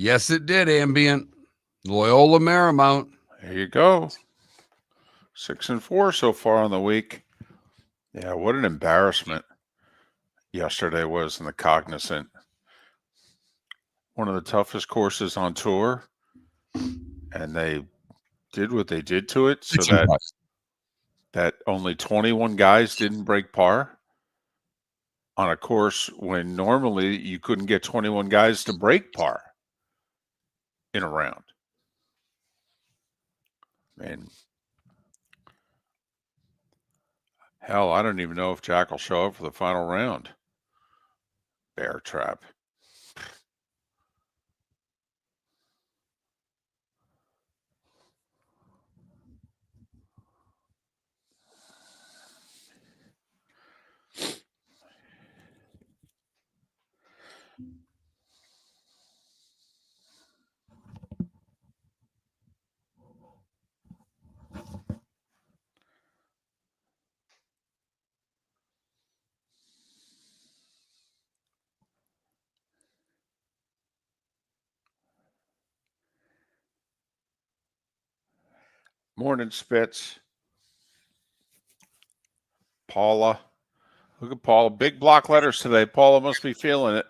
Yes, it did, Ambient. Loyola Marymount. There you go. 6-4 so far on the week. Yeah, what an embarrassment yesterday was in the Cognizant. One of the toughest courses on tour. And they did what they did to it so that only 21 guys didn't break par on a course when normally you couldn't get 21 guys to break par in a round. Man, hell, I don't even know if Jack will show up for the final round. Bear trap. Morning, Spitz. Paula. Look at Paula. Big block letters today. Paula must be feeling it.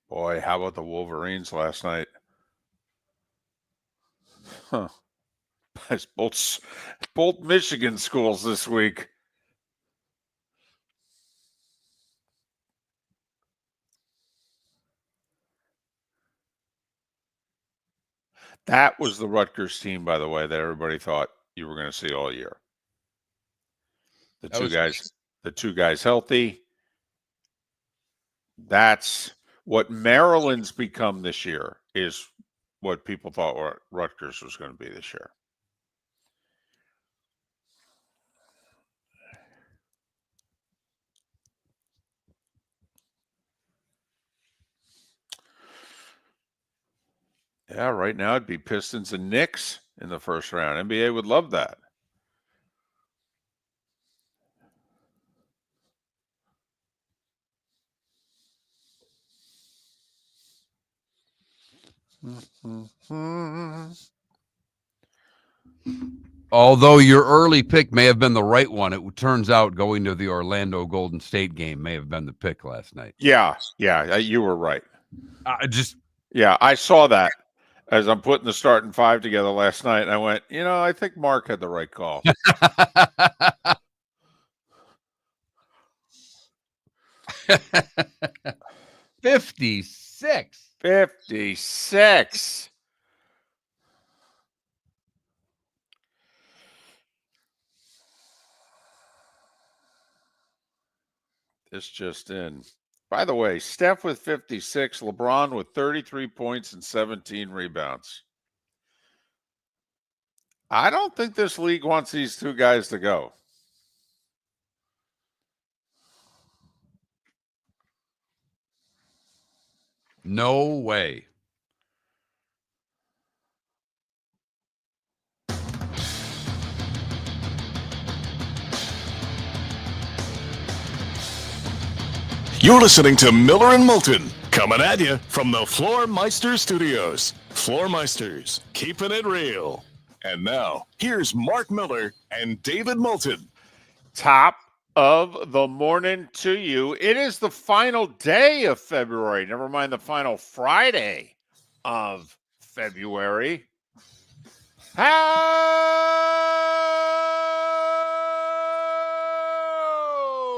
Boy, how about the Wolverines last night? Huh. It's both Michigan schools this week. That was the Rutgers team, by the way, that everybody thought you were going to see all year. The two guys healthy. That's what Maryland's become this year, is what people thought Rutgers was going to be this year. Yeah, right now it'd be Pistons and Knicks in the first round. NBA would love that. Although your early pick may have been the right one, it turns out going to the Orlando Golden State game may have been the pick last night. Yeah, you were right. Yeah, I saw that as I'm putting the starting five together last night, and I went, I think Mark had the right call. 56. 56. This just in. By the way, Steph with 56, LeBron with 33 points and 17 rebounds. I don't think this league wants these two guys to go. No way. You're listening to Miller and Moulton, coming at you from the Floor Meister Studios. Floor Meisters, keeping it real. And now, here's Mark Miller and David Moulton. Top of the morning to you. It is the final day of February. Never mind the final Friday of February. How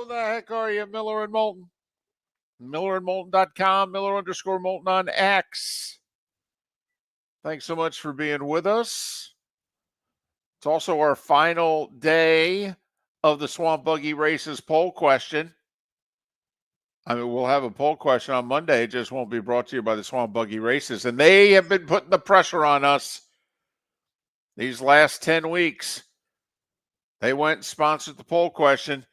the heck are you, Miller and Moulton? MillerandMoulton.com, Miller_Moulton on X. Thanks so much for being with us. It's also our final day of the Swamp Buggy Races poll question. I mean, we'll have a poll question on Monday. It just won't be brought to you by the Swamp Buggy Races. And they have been putting the pressure on us these last 10 weeks. They went and sponsored the poll question,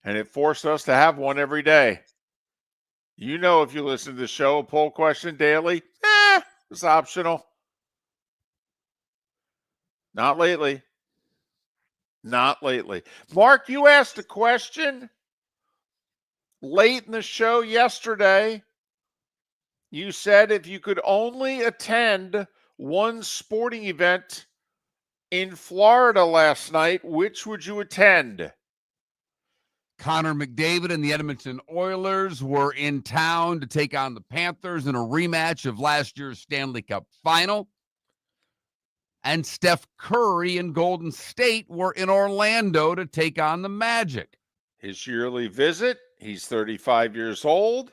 and it forced us to have one every day. You know, if you listen to the show, a poll question daily, it's optional. Not lately. Not lately. Mark, you asked a question late in the show yesterday You said if you could only attend one sporting event in Florida last night, which would you attend? Connor McDavid and the Edmonton Oilers were in town to take on the Panthers in a rematch of last year's Stanley Cup final. And Steph Curry and Golden State were in Orlando to take on the Magic. His yearly visit, he's 35 years old.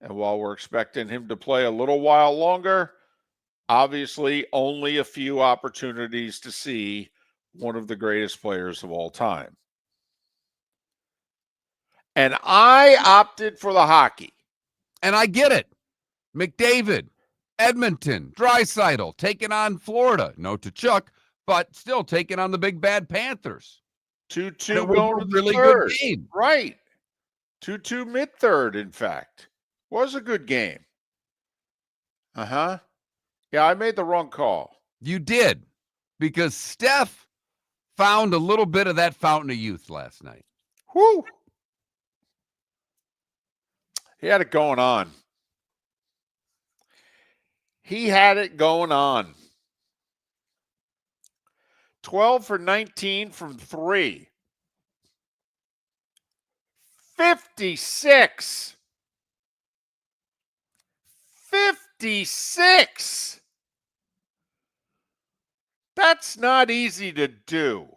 And while we're expecting him to play a little while longer, obviously only a few opportunities to see one of the greatest players of all time. And I opted for the hockey. And I get it. McDavid, Edmonton, Draisaitl taking on Florida. No Tkachuk, but still taking on the big bad Panthers. 2-2 going to the really third. Good game. Right. 2-2 mid-third, in fact. Was a good game. Yeah, I made the wrong call. You did, because Steph found a little bit of that fountain of youth last night. Whoo! He had it going on. He had it going on. 12 for 19 from 3. 56. 56. That's not easy to do.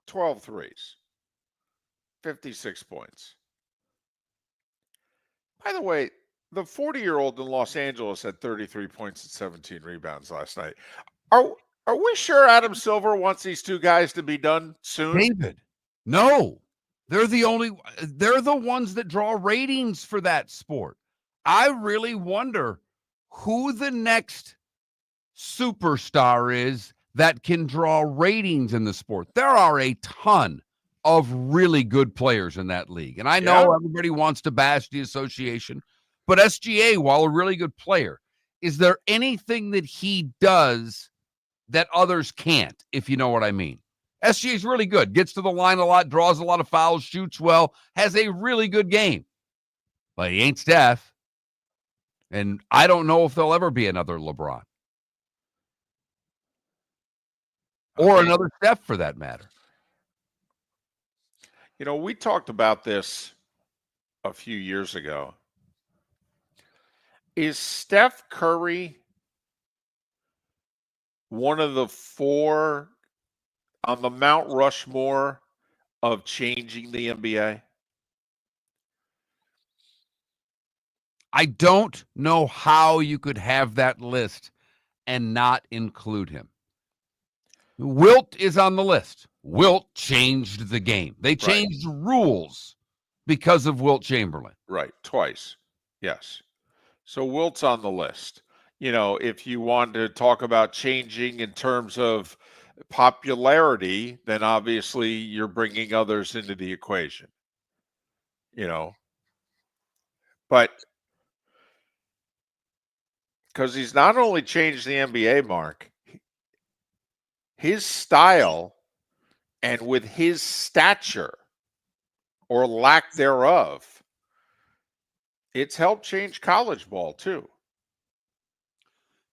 Twelve threes. 56 points. By the way, the 40-year-old in Los Angeles had 33 points and 17 rebounds last night. Are we sure Adam Silver wants these two guys to be done soon? David, no. They're the ones that draw ratings for that sport. I really wonder who the next superstar is that can draw ratings in the sport. There are a ton of really good players in that league. And I know everybody wants to bash the association, but SGA, while a really good player, is there anything that he does that others can't, if you know what I mean? SGA is really good, gets to the line a lot, draws a lot of fouls, shoots well, has a really good game. But he ain't Steph. And I don't know if there'll ever be another LeBron. Or another Steph, for that matter. You know, we talked about this a few years ago. Is Steph Curry one of the 4 on the Mount Rushmore of changing the NBA? I don't know how you could have that list and not include him. Wilt is on the list. Wilt changed the game. They changed rules because of Wilt Chamberlain. Right, twice. Yes. So Wilt's on the list. You know, if you want to talk about changing in terms of popularity, then obviously you're bringing others into the equation. You know, but because he's not only changed the NBA, Mark, his style and with his stature or lack thereof, it's helped change college ball too.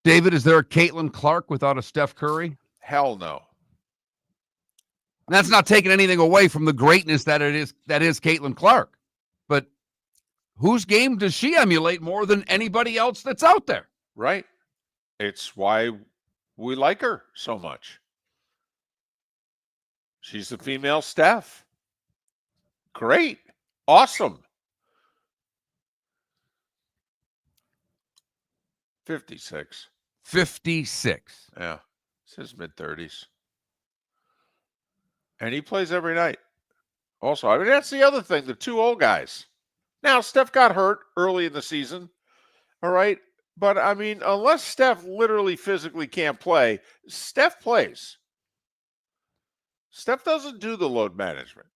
David, is there a Caitlin Clark without a Steph Curry? Hell no. And that's not taking anything away from the greatness that is Caitlin Clark. But whose game does she emulate more than anybody else that's out there? Right. It's why we like her so much. She's the female Steph. Great. Awesome. 56. 56. Yeah. It's his mid-30s. And he plays every night. Also, I mean, that's the other thing, the 2 old guys. Now, Steph got hurt early in the season. All right. But, I mean, unless Steph literally physically can't play, Steph plays. Steph doesn't do the load management.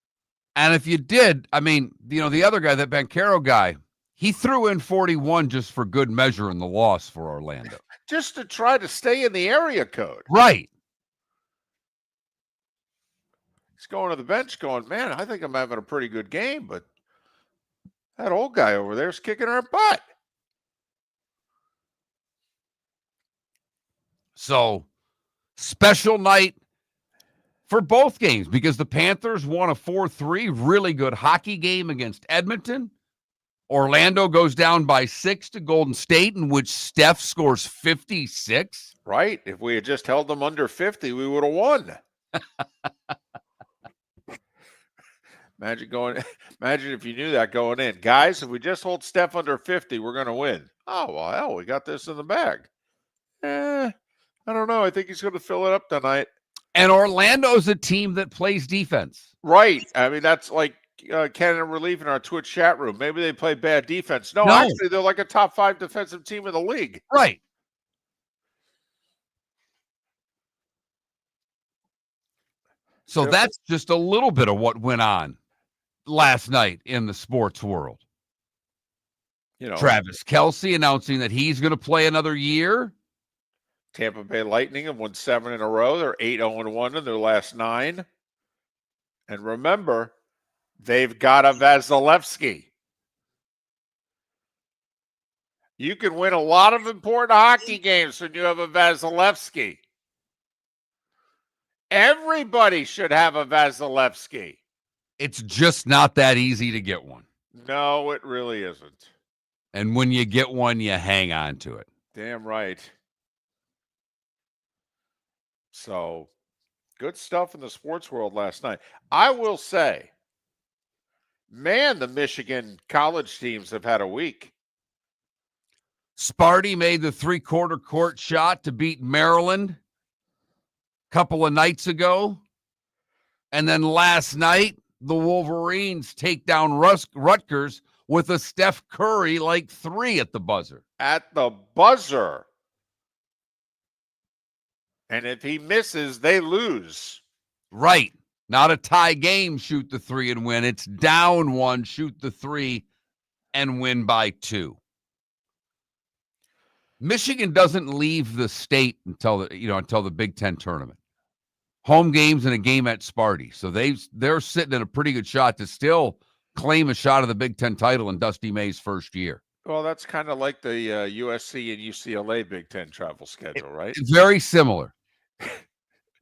And if you did, I mean, you know, the other guy, that Banchero guy, he threw in 41 just for good measure in the loss for Orlando. Just to try to stay in the area code. Right. He's going to the bench going, man, I think I'm having a pretty good game, but that old guy over there is kicking our butt. So, special night for both games because the Panthers won a 4-3 really good hockey game against Edmonton. Orlando goes down by 6 to Golden State, in which Steph scores 56. Right. If we had just held them under 50, we would have won. Imagine if you knew that going in. Guys, if we just hold Steph under 50, we're going to win. Oh, well, hell, we got this in the bag. I don't know. I think he's going to fill it up tonight. And Orlando's a team that plays defense. Right. I mean, that's like Canada Relief in our Twitch chat room. Maybe they play bad defense. No, actually, they're like a top 5 defensive team in the league. Right. So that's just a little bit of what went on last night in the sports world. Travis Kelce announcing that he's going to play another year. Tampa Bay Lightning have won 7 in a row. They're 8-0-1 in their last 9. And remember, they've got a Vasilevsky. You can win a lot of important hockey games when you have a Vasilevsky. Everybody should have a Vasilevsky. It's just not that easy to get one. No, it really isn't. And when you get one, you hang on to it. Damn right. So, good stuff in the sports world last night. I will say, man, the Michigan college teams have had a week. Sparty made the 3-quarter court shot to beat Maryland a couple of nights ago. And then last night, the Wolverines take down Rutgers with a Steph Curry like 3 at the buzzer. At the buzzer. And if he misses, they lose. Right. Not a tie game, shoot the 3 and win. It's down 1, shoot the 3 and win by 2. Michigan doesn't leave the state until the Big Ten tournament. Home games and a game at Sparty. So they're sitting in a pretty good shot to still claim a shot of the Big Ten title in Dusty May's first year. Well, that's kind of like the USC and UCLA Big Ten travel schedule, right? It's very similar.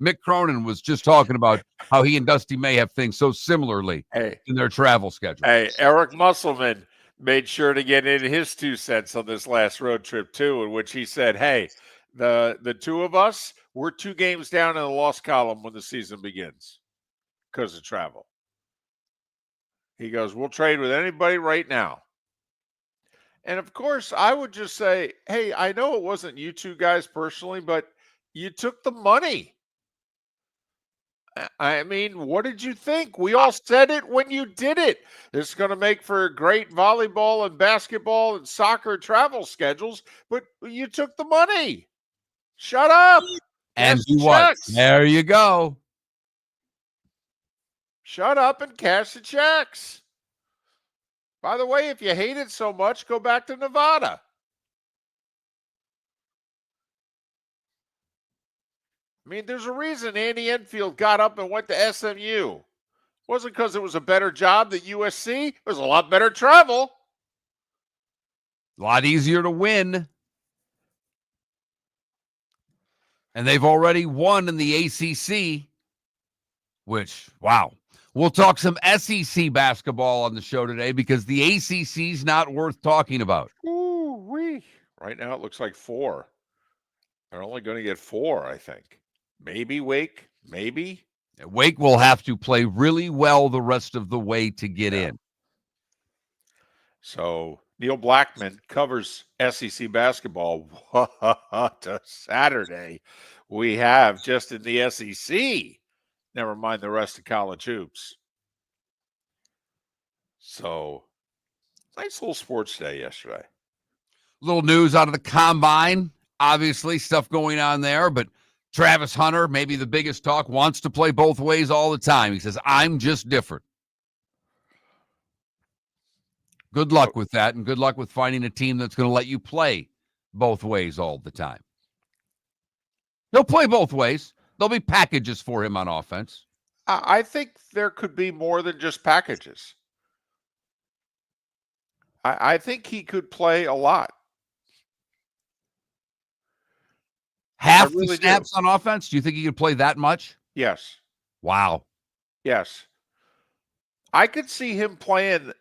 Mick Cronin was just talking about how he and Dusty May have things so similarly in their travel schedule. Hey, Eric Musselman made sure to get in his 2 cents on this last road trip too, in which he said, hey, the two of us, we're 2 games down in the loss column when the season begins because of travel. He goes, we'll trade with anybody right now. And of course, I would just say, hey, I know it wasn't you 2 guys personally, but you took the money. I mean, what did you think? We all said it when you did it. It's going to make for great volleyball and basketball and soccer travel schedules, but you took the money. Shut up. And you what? There you go. Shut up and cash the checks. By the way, if you hate it so much, go back to Nevada. I mean, there's a reason Andy Enfield got up and went to SMU. It wasn't because it was a better job than USC. It was a lot better travel. A lot easier to win. And they've already won in the ACC, which, wow. We'll talk some SEC basketball on the show today because the ACC's not worth talking about. Ooh-wee. Right now it looks like 4. They're only going to get 4, I think. Maybe Wake, maybe. Wake will have to play really well the rest of the way to get in. So Neil Blackmon covers SEC basketball. What a Saturday we have just in the SEC. Never mind the rest of college hoops. So, nice little sports day yesterday. Little news out of the combine. Obviously, stuff going on there, but Travis Hunter, maybe the biggest talk, wants to play both ways all the time. He says, I'm just different. Good luck with that, and good luck with finding a team that's going to let you play both ways all the time. He'll play both ways. There'll be packages for him on offense. I think there could be more than just packages. I think he could play a lot. Half really the do. snaps on offense? Do you think he could play that much? Yes. Wow. Yes. I could see him playing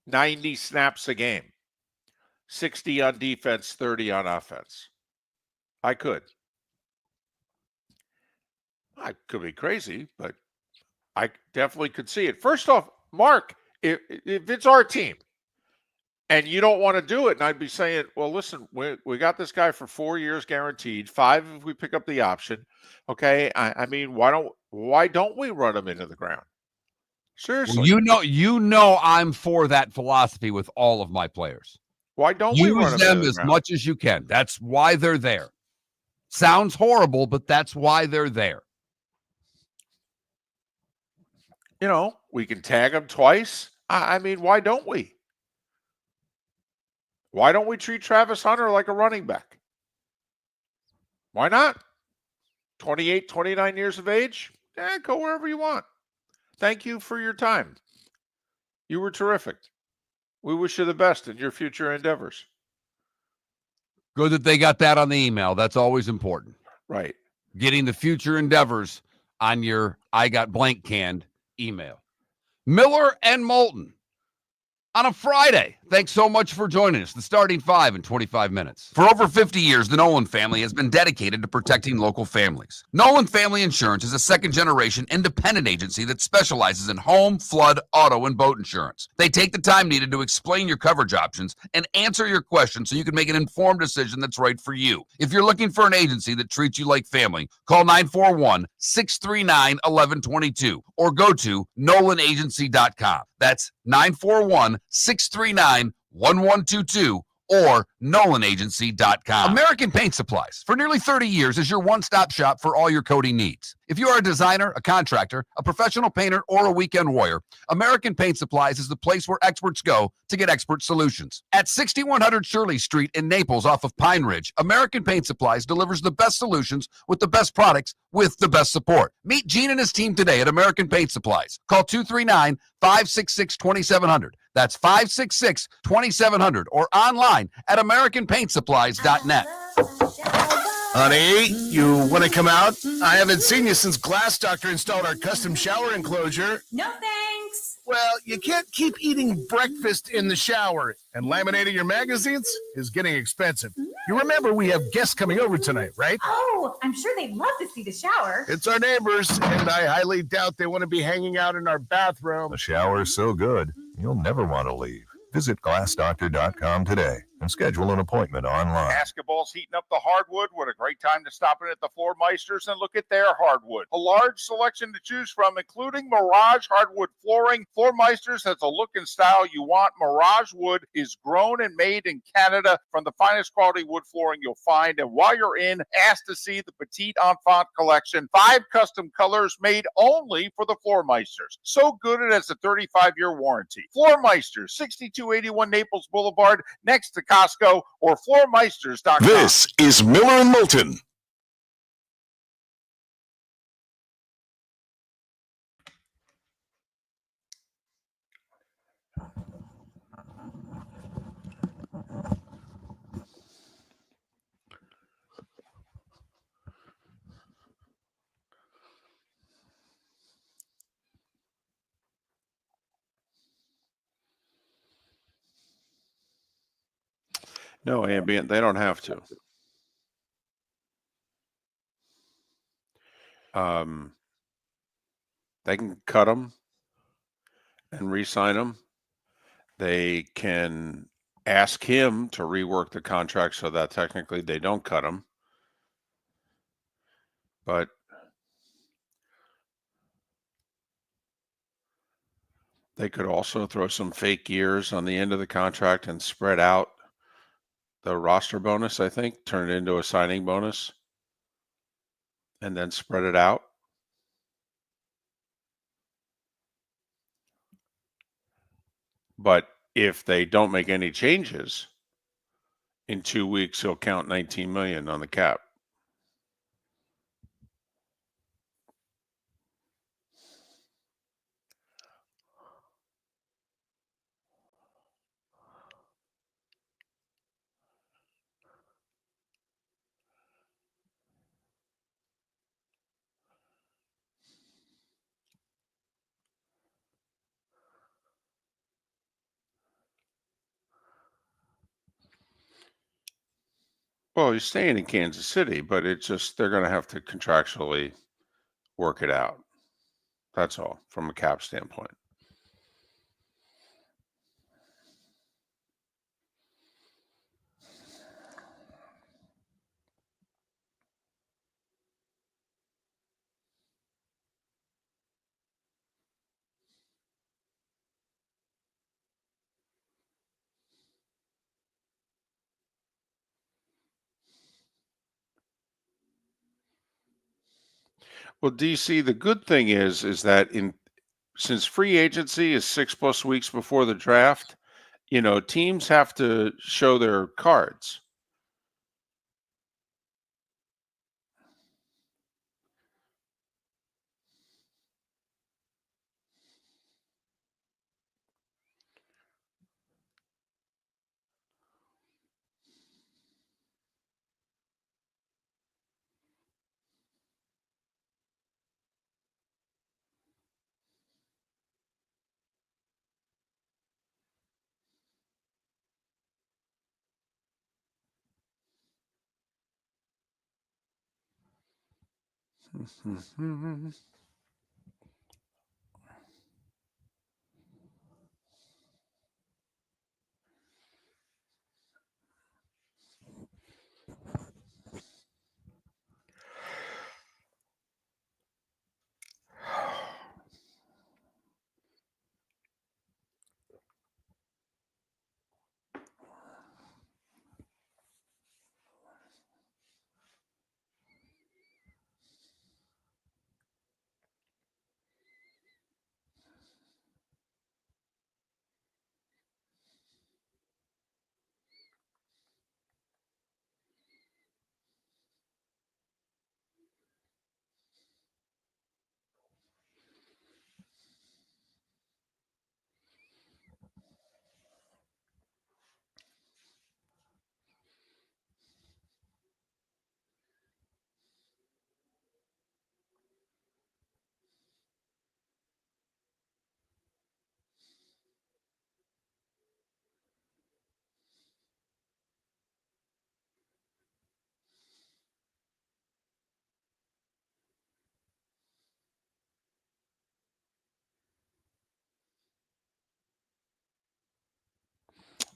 90 snaps a game, 60 on defense, 30 on offense. I could. I could be crazy, but I definitely could see it. First off, Mark, if it's our team and you don't want to do it, and I'd be saying, well, listen, we got this guy for 4 years guaranteed, 5 if we pick up the option. Okay. I mean, why don't we run him into the ground? Seriously. Well, you know I'm for that philosophy with all of my players. Why don't we run Use them them into the as ground? much as you can. That's why they're there. Sounds horrible, but that's why they're there. You know, we can tag them twice. I mean, why don't we? Why don't we treat Travis Hunter like a running back? Why not? 28, 29 years of age? Go wherever you want. Thank you for your time. You were terrific. We wish you the best in your future endeavors. Good that they got that on the email. That's always important. Right. Getting the future endeavors on your I got blank canned email. Miller and Moulton on a Friday. Thanks so much for joining us. The starting 5 in 25 minutes. For over 50 years, the Nolan family has been dedicated to protecting local families. Nolan Family Insurance is a second-generation independent agency that specializes in home, flood, auto, and boat insurance. They take the time needed to explain your coverage options and answer your questions so you can make an informed decision that's right for you. If you're looking for an agency that treats you like family, call 941-639-1122 or go to nolanagency.com. That's 941-639-1122 or nolanagency.com. American Paint Supplies, for nearly 30 years, is your one-stop shop for all your coating needs. If you are a designer, a contractor, a professional painter, or a weekend warrior, American Paint Supplies is the place where experts go to get expert solutions. At 6100 Shirley Street in Naples off of Pine Ridge, American Paint Supplies delivers the best solutions with the best products with the best support. Meet Gene and his team today at American Paint Supplies. Call 239-566-2700. That's 566-2700 or online at AmericanPaintSupplies.net. Honey, you want to come out? I haven't seen you since Glass Doctor installed our custom shower enclosure. No thanks. Well, you can't keep eating breakfast in the shower, and laminating your magazines is getting expensive. You remember we have guests coming over tonight, right? Oh, I'm sure they'd love to see the shower. It's our neighbors, and I highly doubt they want to be hanging out in our bathroom. The shower is so good, you'll never want to leave. Visit glassdoctor.com today and schedule an appointment online. Basketball's heating up the hardwood. What a great time to stop in at the Floor Meisters and look at their hardwood. A large selection to choose from, including Mirage hardwood flooring. Floor Meisters has a look and style you want. Mirage wood is grown and made in Canada from the finest quality wood flooring you'll find. And while you're in, ask to see the Petite Enfant collection. 5 custom colors made only for the Floor Meisters. So good it has a 35-year warranty. Floor Meisters, 6281 Naples Boulevard, next to Costco, or floormeisters.com. This is Miller and Moulton. No ambient. They don't have to. They can cut them and re-sign them. They can ask him to rework the contract so that technically they don't cut him. But they could also throw some fake years on the end of the contract and spread out the roster bonus, I think, turn it into a signing bonus and then spread it out. But if they don't make any changes, in 2 weeks, he'll count $19 million on the cap. Well, he's staying in Kansas City, but it's just they're going to have to contractually work it out. That's all from a cap standpoint. Well, DC, the good thing is that since free agency is 6+ weeks before the draft, teams have to show their cards.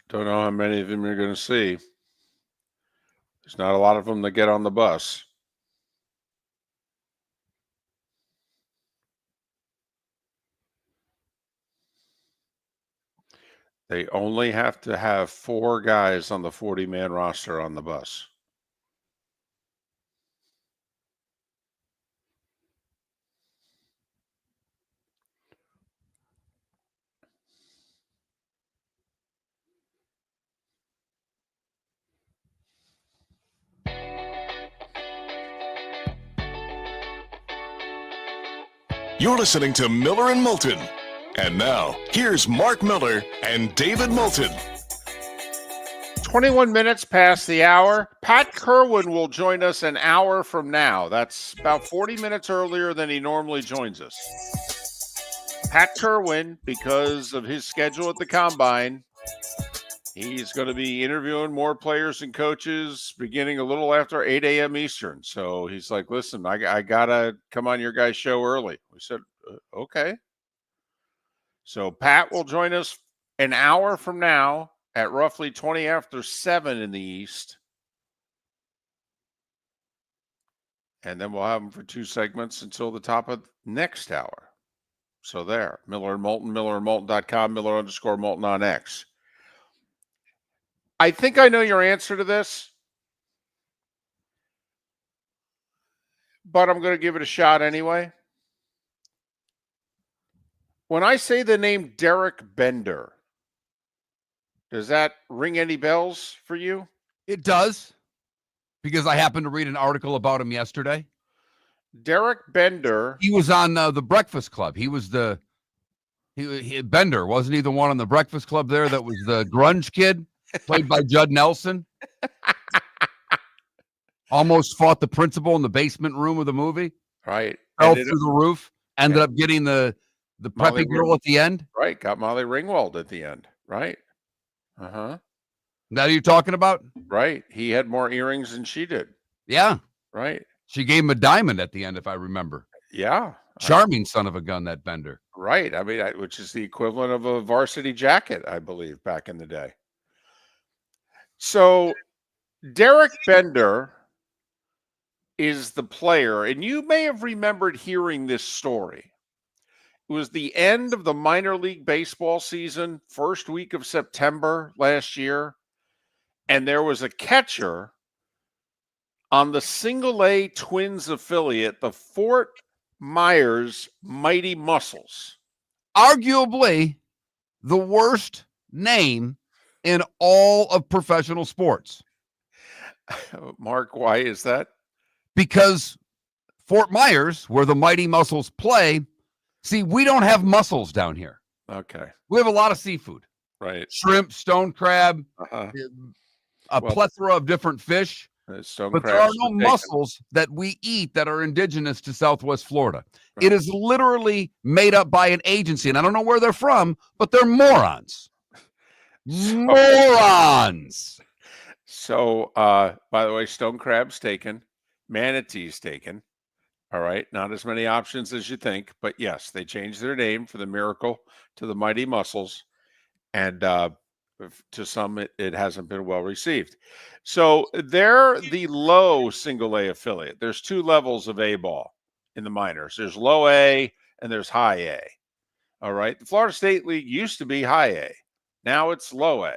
Don't know how many of them you're going to see. There's not a lot of them that get on the bus. They only have to have 4 guys on the 40-man roster on the bus. You're listening to Miller and Moulton. And now, here's Mark Miller and David Moulton. 21 minutes past the hour. Pat Kirwan will join us an hour from now. That's about 40 minutes earlier than he normally joins us. Pat Kirwan, because of his schedule at the Combine, he's going to be interviewing more players and coaches beginning a little after 8 a.m. Eastern. So he's like, listen, I got to come on your guys' show early. We said, okay. So Pat will join us an hour from now at roughly 20 after 7 in the East. And then we'll have him for 2 segments until the top of next hour. So there, Miller and Moulton, millerandmoulton.com, Miller_Moulton on X. I think I know your answer to this, but I'm going to give it a shot anyway. When I say the name Derek Bender, does that ring any bells for you? It does, because I happened to read an article about him yesterday. Derek Bender. He was on the Breakfast Club. He was Bender, wasn't he the one on the Breakfast Club there that was the grunge kid, played by Judd Nelson? Almost fought the principal in the basement room of the movie. Right. Fell through the roof. Ended up getting the preppy girl at the end. Right. Got Molly Ringwald at the end. Right. Uh-huh. That who you're talking about? Right. He had more earrings than she did. Yeah. Right. She gave him a diamond at the end, if I remember. Yeah. Charming son of a gun, that Bender. Right. I mean, which is the equivalent of a varsity jacket, I believe, back in the day. So Derek Bender is the player, and you may have remembered hearing this story. It was the end of the minor league baseball season, first week of September last year, and there was a catcher on the single A Twins affiliate, the Fort Myers Mighty Muscles. Arguably the worst name in all of professional sports. Mark, why is that? Because Fort Myers, where the Mighty Muscles play, see, we don't have mussels down here. Okay. We have a lot of seafood. Right. Shrimp, stone crab, Uh-huh. a plethora of different fish. Stone But there are crabs no were taken. mussels that we eat that are indigenous to Southwest Florida. Right. It is literally made up by an agency, and I don't know where they're from, but they're morons. Morons. So, by the way, stone crab's taken, manatee's taken. All right, not as many options as you think, but yes, they changed their name for the Miracle to the Mighty Muscles, and to some, it hasn't been well received. So they're the low single A affiliate. There's two levels of A ball in the minors. There's low A and there's high A. All right, the Florida State League used to be high A. Now it's low A.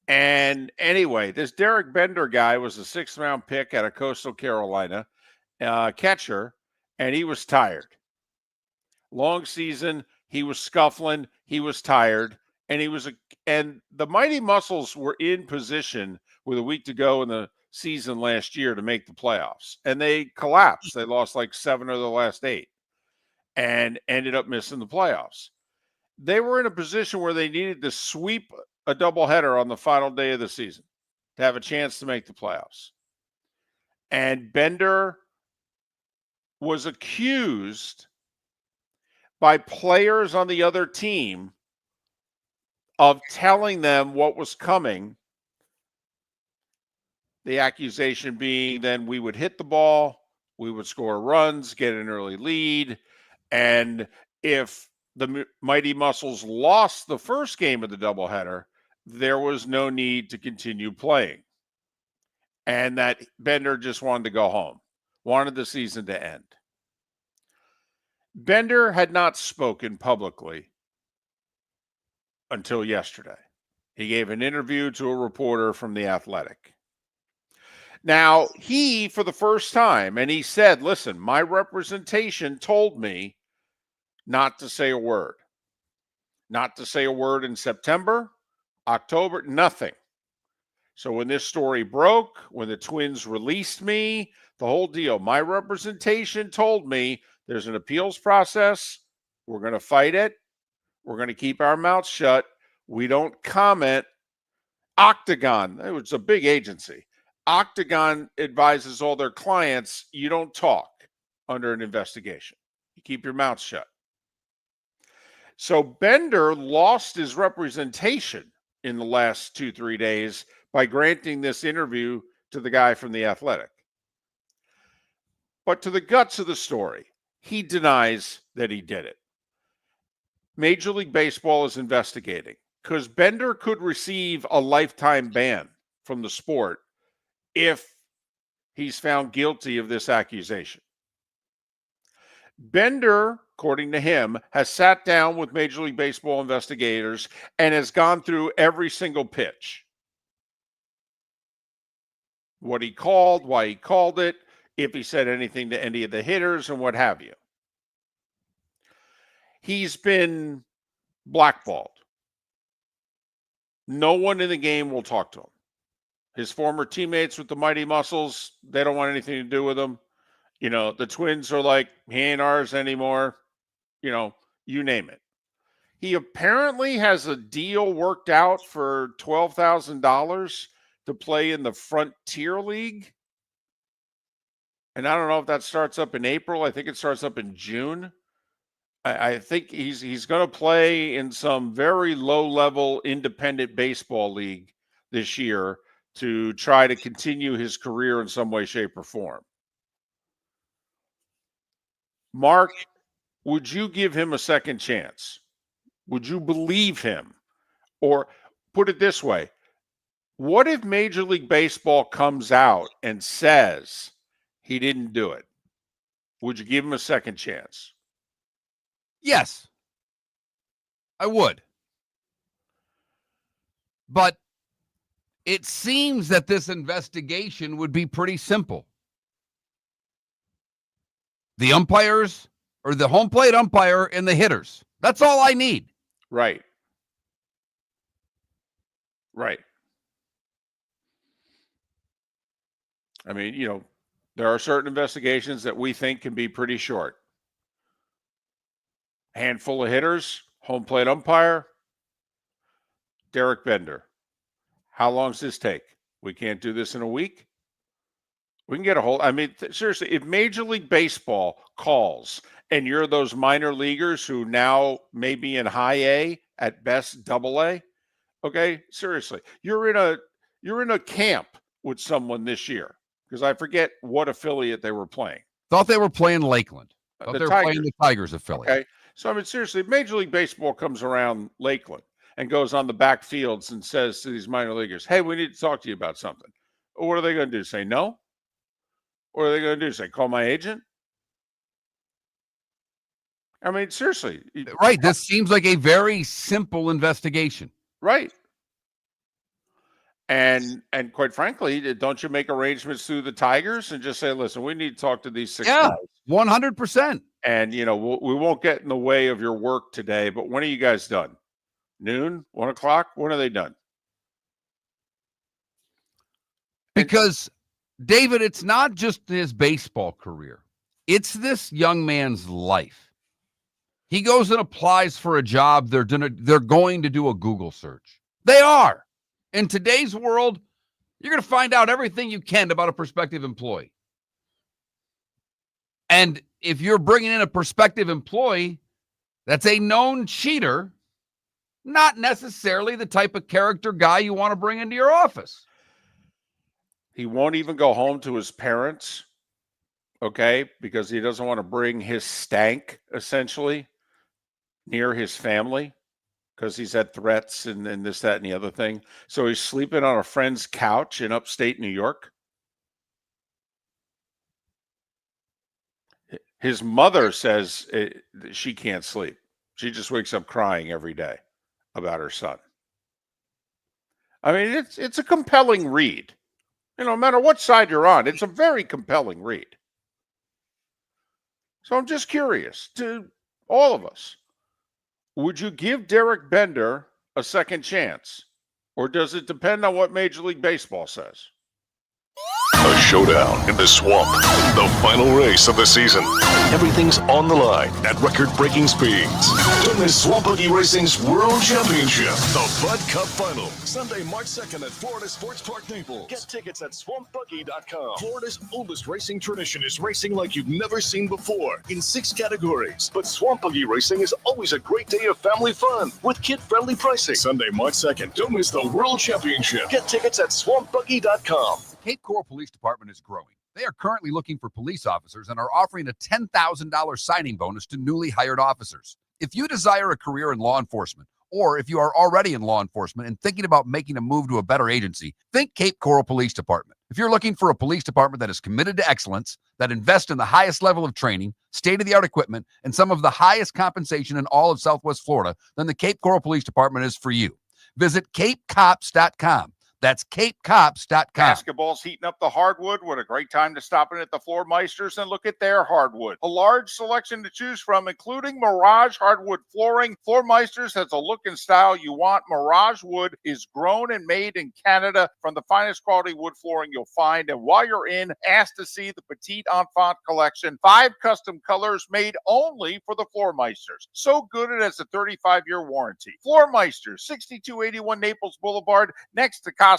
And anyway, this Derek Bender guy was a 6th-round pick out of Coastal Carolina, catcher, and he was tired. Long season, he was scuffling, he was tired, and and the Mighty Muscles were in position with a week to go in the season last year to make the playoffs, and they collapsed. They lost like 7 of the last 8 and ended up missing the playoffs. They were in a position where they needed to sweep a doubleheader on the final day of the season to have a chance to make the playoffs. And Bender was accused by players on the other team of telling them what was coming. The accusation being then we would hit the ball, we would score runs, get an early lead, and if the Mighty Muscles lost the first game of the doubleheader, there was no need to continue playing. And that Bender just wanted to go home, wanted the season to end. Bender had not spoken publicly until yesterday. He gave an interview to a reporter from The Athletic. Now, he, for the first time, and he said, listen, my representation told me not to say a word. Not to say a word in September, October, nothing. So when this story broke, when the Twins released me, the whole deal, my representation told me there's an appeals process. We're going to fight it. We're going to keep our mouths shut. We don't comment. Octagon, it was a big agency. Octagon advises all their clients, you don't talk under an investigation. You keep your mouth shut. So Bender lost his representation in the last 2-3 days by granting this interview to the guy from The Athletic. But to the guts of the story, he denies that he did it. Major League Baseball is investigating because Bender could receive a lifetime ban from the sport if he's found guilty of this accusation. Bender, according to him, has sat down with Major League Baseball investigators and has gone through every single pitch. What he called, why he called it, if he said anything to any of the hitters, and what have you. He's been blackballed. No one in the game will talk to him. His former teammates with the Mighty Muscles, they don't want anything to do with him. You know, the Twins are like, he ain't ours anymore. You know, you name it. He apparently has a deal worked out for $12,000 to play in the Frontier League. And I don't know if that starts up in April. I think it starts up in June. I think he's going to play in some very low-level independent baseball league this year to try to continue his career in some way, shape, or form. Mark, would you give him a second chance? Would you believe him? Or put it this way, what if Major League Baseball comes out and says he didn't do it? Would you give him a second chance? Yes, I would. But it seems that this investigation would be pretty simple. The umpires, or the home plate umpire, and the hitters. That's all I need. Right. Right. I mean, there are certain investigations that we think can be pretty short. Handful of hitters, home plate umpire, Derek Bender. How long does this take? We can't do this in a week. We can get a whole, seriously, if Major League Baseball calls and you're those minor leaguers who now may be in high A, at best double A, okay, seriously, you're in a camp with someone this year, because I forget what affiliate they were playing. Thought they were playing Lakeland. Thought The they were Tigers. playing the Tigers affiliate. Okay, so seriously, if Major League Baseball comes around Lakeland and goes on the back fields and says to these minor leaguers, hey, we need to talk to you about something. What are they going to do? Say no? What are they going to do? Say, call my agent? I mean, seriously. Right. This seems like a very simple investigation. Right. And quite frankly, don't you make arrangements through the Tigers and just say, listen, we need to talk to these 6 guys. 100%. And, we won't get in the way of your work today, but when are you guys done? Noon? 1 o'clock? When are they done? Because, David, it's not just his baseball career. It's this young man's life. He goes and applies for a job. They're going to do a Google search. They are. In today's world, you're going to find out everything you can about a prospective employee. And if you're bringing in a prospective employee that's a known cheater, not necessarily the type of character guy you want to bring into your office. He won't even go home to his parents, okay, because he doesn't want to bring his stank, essentially, near his family, because he's had threats and this, that, and the other thing. So he's sleeping on a friend's couch in upstate New York. His mother says she can't sleep. She just wakes up crying every day about her son. I mean, it's a compelling read. No matter what side you're on, it's a very compelling read. So I'm just curious to all of us. Would you give Derek Bender a second chance? Or does it depend on what Major League Baseball says? A showdown in the swamp. The final race of the season. Everything's on the line at record-breaking speeds. Don't miss Swamp Buggy Racing's World Championship. The Bud Cup Final. Sunday, March 2nd at Florida Sports Park, Naples. Get tickets at swampbuggy.com. Florida's oldest racing tradition is racing like you've never seen before in 6 categories. But Swamp Buggy Racing is always a great day of family fun with kid-friendly pricing. Sunday, March 2nd. Don't miss the World Championship. Get tickets at swampbuggy.com. Cape Coral Police Department is growing. They are currently looking for police officers and are offering a $10,000 signing bonus to newly hired officers. If you desire a career in law enforcement, or if you are already in law enforcement and thinking about making a move to a better agency, think Cape Coral Police Department. If you're looking for a police department that is committed to excellence, that invests in the highest level of training, state-of-the-art equipment, and some of the highest compensation in all of Southwest Florida, then the Cape Coral Police Department is for you. Visit capecops.com. That's capecops.com. Basketball's heating up the hardwood. What a great time to stop in at the Floor Meisters and look at their hardwood. A large selection to choose from, including Mirage hardwood flooring. Floor Meisters has a look and style you want. Mirage wood is grown and made in Canada from the finest quality wood flooring you'll find. And while you're in, ask to see the Petite Enfant collection. 5 custom colors made only for the Floor Meisters. So good it has a 35-year warranty. Floor Meisters, 6281 Naples Boulevard, next to Costco,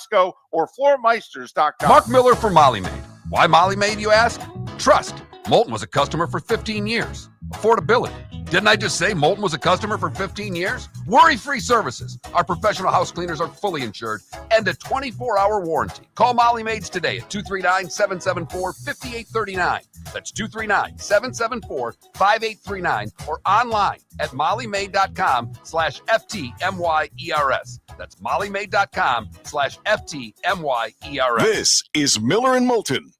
or floormeisters.com. Mark Miller for Molly Maid. Why Molly Maid, you ask? Trust. Moulton was a customer for 15 years. Affordability. Didn't I just say Molten was a customer for 15 years? Worry-free services. Our professional house cleaners are fully insured and a 24-hour warranty. Call Molly Maids today at 239-774-5839. That's 239-774-5839 or online at mollymaid.com/FTMYERS. That's mollymaid.com/FTMYERS. This is Miller and Moulton.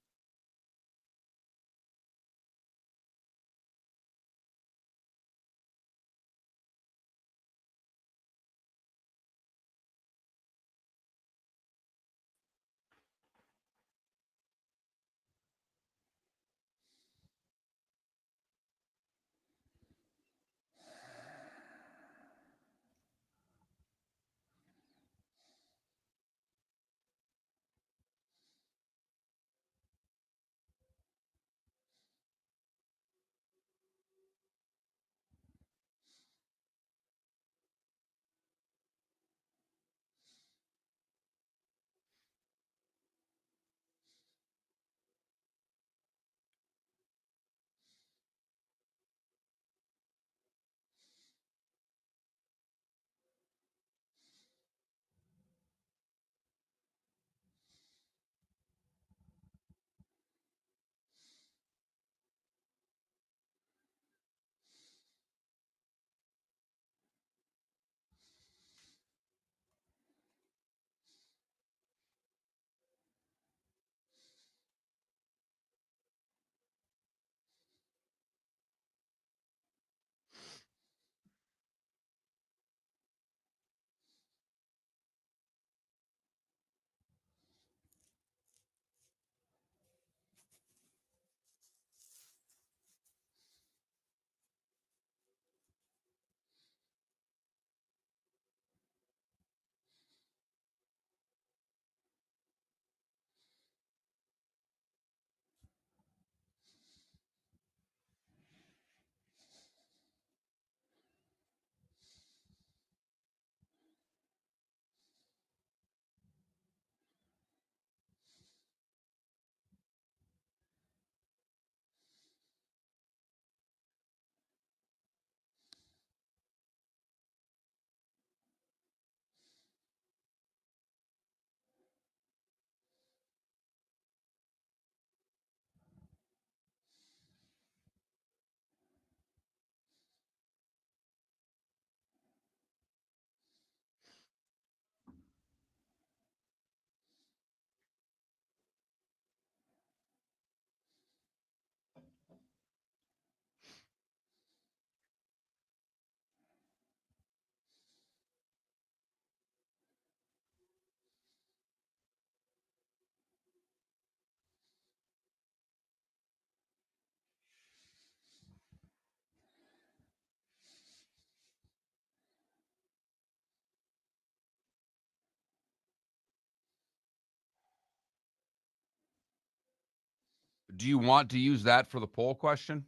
Do you want to use that for the poll question?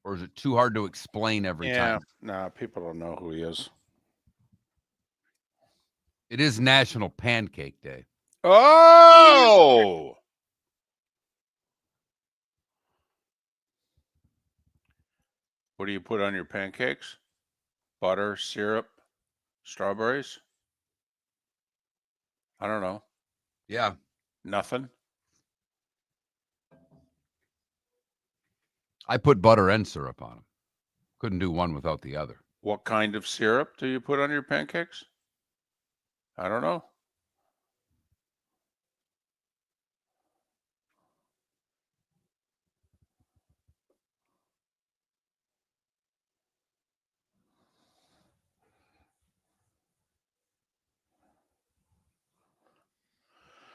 Or is it too hard to explain every time? No, people don't know who he is. It is National Pancake Day. Oh! What do you put on your pancakes? Butter, syrup, strawberries? I don't know. Yeah. Nothing. I put butter and syrup on them. Couldn't do one without the other. What kind of syrup do you put on your pancakes? I don't know.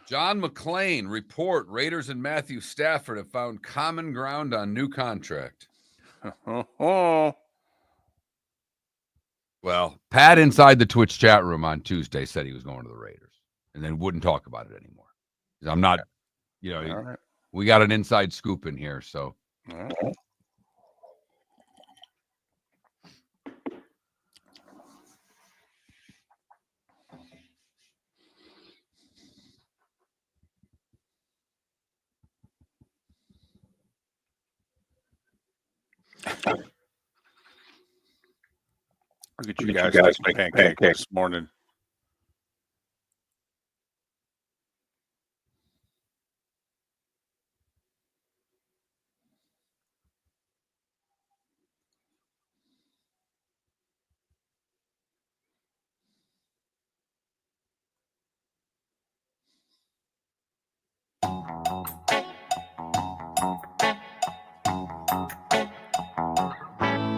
John McClain, report Raiders and Matthew Stafford have found common ground on new contract. Oh. Well, Pat inside the Twitch chat room on Tuesday said he was going to the Raiders and then wouldn't talk about it anymore. I'm not, Right. We got an inside scoop in here, so. All right. Look at you guys making pancakes this morning.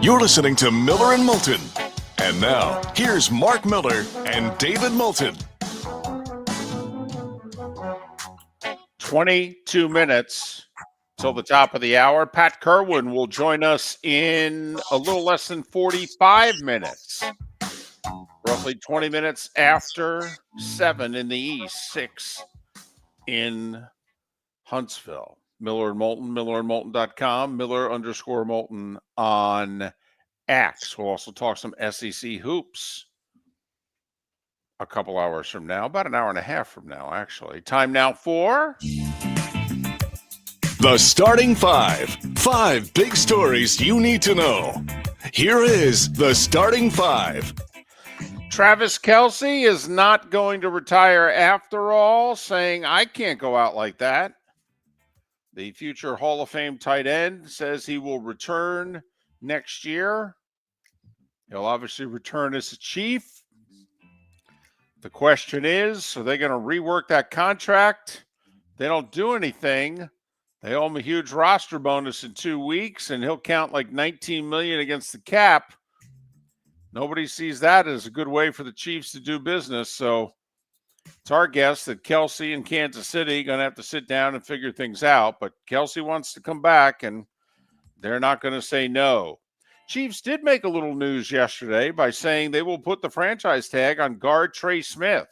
You're listening to Miller and Moulton. And now, here's Mark Miller and David Moulton. 22 minutes till the top of the hour. Pat Kirwan will join us in a little less than 45 minutes. Roughly 20 minutes after 7 in the East, 6 in Huntsville. Miller and Moulton, millerandmoulton.com, Miller_Moulton on X. We'll also talk some SEC hoops a couple hours from now, about an hour and a half from now, actually. Time now for The Starting Five. 5 big stories you need to know. Here is The Starting Five. Travis Kelce is not going to retire after all, saying, I can't go out like that. The future Hall of Fame tight end says he will return next year. He'll obviously return as a Chief. The question is, are they going to rework that contract? They don't do anything. They owe him a huge roster bonus in 2 weeks, and he'll count like $19 million against the cap. Nobody sees that as a good way for the Chiefs to do business. So it's our guess that Kelce and Kansas City are going to have to sit down and figure things out. But Kelce wants to come back, and they're not going to say no. Chiefs did make a little news yesterday by saying they will put the franchise tag on guard Trey Smith.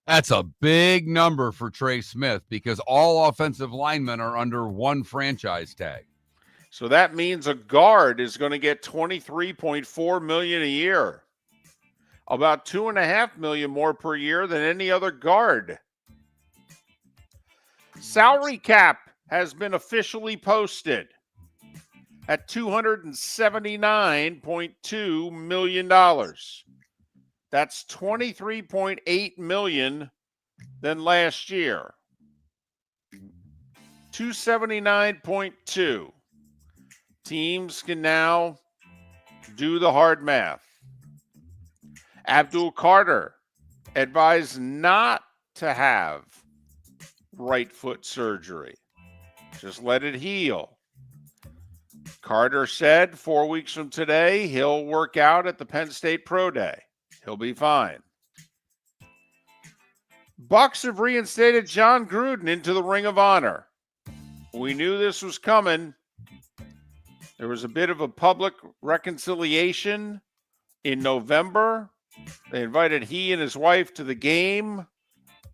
That's a big number for Trey Smith because all offensive linemen are under one franchise tag. So that means a guard is going to get $23.4 million a year. About $2.5 million more per year than any other guard. Salary cap has been officially posted at $279.2 million. That's $23.8 million than last year. 279.2. Teams can now do the hard math. Abdul Carter advised not to have right foot surgery. Just let it heal. Carter said 4 weeks from today, he'll work out at the Penn State Pro Day. He'll be fine. Bucks have reinstated John Gruden into the Ring of Honor. We knew this was coming. There was a bit of a public reconciliation in November. They invited he and his wife to the game,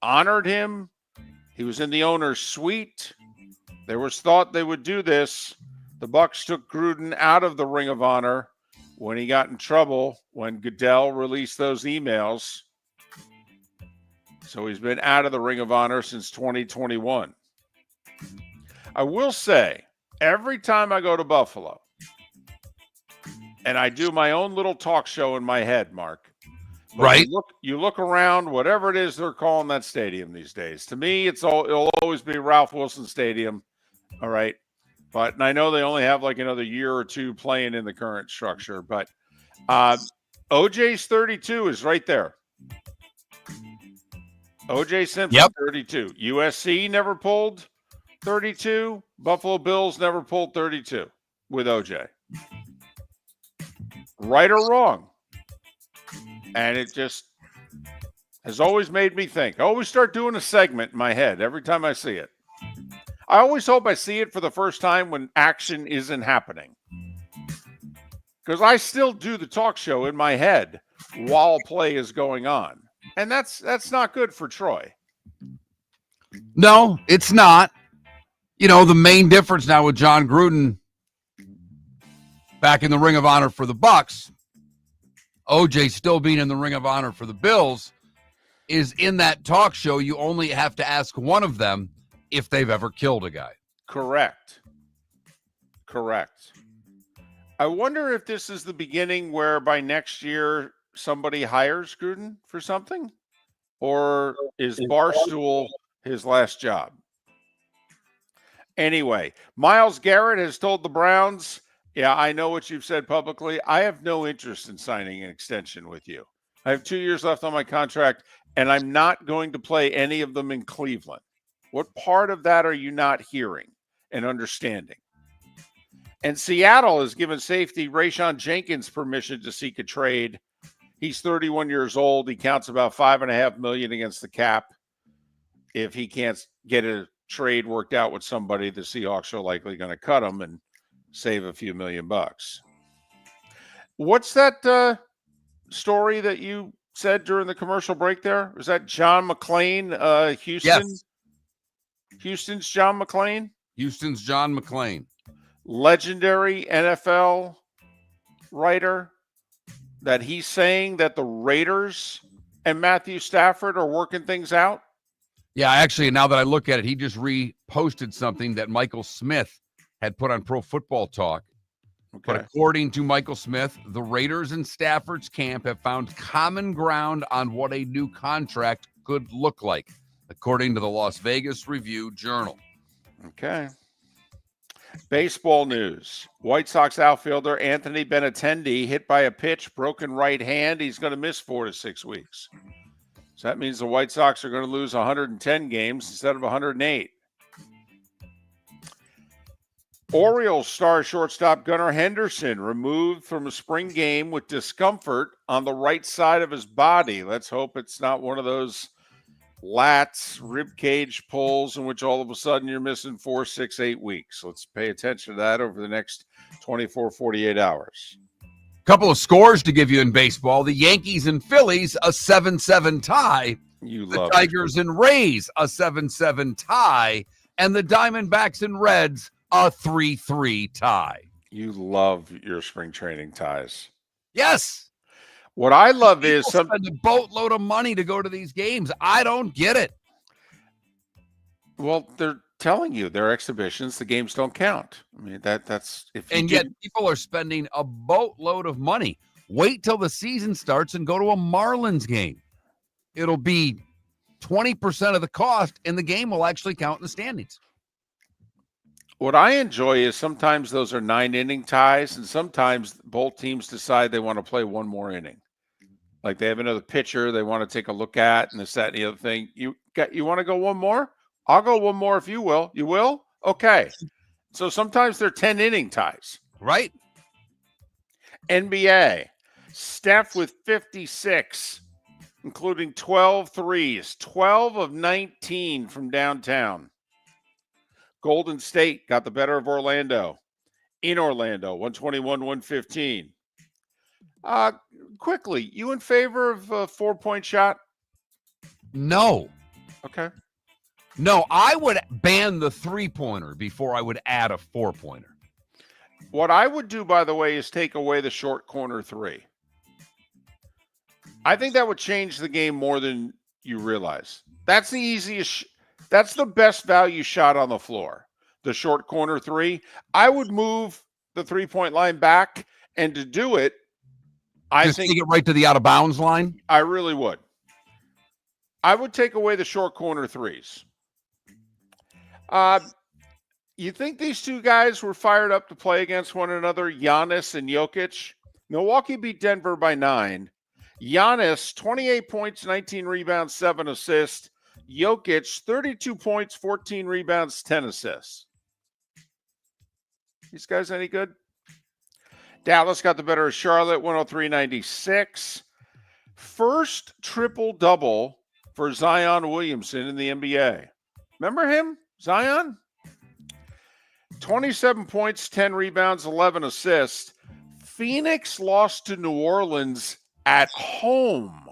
honored him. He was in the owner's suite. There was thought they would do this. The Bucks took Gruden out of the Ring of Honor when he got in trouble when Goodell released those emails. So he's been out of the Ring of Honor since 2021. I will say, every time I go to Buffalo, and I do my own little talk show in my head, Mark. Right. You look around, whatever it is they're calling that stadium these days. To me, it'll always be Ralph Wilson Stadium. All right. And I know they only have like another year or two playing in the current structure. But OJ's 32 is right there. OJ Simpson, 32. USC never pulled 32. Buffalo Bills never pulled 32 with OJ. Right or wrong. And it just has always made me think. I always start doing a segment in my head every time I see it. I always hope I see it for the first time when action isn't happening. Because I still do the talk show in my head while play is going on. And that's not good for Troy. No, it's not. You know, the main difference now with John Gruden back in the Ring of Honor for the Bucks, OJ still being in the Ring of Honor for the Bills, is in that talk show, you only have to ask one of them if they've ever killed a guy. Correct. I wonder if this is the beginning where by next year somebody hires Gruden for something, or is Barstool his last job? Anyway, Myles Garrett has told the Browns, yeah, I know what you've said publicly. I have no interest in signing an extension with you. I have 2 years left on my contract, and I'm not going to play any of them in Cleveland. What part of that are you not hearing and understanding? And Seattle has given safety Rayshon Jenkins permission to seek a trade. He's 31 years old. He counts about $5.5 million against the cap. If he can't get a trade worked out with somebody, the Seahawks are likely going to cut him and save a few $1 million. What's that story that you said during the commercial break there? Was that John McClain, Houston? Yes. Houston's John McClain? Houston's John McClain. Legendary NFL writer, that he's saying that the Raiders and Matthew Stafford are working things out? Yeah, actually, now that I look at it, he just reposted something that Michael Smith had put on Pro Football Talk. But according to Michael Smith, the Raiders and Stafford's camp have found common ground on what a new contract could look like, according to the Las Vegas Review-Journal. Okay. Baseball news. White Sox outfielder Anthony Benintendi hit by a pitch, broken right hand. He's going to miss 4 to 6 weeks. So that means the White Sox are going to lose 110 games instead of 108. Orioles star shortstop Gunnar Henderson removed from a spring game with discomfort on the right side of his body. Let's hope it's not one of those lats, rib cage pulls in which all of a sudden you're missing 4, 6, 8 weeks. Let's pay attention to that over the next 24, 48 hours. Couple of scores to give you in baseball. The Yankees and Phillies, a 7-7 tie. You The love Tigers and Rays, a 7-7 tie. And the Diamondbacks and Reds, a 3-3 tie. You love your spring training ties. Yes. What I love is spend a boatload of money to go to these games. I don't get it. Well, they're telling you they're exhibitions. The games don't count. I mean, that's if you and yet people are spending a boatload of money. Wait till the season starts and go to a Marlins game. It'll be 20% of the cost, and the game will actually count in the standings. What I enjoy is sometimes those are 9-inning ties, and sometimes both teams decide they want to play one more inning. Like they have another pitcher they want to take a look at, and this, that, and the other thing. You want to go one more? I'll go one more if you will. You will? Okay. So sometimes they're 10-inning ties. Right? NBA. Steph with 56, including 12 threes, 12 of 19 from downtown. Golden State got the better of Orlando. In Orlando, 121-115. Quickly, you in favor of a 4-point shot? No. Okay. No, I would ban the 3-pointer before I would add a 4-pointer. What I would do, by the way, is take away the short corner 3. I think that would change the game more than you realize. That's the easiest. That's the best value shot on the floor. The short corner 3. I would move the 3-point line back, and to do it, I think take it right to the out of bounds line. I really would. I would take away the short corner 3s. You think these two guys were fired up to play against one another, Giannis and Jokic? Milwaukee beat Denver by 9. Giannis, 28 points, 19 rebounds, 7 assists. Jokic, 32 points, 14 rebounds, 10 assists. These guys any good? Dallas got the better of Charlotte, 103-96. First triple-double for Zion Williamson in the NBA. Remember him, Zion? 27 points, 10 rebounds, 11 assists. Phoenix lost to New Orleans at home.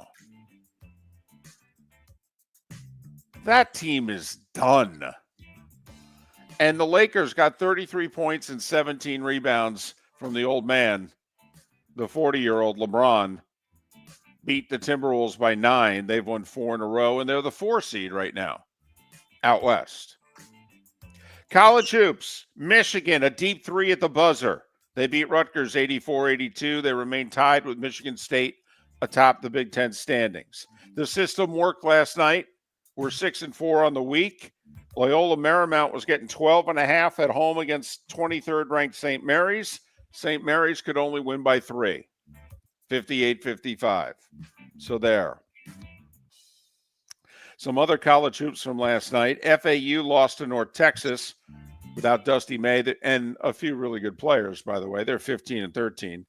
That team is done. And the Lakers got 33 points and 17 rebounds from the old man, the 40-year-old LeBron. Beat the Timberwolves by 9. They've won 4 in a row, and they're the 4 seed right now out west. College hoops, Michigan, a deep 3 at the buzzer. They beat Rutgers 84-82. They remain tied with Michigan State atop the Big Ten standings. The system worked last night. We're 6-4 on the week. Loyola Marymount was getting 12.5 at home against 23rd ranked St. Mary's. St. Mary's could only win by 3, 58-55. So there. Some other college hoops from last night. FAU lost to North Texas without Dusty May and a few really good players, by the way. They're 15-13.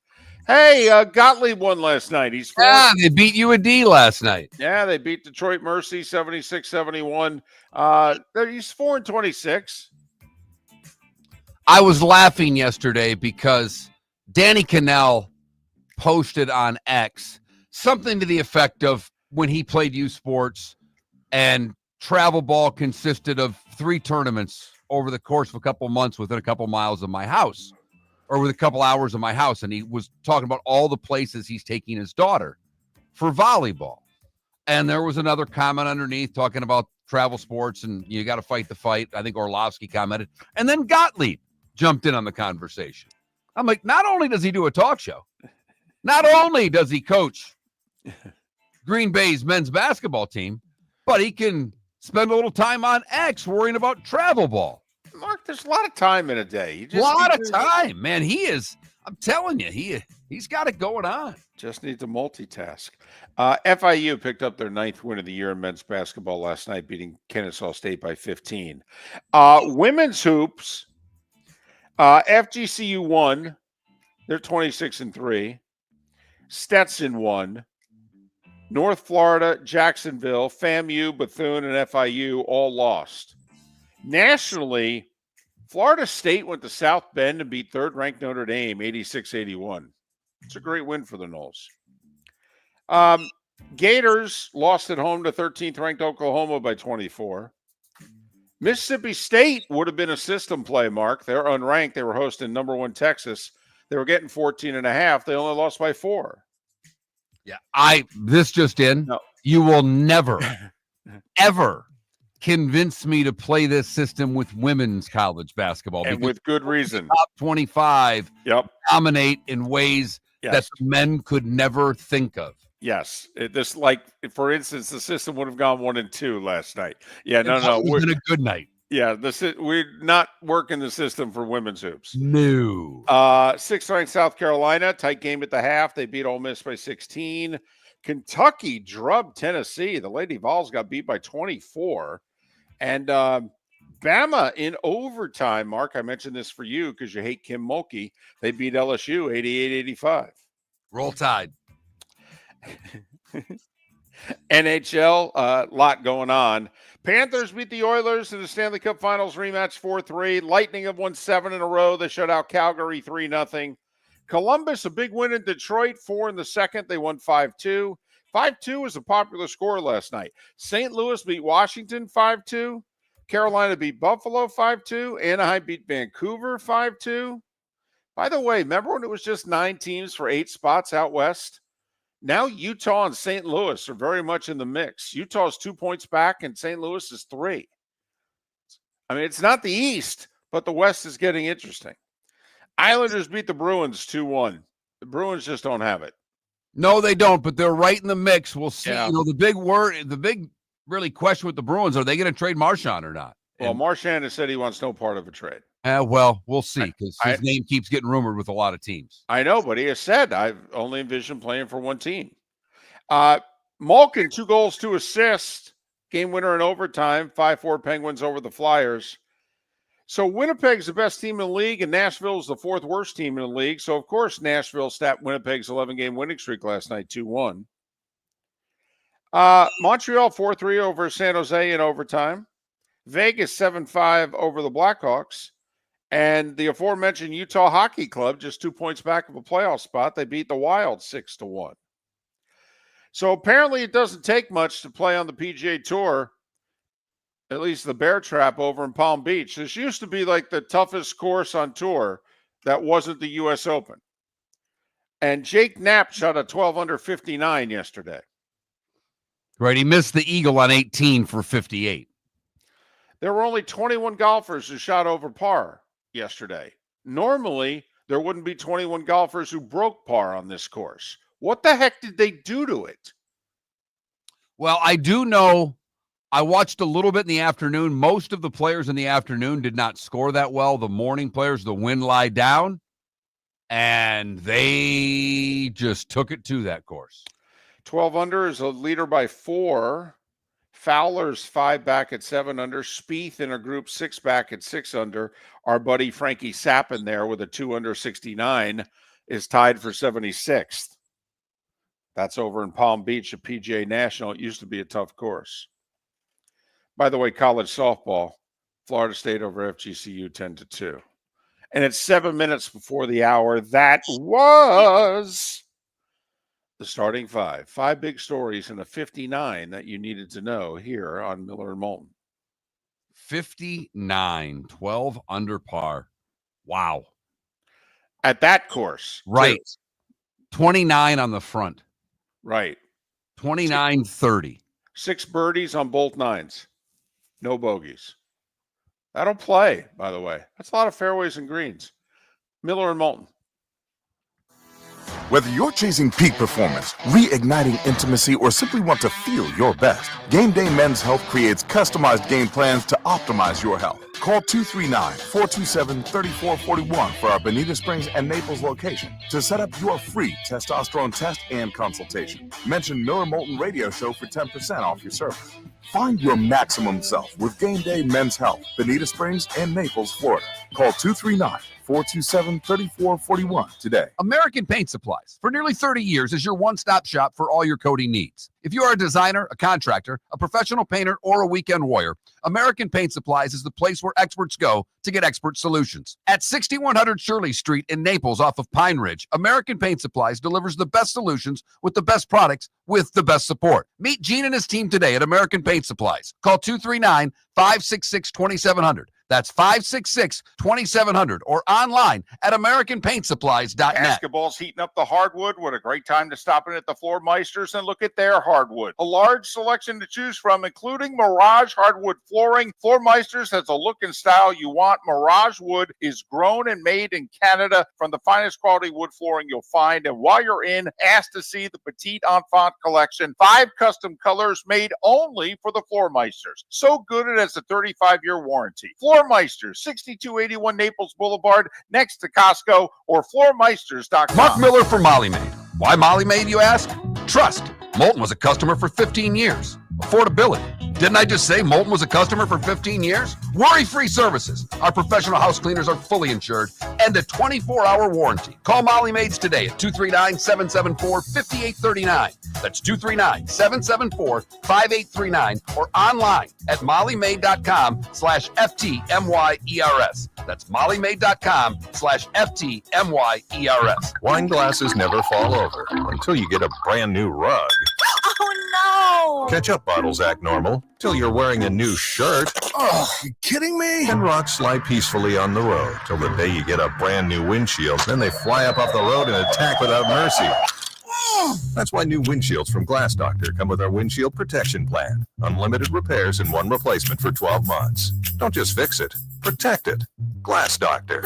Hey, Gottlieb won last night. He's 4. Yeah, they beat UAD last night. Yeah, they beat Detroit Mercy 76-71. He's 4-26. I was laughing yesterday because Danny Cannell posted on X something to the effect of when he played U Sports and travel ball consisted of 3 tournaments over the course of a couple months within a couple miles of my house, or with a couple hours of my house. And he was talking about all the places he's taking his daughter for volleyball. And there was another comment underneath talking about travel sports and you got to fight the fight. I think Orlovsky commented. And then Gottlieb jumped in on the conversation. I'm like, not only does he do a talk show, not only does he coach Green Bay's men's basketball team, but he can spend a little time on X worrying about travel ball. Mark, there's a lot of time in a day. You A just lot need of to- time, man. He is, I'm telling you, he's got it going on. Just need to multitask. FIU picked up their 9th win of the year in men's basketball last night, beating Kennesaw State by 15. Women's hoops, FGCU won. They're 26-3. Stetson won. North Florida, Jacksonville, FAMU, Bethune, and FIU all lost. Nationally, Florida State went to South Bend and beat 3rd-ranked Notre Dame 86-81. It's a great win for the Noles. Gators lost at home to 13th-ranked Oklahoma by 24. Mississippi State would have been a system play, Mark. They're unranked. They were hosting number 1 Texas. They were getting 14.5. They only lost by 4. Yeah, this just in. No. You will never, ever convince me to play this system with women's college basketball. And because with good reason. top 25 Yep. dominate in ways that Yes. the men could never think of. Yes. For instance, the system would have gone 1-2 last night. Yeah, no. It was been a good night. Yeah, we're not working the system for women's hoops. No. 6th-ranked South Carolina, tight game at the half. They beat Ole Miss by 16. Kentucky drubbed Tennessee. The Lady Vols got beat by 24. And Bama in overtime, Mark, I mentioned this for you because you hate Kim Mulkey. They beat LSU 88-85. Roll Tide. NHL, lot going on. Panthers beat the Oilers in the Stanley Cup Finals rematch 4-3. Lightning have won 7 in a row. They shut out Calgary 3-0. Columbus, a big win in Detroit, 4 in the second. They won 5-2. 5-2 was a popular score last night. St. Louis beat Washington 5-2. Carolina beat Buffalo 5-2. Anaheim beat Vancouver 5-2. By the way, remember when it was just 9 teams for 8 spots out west? Now Utah and St. Louis are very much in the mix. Utah's 2 points back and St. Louis is 3. I mean, it's not the East, but the West is getting interesting. Islanders beat the Bruins 2-1. The Bruins just don't have it. No, they don't, but they're right in the mix. We'll see. Yeah. You know, the big really question with the Bruins, are they going to trade Marchand or not? Well, And, Marchand has said he wants no part of a trade. well, we'll see because his I- name keeps getting rumored with a lot of teams. I know, but he has said, I've only envisioned playing for one team. Malkin, 2 goals, 2 assists. Game winner in overtime, 5-4 Penguins over the Flyers. So Winnipeg's the best team in the league, and Nashville's the 4th worst team in the league. So, of course, Nashville snapped Winnipeg's 11-game winning streak last night, 2-1. Montreal 4-3 over San Jose in overtime. Vegas 7-5 over the Blackhawks. And the aforementioned Utah Hockey Club, just 2 points back of a playoff spot, they beat the Wild 6-1. So apparently it doesn't take much to play on the PGA Tour, at least the Bear Trap over in Palm Beach. This used to be like the toughest course on tour that wasn't the U.S. Open. And Jake Knapp shot a 12 under 59 yesterday. Right. He missed the eagle on 18 for 58. There were only 21 golfers who shot over par yesterday. Normally, there wouldn't be 21 golfers who broke par on this course. What the heck did they do to it? Well, I do know, I watched a little bit in the afternoon. Most of the players in the afternoon did not score that well. The morning players, the wind lied down, and they just took it to that course. 12 under is a leader by 4. Fowler's 5 back at 7 under. Spieth in a group 6 back at 6 under. Our buddy Frankie Sappin there with a 2 under 69 is tied for 76th. That's over in Palm Beach at PGA National. It used to be a tough course. By the way, college softball, Florida State over FGCU 10-2. And it's 7 minutes before the hour. That was the starting 5. 5 big stories and a 59 that you needed to know here on Miller and Moulton. 59, 12 under par. Wow. At that course. Right. Too. 29 on the front. Right. 29, 30. 6 birdies on both nines. No bogeys. That'll play, by the way. That's a lot of fairways and greens. Miller and Moulton. Whether you're chasing peak performance, reigniting intimacy, or simply want to feel your best, Game Day Men's Health creates customized game plans to optimize your health. Call 239-427-3441 for our Bonita Springs and Naples location to set up your free testosterone test and consultation. Mention Miller Moulton Radio Show for 10% off your service. Find your maximum self with Game Day Men's Health, Bonita Springs and Naples, Florida. Call 239-427-3441 today. American Paint Supplies, for nearly 30 years, is your one-stop shop for all your coating needs. If you are a designer, a contractor, a professional painter, or a weekend warrior, American Paint Supplies is the place where experts go to get expert solutions. At 6100 Shirley Street in Naples off of Pine Ridge, American Paint Supplies delivers the best solutions with the best products with the best support. Meet Gene and his team today at American Paint Supplies. Call 239-566-2700. That's 566-2700 or online at AmericanPaintSupplies.net. Basketball's heating up the hardwood. What a great time to stop in at the Floor Meisters and look at their hardwood. A large selection to choose from, including Mirage hardwood flooring. Floor Meisters has a look and style you want. Mirage wood is grown and made in Canada from the finest quality wood flooring you'll find. And while you're in, ask to see the Petite Enfant collection. 5 custom colors made only for the Floor Meisters. So good it has a 35-year warranty. Floor Meisters, 6281 Naples Boulevard, next to Costco, or floormeisters.com. Mark Miller for Molly Maid. Why Molly Maid, you ask? Trust. Moulton was a customer for 15 years. Affordability. Didn't I just say Moulton was a customer for 15 years? Worry-free services. Our professional house cleaners are fully insured and a 24-hour warranty. Call Molly Maids today at 239-774-5839. That's 239-774-5839 or online at mollymaid.com/FTMYERS. That's mollymaid.com/FTMYERS. Wine glasses never fall over until you get a brand new rug. Oh, no. Ketchup bottles act normal till you're wearing a new shirt. Oh, you kidding me? And rocks slide peacefully on the road till the day you get a brand new windshield. Then they fly up off the road and attack without mercy. That's why new windshields from Glass Doctor come with our windshield protection plan. Unlimited repairs and 1 replacement for 12 months. Don't just fix it, protect it. Glass Doctor,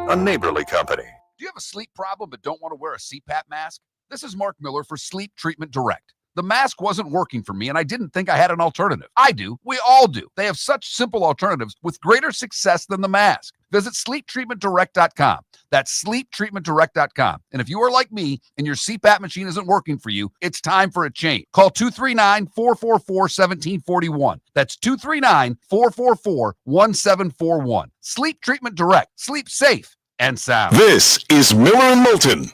a neighborly company. Do you have a sleep problem but don't want to wear a CPAP mask? This is Mark Miller for Sleep Treatment Direct. The mask wasn't working for me, and I didn't think I had an alternative. I do. We all do. They have such simple alternatives with greater success than the mask. Visit sleeptreatmentdirect.com. That's sleeptreatmentdirect.com. And if you are like me and your CPAP machine isn't working for you, it's time for a change. Call 239-444-1741. That's 239-444-1741. Sleep Treatment Direct. Sleep safe and sound. This is Miller and Moulton.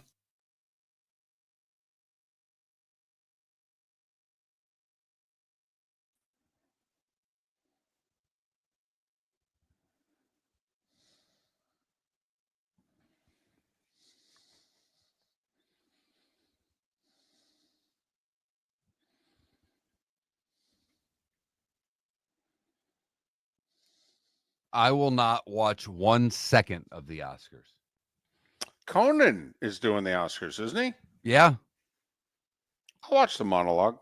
I will not watch 1 second of the Oscars. Conan is doing the Oscars, isn't he? Yeah. I'll watch the monologue.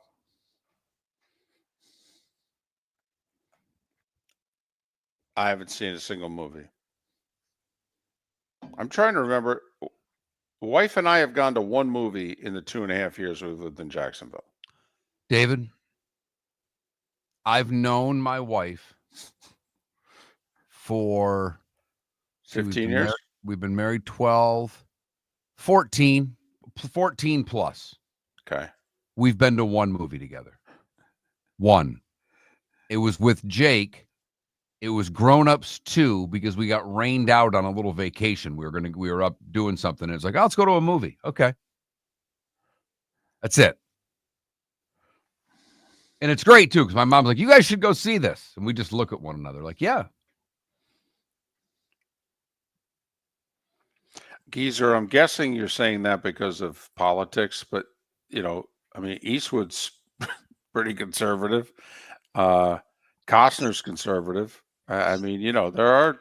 I haven't seen a single movie. I'm trying to remember. Wife and I have gone to one movie in the 2.5 years we've lived in Jacksonville. David, I've known my wife for 15 years? We've been married 14 plus. Okay. We've been to one movie together. One. It was with Jake. It was Grown Ups 2 because we got rained out on a little vacation. We were up doing something. And it's like, oh, let's go to a movie. Okay. That's it. And it's great too, because my mom's like, you guys should go see this. And we just look at one another like, yeah. Geezer, I'm guessing you're saying that because of politics, but Eastwood's pretty conservative. Costner's conservative. There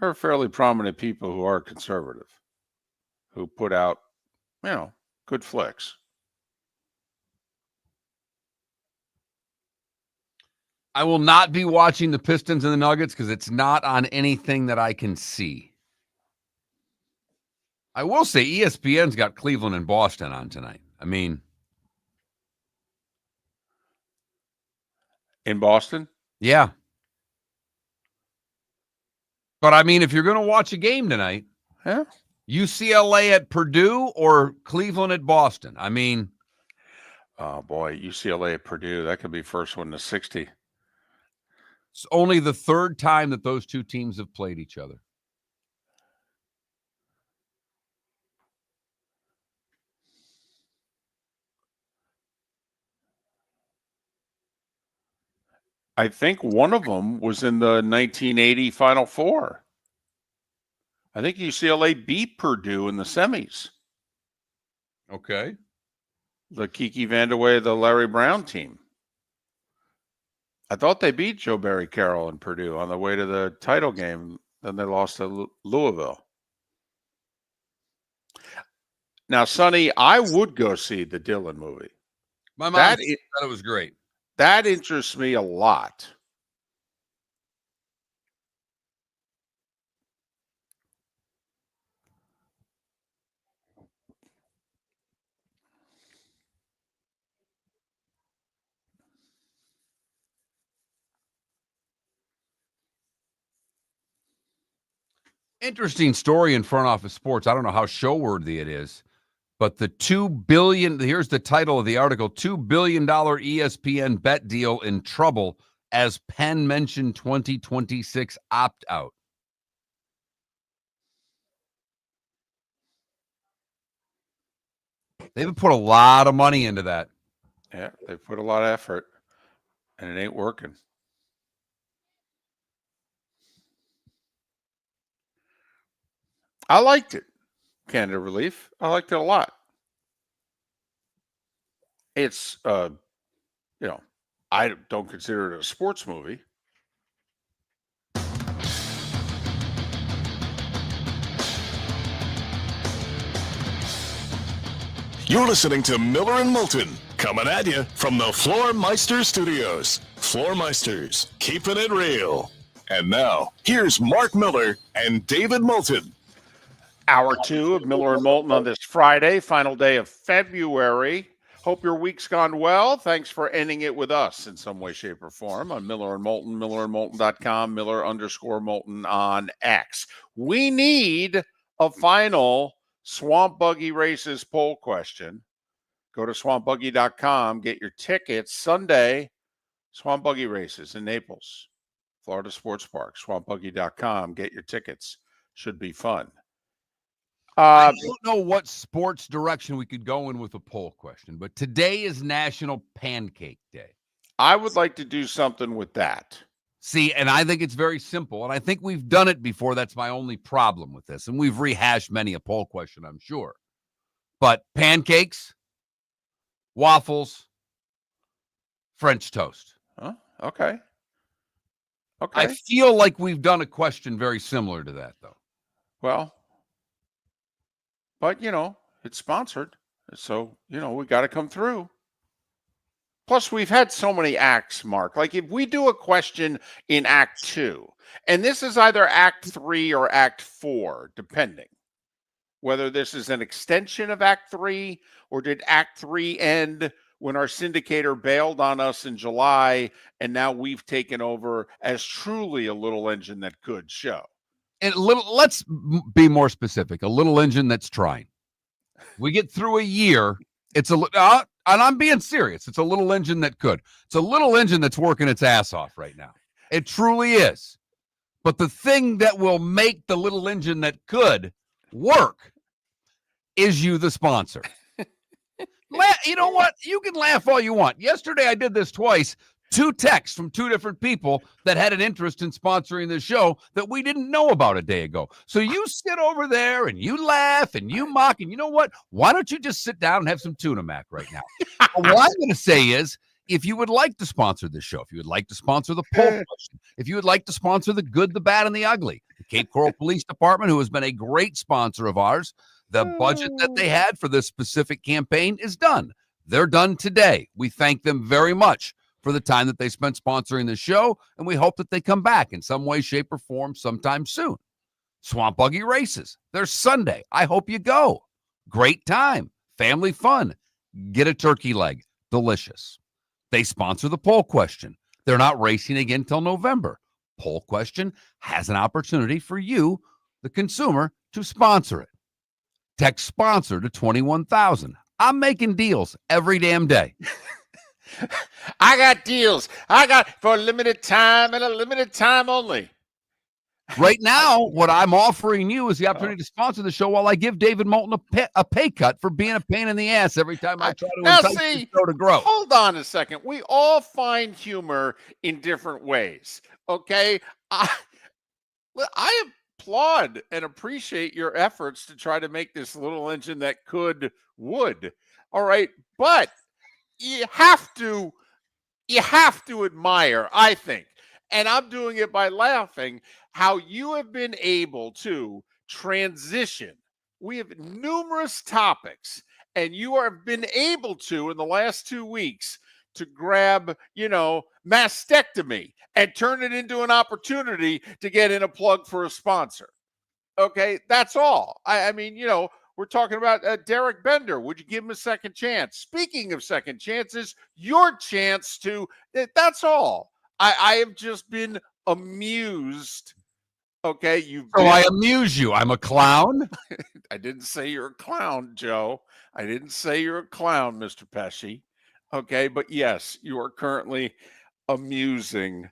are fairly prominent people who are conservative, who put out, good flicks. I will not be watching the Pistons and the Nuggets because it's not on anything that I can see. I will say ESPN's got Cleveland and Boston on tonight. In Boston? Yeah. But if you're going to watch a game tonight, yeah, UCLA at Purdue or Cleveland at Boston. Oh boy, UCLA at Purdue, that could be first one to 60. It's only the third time that those two teams have played each other. I think one of them was in the 1980 Final Four. I think UCLA beat Purdue in the semis. Okay. The Kiki Vandeweghe, the Larry Brown team. I thought they beat Joe Barry Carroll and Purdue on the way to the title game. Then they lost to Louisville. Now, Sonny, I would go see the Dylan movie. My mom thought it was great. That interests me a lot. Interesting story in Front Office Sports. I don't know how show-worthy it is, but the $2 billion, here's the title of the article, $2 billion ESPN bet deal in trouble as Penn mentioned 2026 opt-out. They've put a lot of money into that. Yeah, they put a lot of effort, and it ain't working. I liked it, Canada Relief. I liked it a lot. It's, I don't consider it a sports movie. You're listening to Miller and Moulton, coming at you from the Floor Meister Studios. Floor Meisters, keeping it real. And now, here's Mark Miller and David Moulton. Hour 2 of Miller and Moulton on this Friday, final day of February. Hope your week's gone well. Thanks for ending it with us in some way, shape, or form on Miller and Moulton, millerandmoulton.com, Miller_Moulton on X. We need a final Swamp Buggy Races poll question. Go to swampbuggy.com, get your tickets. Sunday, Swamp Buggy Races in Naples, Florida Sports Park. Swampbuggy.com, get your tickets. Should be fun. I don't know what sports direction we could go in with a poll question, but today is National Pancake Day. I would like to do something with that. See, and I think it's very simple, and I think we've done it before. That's my only problem with this, and we've rehashed many a poll question, I'm sure. But pancakes, waffles, French toast. Huh? Okay. I feel like we've done a question very similar to that, though. Well, but, it's sponsored. So, we got to come through. Plus, we've had so many acts, Mark. Like if we do a question in Act 2, and this is either Act 3 or Act 4, depending whether this is an extension of Act 3 or did Act 3 end when our syndicator bailed on us in July, and now we've taken over as truly a little engine that could show. And let's be more specific. A little engine that's trying. We get through a year. It's and I'm being serious. It's a little engine that could. It's a little engine that's working its ass off right now. It truly is. But the thing that will make the little engine that could work is you, the sponsor. You know what? You can laugh all you want. Yesterday, I did this twice. 2 texts from 2 different people that had an interest in sponsoring the show that we didn't know about a day ago. So you sit over there and you laugh and you mock, and you know what? Why don't you just sit down and have some tuna mac right now? What I'm going to say is, if you would like to sponsor this show, if you would like to sponsor the poll question, if you would like to sponsor the good, the bad, and the ugly, the Cape Coral Police Department, who has been a great sponsor of ours, the budget that they had for this specific campaign is done. They're done today. We thank them very much for the time that they spent sponsoring the show, and we hope that they come back in some way, shape, or form sometime soon. Swamp Buggy Races. They're Sunday. I hope you go. Great time. Family fun. Get a turkey leg. Delicious. They sponsor the poll question. They're not racing again till November. Poll question has an opportunity for you, the consumer, to sponsor it. Text sponsor to 21,000. I'm making deals every damn day. I got deals. I got for a limited time and a limited time only. Right now, what I'm offering you is the opportunity to sponsor the show while I give David Moulton a pay cut for being a pain in the ass every time I try to entice the show to grow. Hold on a second. We all find humor in different ways. Okay. I applaud and appreciate your efforts to try to make this little engine that would. All right. But you have to admire, I think, and I'm doing it by laughing, how you have been able to transition. We have numerous topics, and you have been able to, in the last 2 weeks, to grab, mastectomy and turn it into an opportunity to get in a plug for a sponsor. Okay, that's all. I mean, we're talking about Derek Bender. Would you give him a second chance? Speaking of second chances, your chance to, that's all. I have just been amused. Okay, I amuse you. I'm a clown. I didn't say you're a clown, Joe. I didn't say you're a clown, Mr. Pesci. Okay, but yes, you are currently amusing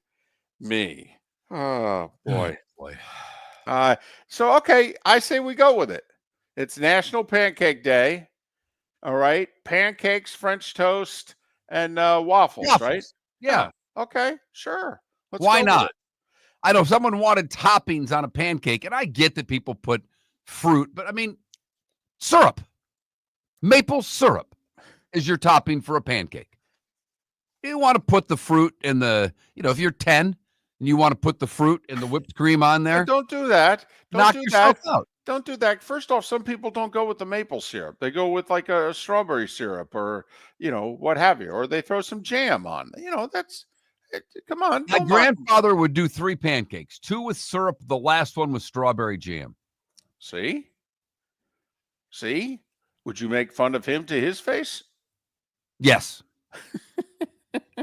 me. Oh, boy. So, okay, I say we go with it. It's National Pancake Day. All right. Pancakes, French toast, and waffles, right? Yeah. Okay, sure. Why not? I know someone wanted toppings on a pancake, and I get that people put fruit, but I mean, syrup. Maple syrup is your topping for a pancake. You want to put the fruit in if you're 10 and you want to put the fruit and the whipped cream on there. Don't do that. Knock yourself out. Don't do that. First off, some people don't go with the maple syrup. They go with like a strawberry syrup or, what have you, or they throw some jam on. Come on. My grandfather would do 3 pancakes, 2 with syrup, the last one with strawberry jam. See? Would you make fun of him to his face? Yes.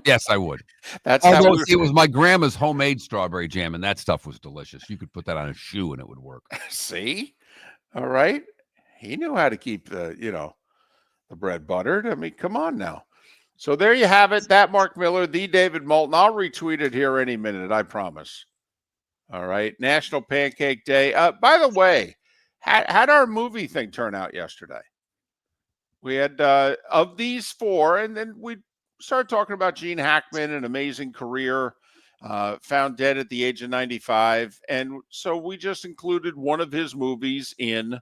Yes, I would. Although it was my grandma's homemade strawberry jam, and that stuff was delicious. You could put that on a shoe and it would work. See? All right. He knew how to keep the bread buttered. I mean, come on now. So there you have it. That Mark Miller, the David Moulton. I'll retweet it here any minute, I promise. All right. National Pancake Day. By the way, how'd our movie thing turn out yesterday? We had of these 4, and then we started talking about Gene Hackman, an amazing career, found dead at the age of 95. And so we just included one of his movies in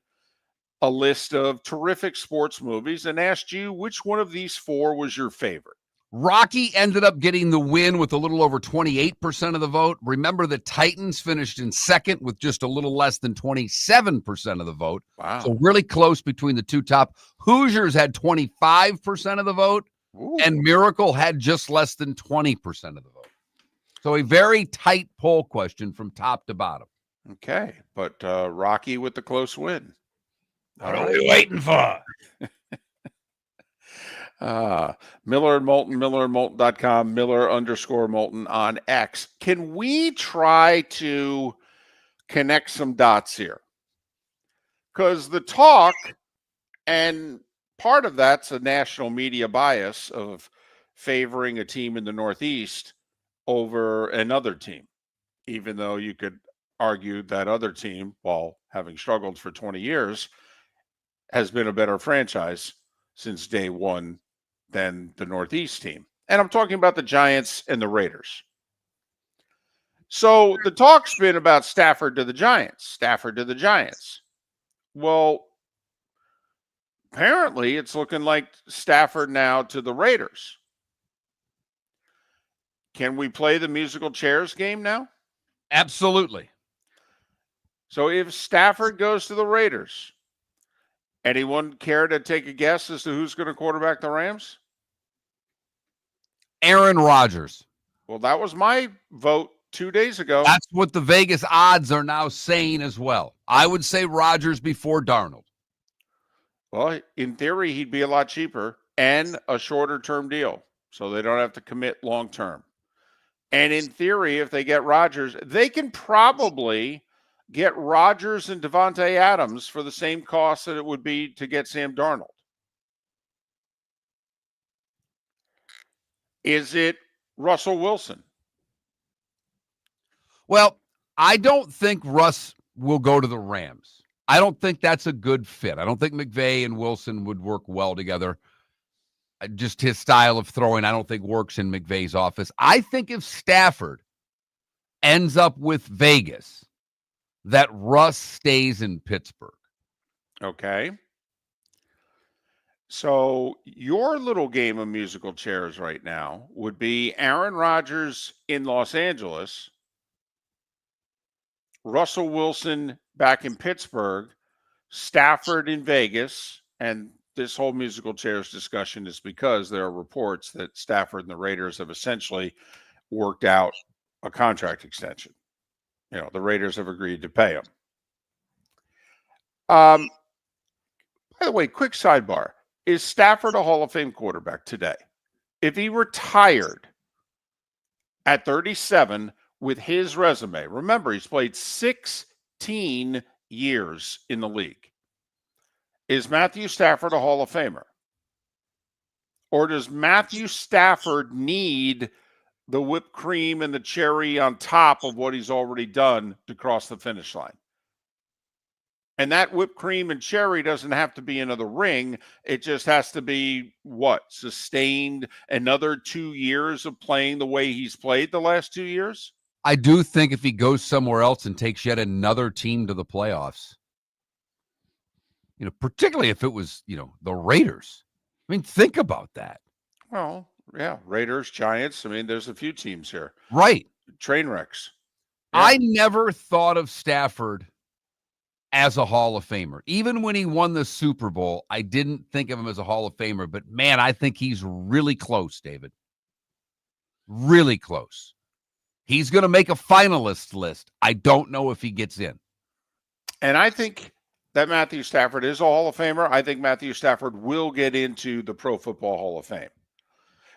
a list of terrific sports movies and asked you which one of these 4 was your favorite. Rocky ended up getting the win with a little over 28% of the vote. Remember, the Titans finished in second with just a little less than 27% of the vote. Wow. So really close between the 2 top. Hoosiers had 25% of the vote. Ooh. and Miracle had just less than 20% of the vote. So a very tight poll question from top to bottom. Okay, but Rocky with the close win. What are we waiting for? Miller and Moulton, millerandmoulton.com, Miller_Moulton on X. Can we try to connect some dots here? Because the talk, and part of that's a national media bias of favoring a team in the Northeast over another team, even though you could argue that other team, while having struggled for 20 years, has been a better franchise since day one than the Northeast team. And I'm talking about the Giants and the Raiders. So the talk's been about Stafford to the Giants, Stafford to the Giants. Well, apparently it's looking like Stafford now to the Raiders. Can we play the musical chairs game now? Absolutely. So if Stafford goes to the Raiders, anyone care to take a guess as to who's going to quarterback the Rams? Aaron Rodgers. Well, that was my vote 2 days ago. That's what the Vegas odds are now saying as well. I would say Rodgers before Darnold. Well, in theory, he'd be a lot cheaper and a shorter term deal, so they don't have to commit long term. And in theory, if they get Rodgers, they can probably get Rodgers and Devontae Adams for the same cost that it would be to get Sam Darnold. Is it Russell Wilson? Well, I don't think Russ will go to the Rams. I don't think that's a good fit. I don't think McVay and Wilson would work well together. Just his style of throwing, I don't think works in McVay's office. I think if Stafford ends up with Vegas, that Russ stays in Pittsburgh. Okay. So your little game of musical chairs right now would be Aaron Rodgers in Los Angeles, Russell Wilson back in Pittsburgh, Stafford in Vegas, and this whole musical chairs discussion is because there are reports that Stafford and the Raiders have essentially worked out a contract extension. You know, the Raiders have agreed to pay him. By the way, quick sidebar. Is Stafford a Hall of Fame quarterback today? If he retired at 37 with his resume, remember, he's played 16 years in the league. Is Matthew Stafford a Hall of Famer? Or does Matthew Stafford need the whipped cream and the cherry on top of what he's already done to cross the finish line? And that whipped cream and cherry doesn't have to be another ring. It just has to be what? Sustained another 2 years of playing the way he's played the last 2 years? I do think if he goes somewhere else and takes yet another team to the playoffs, you know, particularly if it was, you know, the Raiders. I mean, think about that. Well, yeah, Raiders, Giants. I mean, there's a few teams here. Right. Train wrecks. Yeah. I never thought of Stafford as a Hall of Famer. Even when he won the Super Bowl, I didn't think of him as a Hall of Famer. But, man, I think he's really close, David. Really close. He's going to make a finalist list. I don't know if he gets in. And I think that Matthew Stafford is a Hall of Famer. I think Matthew Stafford will get into the Pro Football Hall of Fame.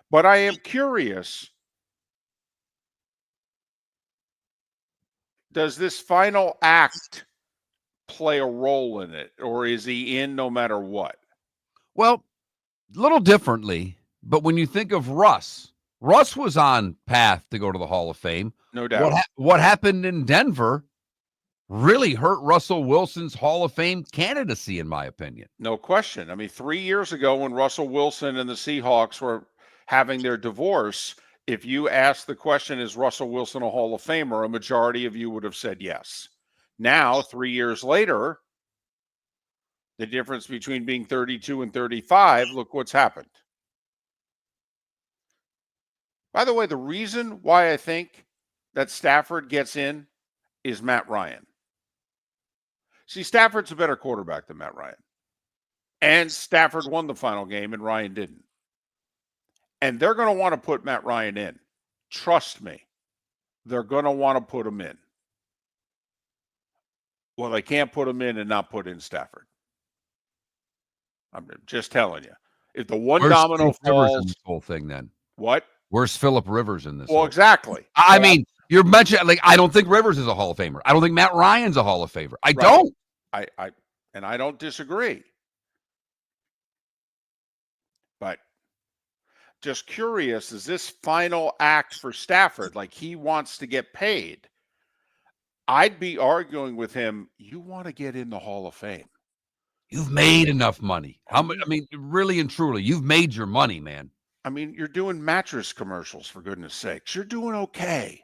But I am curious, does this final act play a role in it, or is he in no matter what? Well, a little differently, but when you think of Russ was on path to go to the Hall of Fame. No doubt. What happened in Denver really hurt Russell Wilson's Hall of Fame candidacy, in my opinion. No question. I mean, 3 years ago when Russell Wilson and the Seahawks were having their divorce, if you asked the question, is Russell Wilson a Hall of Famer, a majority of you would have said yes. Now, 3 years later, the difference between being 32 and 35, look what's happened. By the way, the reason why I think that Stafford gets in is Matt Ryan. See, Stafford's a better quarterback than Matt Ryan. And Stafford won the final game and Ryan didn't. And they're going to want to put Matt Ryan in. Trust me. They're going to want to put him in. Well, they can't put him in and not put in Stafford. I'm just telling you. If the one Where's domino Phillip Rivers in falls, this whole thing then? what? Where's Phillip Rivers in this? Well, whole exactly. I mean, you're mentioning, like, I don't think Rivers is a Hall of Famer. I don't think Matt Ryan's a Hall of Famer. I don't. I don't disagree. But just curious, is this final act for Stafford? Like, he wants to get paid. I'd be arguing with him, you want to get in the Hall of Fame. You've made enough money. How much? I mean, really and truly, you've made your money, man. I mean, you're doing mattress commercials, for goodness sakes. You're doing okay.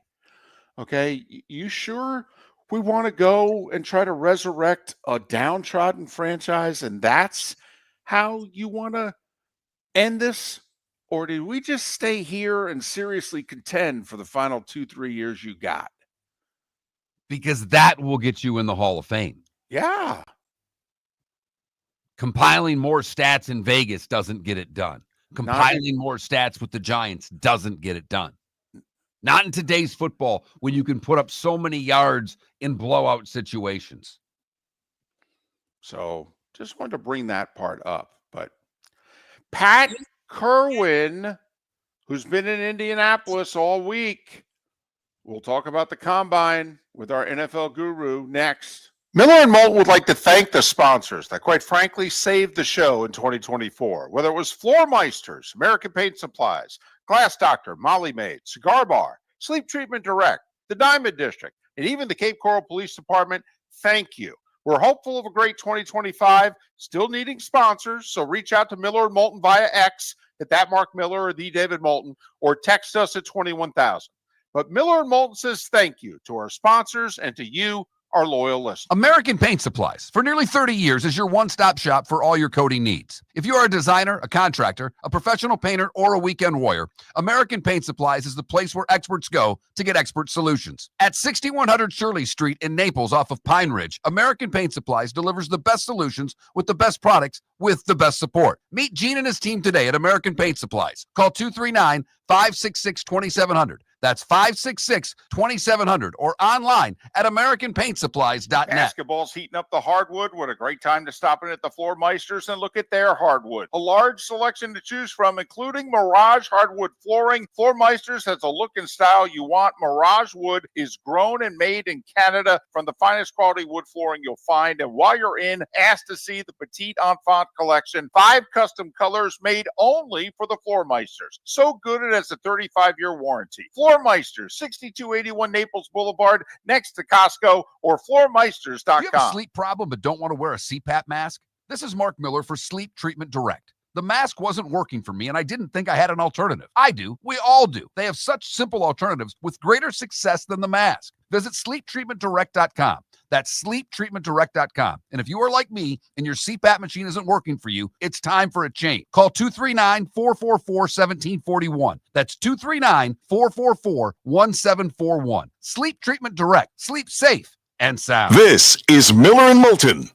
Okay. You sure we want to go and try to resurrect a downtrodden franchise, and that's how you want to end this? Or did we just stay here and seriously contend for the final 2-3 years you got? Because that will get you in the Hall of Fame. Yeah. Compiling more stats in Vegas doesn't get it done. Compiling more stats with the Giants doesn't get it done. Not in today's football when you can put up so many yards in blowout situations. So just wanted to bring that part up. But Pat Kirwan, who's been in Indianapolis all week, we'll talk about the combine with our NFL guru next. Miller and Moulton would like to thank the sponsors that, quite frankly, saved the show in 2024. Whether it was Floor Meisters, American Paint Supplies, Glass Doctor, Molly Maid, Cigar Bar, Sleep Treatment Direct, the Diamond District, and even the Cape Coral Police Department, thank you. We're hopeful of a great 2025, still needing sponsors, so reach out to Miller and Moulton via X at that Mark Miller or the David Moulton, or text us at 21,000. But Miller and Moulton says thank you to our sponsors and to you, our loyal listeners. American Paint Supplies, for nearly 30 years, is your one-stop shop for all your coating needs. If you are a designer, a contractor, a professional painter, or a weekend warrior, American Paint Supplies is the place where experts go to get expert solutions. At 6100 Shirley Street in Naples off of Pine Ridge, American Paint Supplies delivers the best solutions with the best products with the best support. Meet Gene and his team today at American Paint Supplies. Call 239-566-2700. That's 566-2700, or online at AmericanPaintSupplies.net. Basketball's heating up the hardwood. What a great time to stop in at the Floor Meisters and look at their hardwood. A large selection to choose from, including Mirage hardwood flooring. Floor Meisters has a look and style you want. Mirage wood is grown and made in Canada from the finest quality wood flooring you'll find. And while you're in, ask to see the Petite Enfant collection. 5 custom colors made only for the Floor Meisters. So good it has a 35-year warranty. Floor Meisters, 6281 Naples Boulevard, next to Costco, or floormeisters.com. Do you have a sleep problem but don't want to wear a CPAP mask? This is Mark Miller for Sleep Treatment Direct. The mask wasn't working for me, and I didn't think I had an alternative. I do. We all do. They have such simple alternatives with greater success than the mask. Visit sleeptreatmentdirect.com. That's sleeptreatmentdirect.com. And if you are like me and your CPAP machine isn't working for you, it's time for a change. Call 239-444-1741. That's 239-444-1741. Sleep Treatment Direct. Sleep safe and sound. This is Miller and Moulton.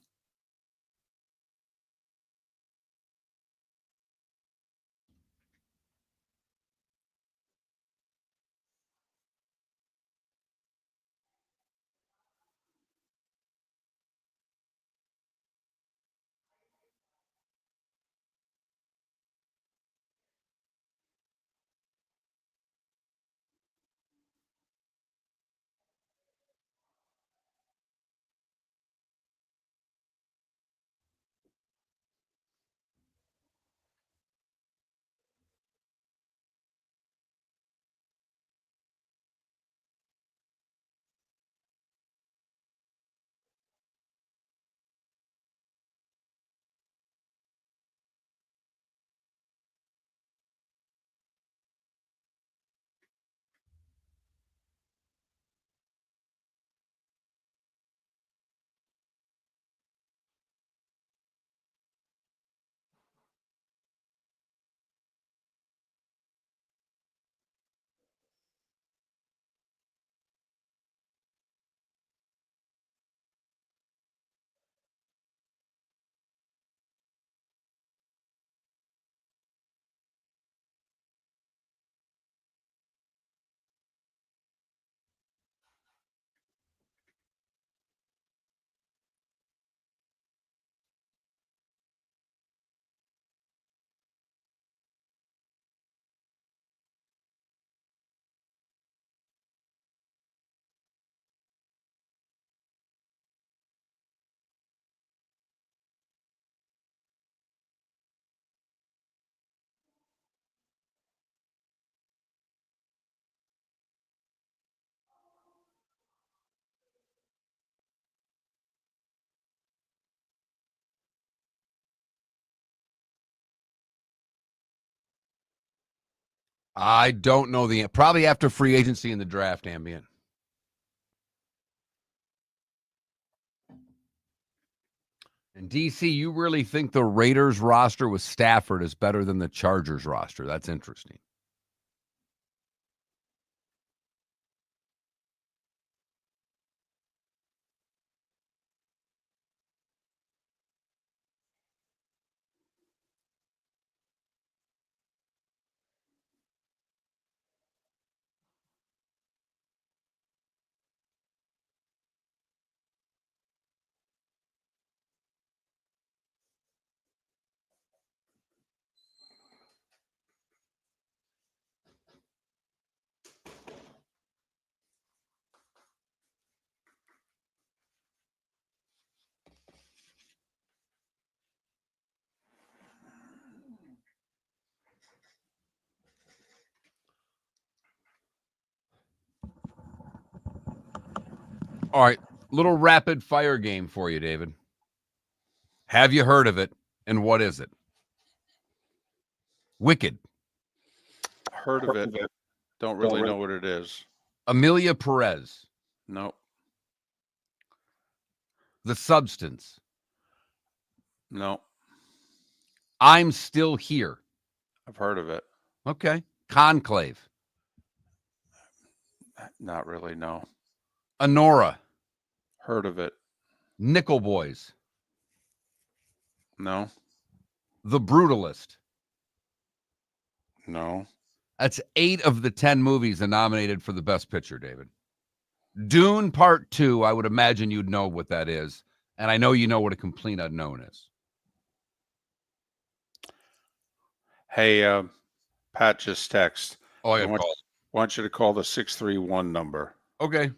I don't know probably after free agency and the draft, Ambient. And DC, you really think the Raiders roster with Stafford is better than the Chargers roster? That's interesting. All right, little rapid fire game for you, David. Have you heard of it, and what is it? Wicked. Heard of it. Don't really know what it is. Amelia Perez. No. The Substance. No. I'm Still Here. I've heard of it. Okay. Conclave. Not really, no. Honora. Heard of it. Nickel Boys. No. The Brutalist. No. That's 8 of the 10 movies nominated for the Best Picture, David. Dune Part 2, I would imagine you'd know what that is. And I know you know what a complete unknown is. Hey, Pat just text. Oh, I want you to call the 631 number. Okay.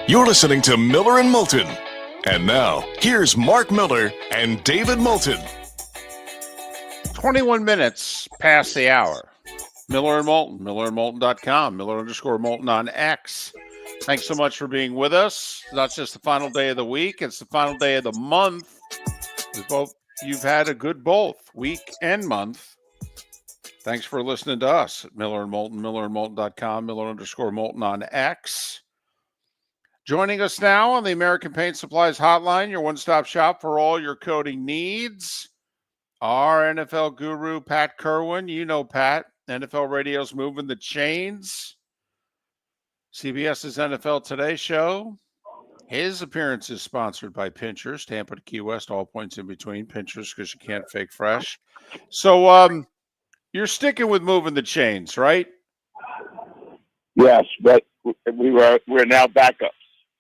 You're listening to Miller and Moulton. And now, here's Mark Miller and David Moulton. 21 minutes past the hour. Miller and Moulton, millerandmoulton.com, Miller_Moulton on X. Thanks so much for being with us. It's not just the final day of the week, it's the final day of the month. You've had a good both week and month. Thanks for listening to us at Miller and Moulton, millerandmoulton.com, Miller_Moulton on X. Joining us now on the American Paint Supplies Hotline, your one-stop shop for all your coating needs. Our NFL guru, Pat Kirwan. You know Pat. NFL Radio's moving the chains. CBS's NFL Today show. His appearance is sponsored by Pinchers, Tampa to Key West, all points in between. Pinchers, because you can't fake fresh. So you're sticking with moving the chains, right? Yes, but we're now backups.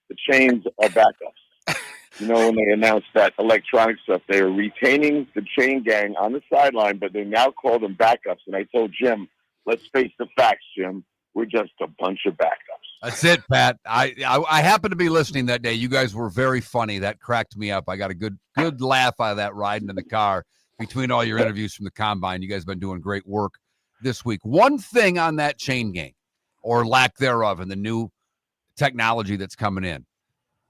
The chains are backups. You know, when they announced that electronic stuff, they were retaining the chain gang on the sideline, but they now call them backups. And I told Jim, let's face the facts, Jim. We're just a bunch of backups. That's it, Pat. I happened to be listening that day. You guys were very funny. That cracked me up. I got a good laugh out of that riding in the car between all your interviews from the Combine. You guys have been doing great work this week. One thing on that chain gang, or lack thereof, and the new technology that's coming in.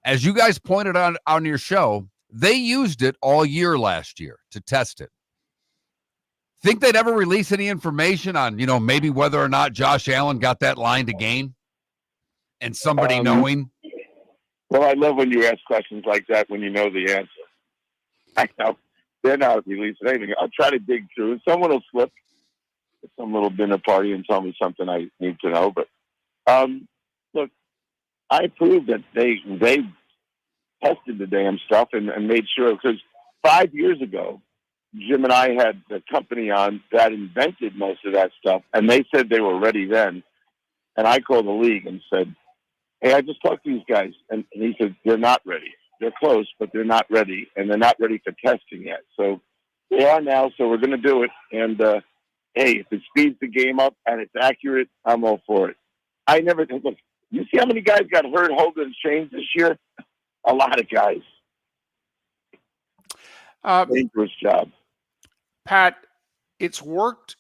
As you guys pointed out on your show, they used it all year last year to test it. Think they'd ever release any information on, maybe whether or not Josh Allen got that line to gain and somebody knowing? Well, I love when you ask questions like that when you know the answer. I know they're not releasing anything. I'll try to dig through. Someone will slip at some little dinner party and tell me something I need to know. But look, I approve that they tested the damn stuff and made sure, because 5 years ago, Jim and I had the company on that invented most of that stuff, and they said they were ready then. And I called the league and said, hey, I just talked to these guys. And he said, they're not ready. They're close, but they're not ready, and they're not ready for testing yet. So they are now, so we're going to do it. And, hey, if it speeds the game up and it's accurate, I'm all for it. I never think, look, you see how many guys got hurt holding chains this year? A lot of guys. Dangerous job. Pat, it's worked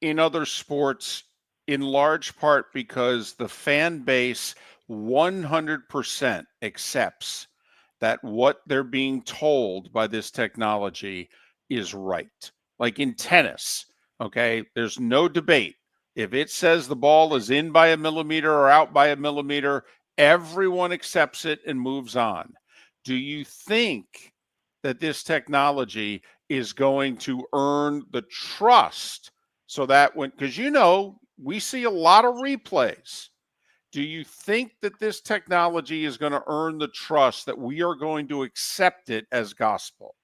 in other sports in large part because the fan base 100% accepts that what they're being told by this technology is right. Like in tennis, okay, there's no debate. If it says the ball is in by a millimeter or out by a millimeter, everyone accepts it and moves on. Do you think that this technology is going to earn the trust so that when, because we see a lot of replays. Do you think that this technology is going to earn the trust that we are going to accept it as gospel?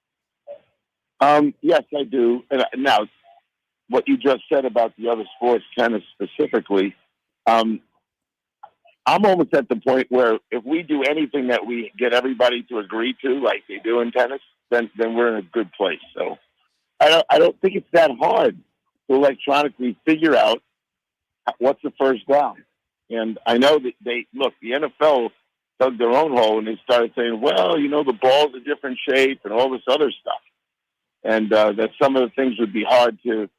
Yes, I do. And now, what you just said about the other sports, tennis specifically, I'm almost at the point where if we do anything that we get everybody to agree to, like they do in tennis, then we're in a good place. So I don't think it's that hard to electronically figure out what's the first down. And I know that the NFL dug their own hole and they started saying, well, the ball's a different shape and all this other stuff. And that some of the things would be hard to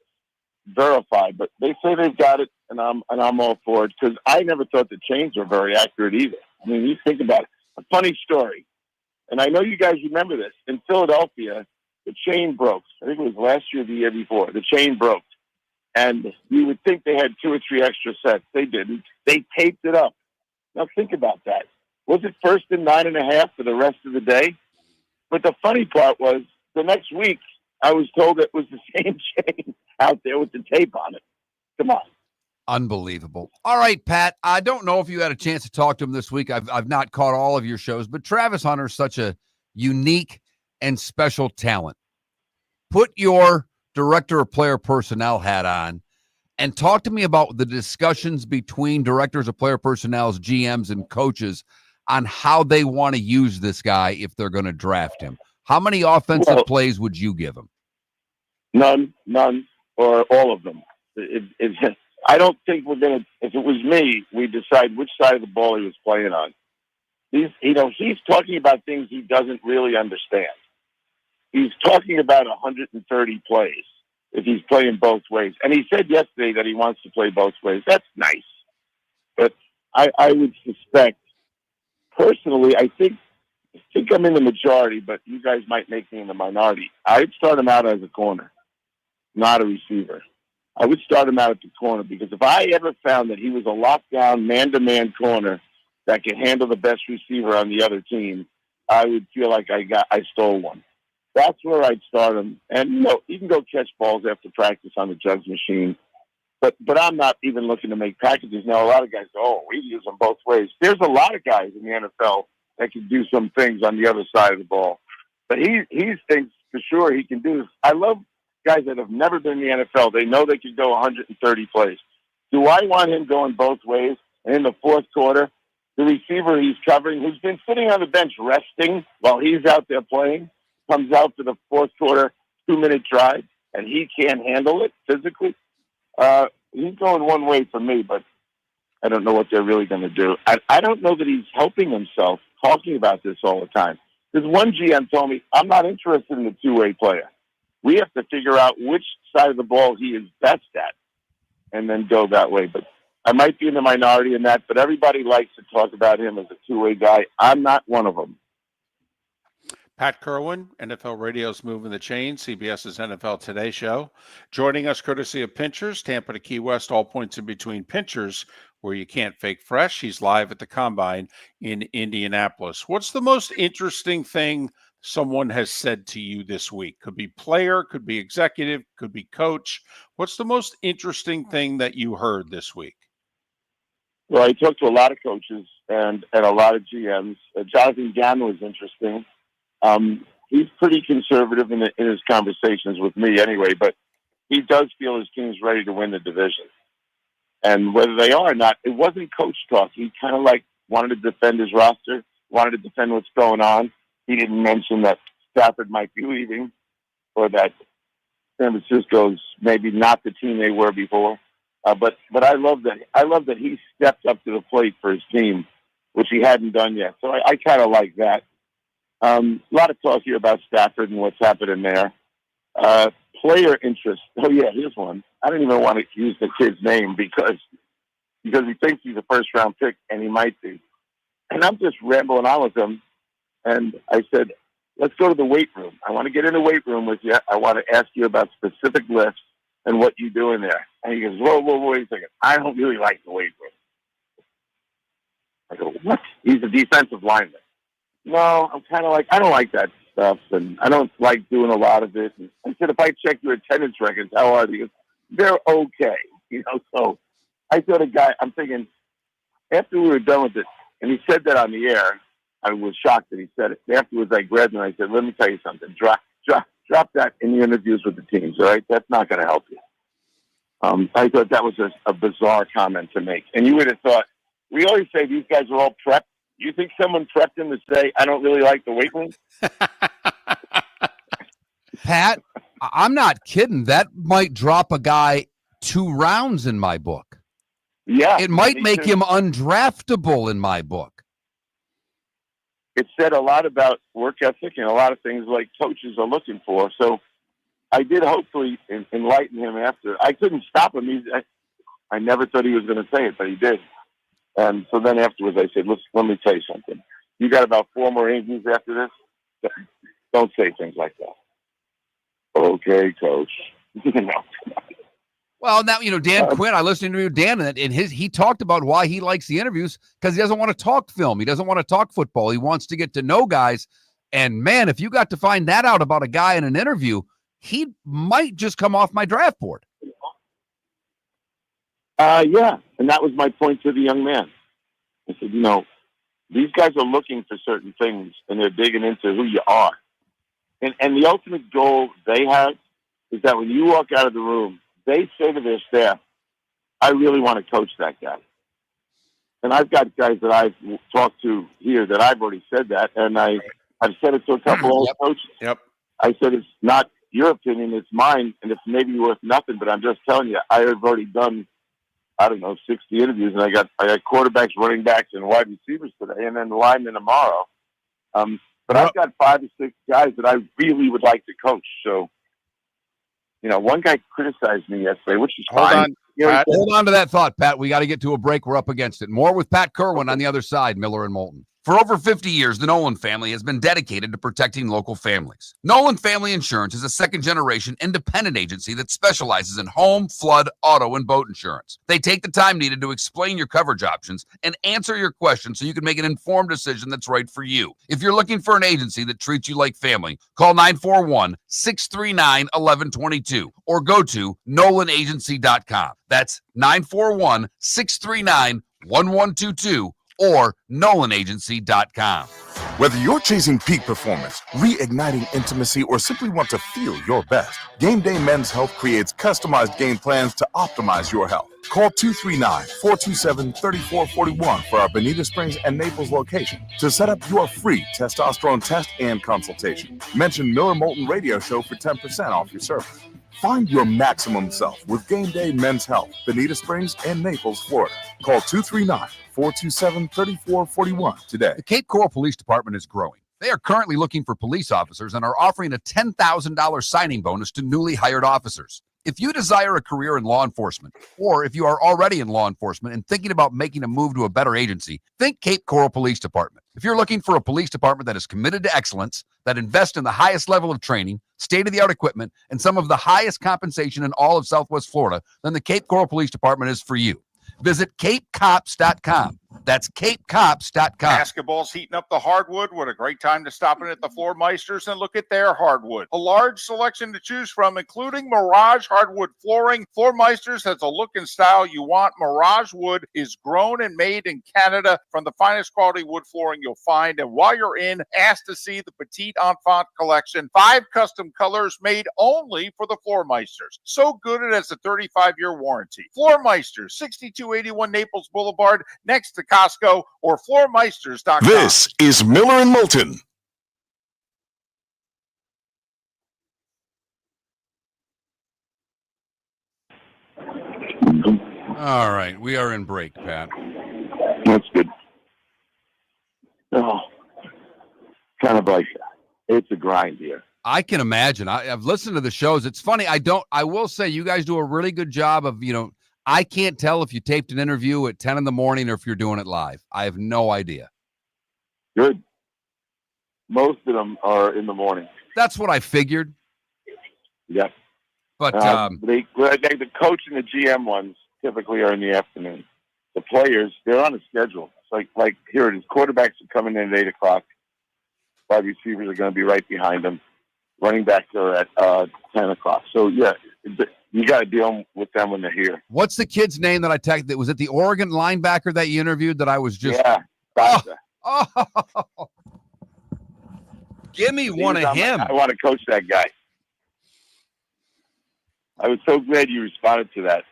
verify, but they say they've got it, and I'm all for it, because I never thought the chains were very accurate either. I mean, you think about it. A funny story, and I know you guys remember this. In Philadelphia, the chain broke. I think it was last year or the year before. The chain broke. And you would think they had 2 or 3 extra sets. They didn't. They taped it up. Now think about that. Was it first and 9.5 for the rest of the day? But the funny part was the next week I was told it was the same chain out there with the tape on it. Come on. Unbelievable. All right, Pat, I don't know if you had a chance to talk to him this week. I've not caught all of your shows, but Travis Hunter's such a unique and special talent. Put your director of player personnel hat on and talk to me about the discussions between directors of player personnel's GMs and coaches on how they want to use this guy if they're going to draft him. How many offensive plays would you give him? None, or all of them. I don't think we're going to, if it was me, we'd decide which side of the ball he was playing on. He's talking about things he doesn't really understand. He's talking about 130 plays if he's playing both ways. And he said yesterday that he wants to play both ways. That's nice. But I would suspect, personally, I think I'm in the majority, but you guys might make me in the minority. I'd start him out as a corner, not a receiver. I would start him out at the corner, because if I ever found that he was a lockdown, man-to-man corner that could handle the best receiver on the other team, I would feel like I stole one. That's where I'd start him. And, he can go catch balls after practice on the jugs machine. But I'm not even looking to make packages. Now, a lot of guys go, we use them both ways. There's a lot of guys in the NFL that can do some things on the other side of the ball. But he thinks for sure he can do this. I love guys that have never been in the NFL. They know they can go 130 plays. Do I want him going both ways? And in the fourth quarter, the receiver he's covering, who's been sitting on the bench resting while he's out there playing, comes out for the fourth quarter 2-minute drive, and he can't handle it physically. He's going one way for me, but I don't know what they're really going to do. I don't know that he's helping himself talking about this all the time. Because one GM told me, I'm not interested in the two-way player. We have to figure out which side of the ball he is best at and then go that way. But I might be in the minority in that, but everybody likes to talk about him as a two-way guy. I'm not one of them. Pat Kirwan, NFL Radio's Moving the Chain, CBS's NFL Today show. Joining us courtesy of Pinchers, Tampa to Key West, all points in between. Pinchers, where you can't fake fresh. He's live at the Combine in Indianapolis. What's the most interesting thing someone has said to you this week? Could be player, could be executive, could be coach. What's the most interesting thing that you heard this week? Well, I talked to a lot of coaches, and a lot of GMs. Jonathan Gannon was interesting. He's pretty conservative in his conversations with me anyway, but he does feel his team's ready to win the division. And whether they are or not, it wasn't coach talk. He kind of like wanted to defend his roster, wanted to defend what's going on. He didn't mention that Stafford might be leaving or that San Francisco's maybe not the team they were before. But I love that. I love that he stepped up to the plate for his team, which he hadn't done yet. So I kind of like that. A lot of talk here about Stafford and what's happening there. Player interest. Oh yeah, here's one. I don't even want to use the kid's name because he thinks he's a first round pick, and he might be. And I'm just rambling on with him. And I said, let's go to the weight room. I want to get in the weight room with you. I want to ask you about specific lifts and what you do in there. And he goes, whoa, wait a second. I don't really like the weight room. I go, what? He's a defensive lineman. No, I'm kind of like, I don't like that stuff, and I don't like doing a lot of it. And I said, if I check your attendance records, how are they? He goes, they're okay. So I told a guy, I'm thinking, after we were done with it, and he said that on the air, I was shocked that he said it. Afterwards, I grabbed him and I said, let me tell you something. Drop that in the interviews with the teams, all right? That's not going to help you. I thought that was a bizarre comment to make. And you would have thought, we always say these guys are all prepped. You think someone prepped him to say, I don't really like the weight room? Pat, I'm not kidding. That might drop a guy 2 rounds in my book. Yeah. It might make him undraftable in my book. It said a lot about work ethic and a lot of things like coaches are looking for. So I did hopefully enlighten him after. I couldn't stop him. I never thought he was going to say it, but he did. And so then afterwards I said, let me tell you something. You got about 4 more interviews after this. Don't say things like that. Okay, coach. No. Well, now, Dan Quinn, I listened to Dan, and he talked about why he likes the interviews because he doesn't want to talk film. He doesn't want to talk football. He wants to get to know guys. And, man, if you got to find that out about a guy in an interview, he might just come off my draft board. Yeah, and that was my point to the young man. I said, these guys are looking for certain things, and they're digging into who you are. And the ultimate goal they have is that when you walk out of the room, they say to their staff, I really want to coach that guy. And I've got guys that I've talked to here that I've already said that, and I've said it to a couple of coaches. Yep. I said, it's not your opinion, it's mine, and it's maybe worth nothing, but I'm just telling you, I have already done, 60 interviews, and I got quarterbacks, running backs, and wide receivers today, and then the linemen tomorrow. But I've got 5 or 6 guys that I really would like to coach. So, one guy criticized me yesterday, which is fine. Hold on to that thought, Pat. We got to get to a break. We're up against it. More with Pat Kirwan on the other side, Miller and Moulton. For over 50 years, the Nolan family has been dedicated to protecting local families. Nolan Family Insurance is a second-generation independent agency that specializes in home, flood, auto, and boat insurance. They take the time needed to explain your coverage options and answer your questions so you can make an informed decision that's right for you. If you're looking for an agency that treats you like family, call 941-639-1122 or go to NolanAgency.com. That's 941-639-1122 or NolanAgency.com. Whether you're chasing peak performance, reigniting intimacy, or simply want to feel your best, Game Day Men's Health creates customized game plans to optimize your health. Call 239-427-3441 for our Bonita Springs and Naples location to set up your free testosterone test and consultation. Mention Miller Moulton Radio Show for 10% off your service. Find your maximum self with Game Day Men's Health, Bonita Springs and Naples, Florida. Call 239-427-3441 today. The Cape Coral Police Department is growing. They are currently looking for police officers and are offering a $10,000 signing bonus to newly hired officers. If you desire a career in law enforcement, or if you are already in law enforcement and thinking about making a move to a better agency, think Cape Coral Police Department. If you're looking for a police department that is committed to excellence, that invests in the highest level of training, state-of-the-art equipment, and some of the highest compensation in all of Southwest Florida, then the Cape Coral Police Department is for you. Visit capecops.com. That's capecops.com. Basketball's heating up the hardwood. What a great time to stop in at the Floor Meisters and look at their hardwood. A large selection to choose from, including Mirage hardwood flooring. Floor Meisters has a look and style you want. Mirage wood is grown and made in Canada from the finest quality wood flooring you'll find. And while you're in, ask to see the Petite Enfant collection. 5 custom colors made only for the Floor Meisters. So good it has a 35-year warranty. Floor Meisters, 6281 Naples Boulevard, next to Costco, or floormeisters.com. This is Miller and Moulton. All right, we are in break, Pat. That's good. Oh, kind of like it's a grind here. I can imagine. I've listened to the shows. It's funny. I will say you guys do a really good job of, I can't tell if you taped an interview at 10 in the morning or if you're doing it live. I have no idea. Good. Most of them are in the morning. That's what I figured. Yeah. But the coach and the GM ones typically are in the afternoon. The players, they're on a schedule. It's like here it is. Quarterbacks are coming in at 8 o'clock. Wide receivers are going to be right behind them. Running backs are at 10 o'clock. So, yeah, you got to deal with them when they're here. What's the kid's name that I texted? Was it the Oregon linebacker that you interviewed that I was just... Yeah. Oh. Give me one of him. I want to coach that guy. I was so glad you responded to that.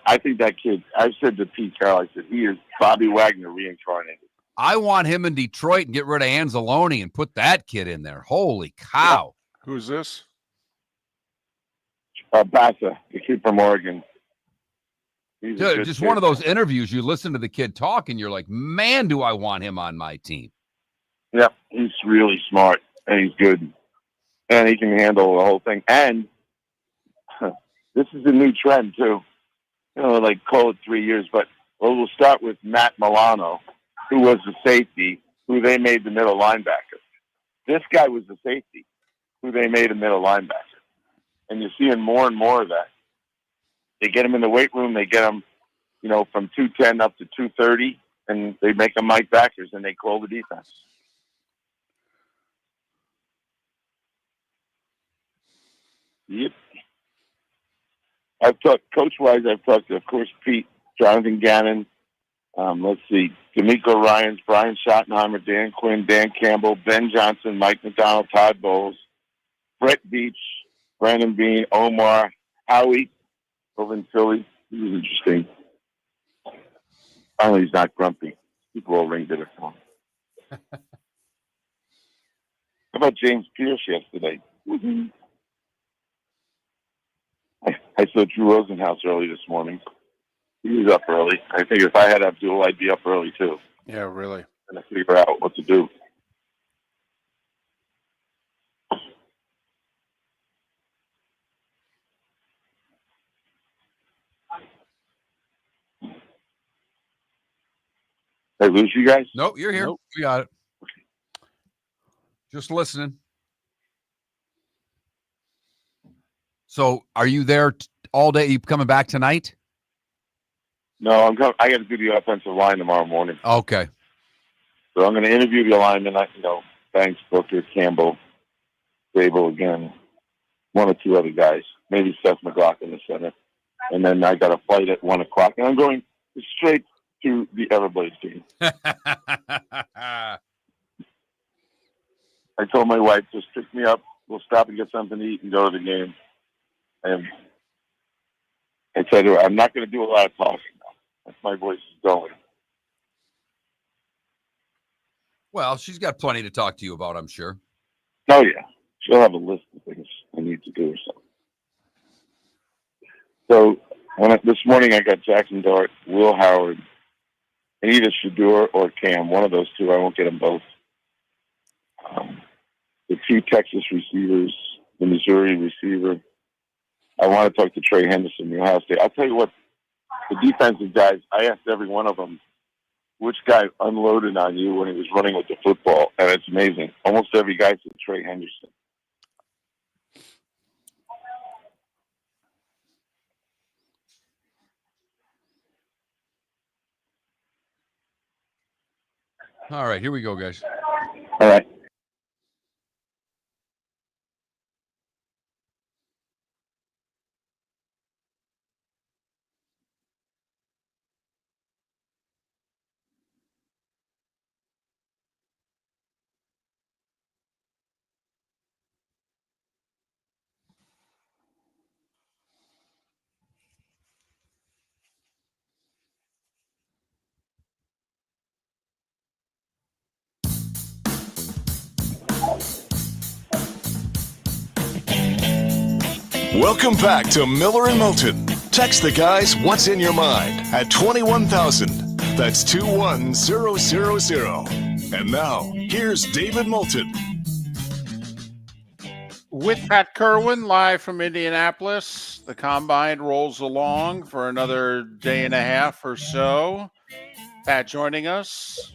I think that kid, I said to Pete Carroll, I said, he is Bobby Wagner reincarnated. I want him in Detroit and get rid of Anzalone and put that kid in there. Holy cow. Who's this? Bassa, the kid from Oregon. Dude, just one of those interviews, you listen to the kid talk and you're like, man, do I want him on my team. Yep, he's really smart and he's good. And he can handle the whole thing. And this is a new trend, too. Call it 3 years, but we'll start with Matt Milano, who was the safety, who they made the middle linebacker. This guy was the safety, who they made a middle linebacker. And you're seeing more and more of that. They get him in the weight room. They get him, from 210 up to 230, and they make them Mike backers, and they call the defense. Yep. I've talked coach-wise. I've talked to, of course, Pete, Jonathan Gannon. Let's see, D'Amico Ryans, Brian Schottenheimer, Dan Quinn, Dan Campbell, Ben Johnson, Mike McDonald, Todd Bowles, Brett Beach, Brandon Bean, Omar, Howie over in Philly. He was interesting. Finally, he's not grumpy. People all ring dinner for him. How about James Pierce yesterday? Mm-hmm. I saw Drew Rosenhaus early this morning. He was up early. I think if I had Abdul, I'd be up early too. Yeah, really. And I figure out what to do. Did I lose you guys? Nope, you're here. Nope. We got it. Just listening. So are you there all day? You coming back tonight? No, I got to do the offensive line tomorrow morning. Okay. So I'm going to interview the linemen. Banks, Booker, Campbell, Babel again, one or two other guys, maybe Seth McLaughlin, the center. And then I got a flight at 1 o'clock. And I'm going straight to the Everblades game. I told my wife, just pick me up. We'll stop and get something to eat and go to the game. And I said to her, I'm not going to do a lot of talking now. My voice is going. Well, she's got plenty to talk to you about, I'm sure. Oh, yeah. She'll have a list of things I need to do or something. So this morning I got Jackson Dart, Will Howard, and either Shador or Cam, one of those two. I won't get them both. The two Texas receivers, the Missouri receiver. I want to talk to Trey Henderson, the Ohio State. I'll tell you what, the defensive guys, I asked every one of them, which guy unloaded on you when he was running with the football, and it's amazing. Almost every guy said Trey Henderson. All right, here we go, guys. All right. Welcome back to Miller and Moulton. Text the guys what's in your mind at 21,000. That's 21000. And now, here's David Moulton. With Pat Kirwan live from Indianapolis, the combine rolls along for another day and a half or so. Pat joining us.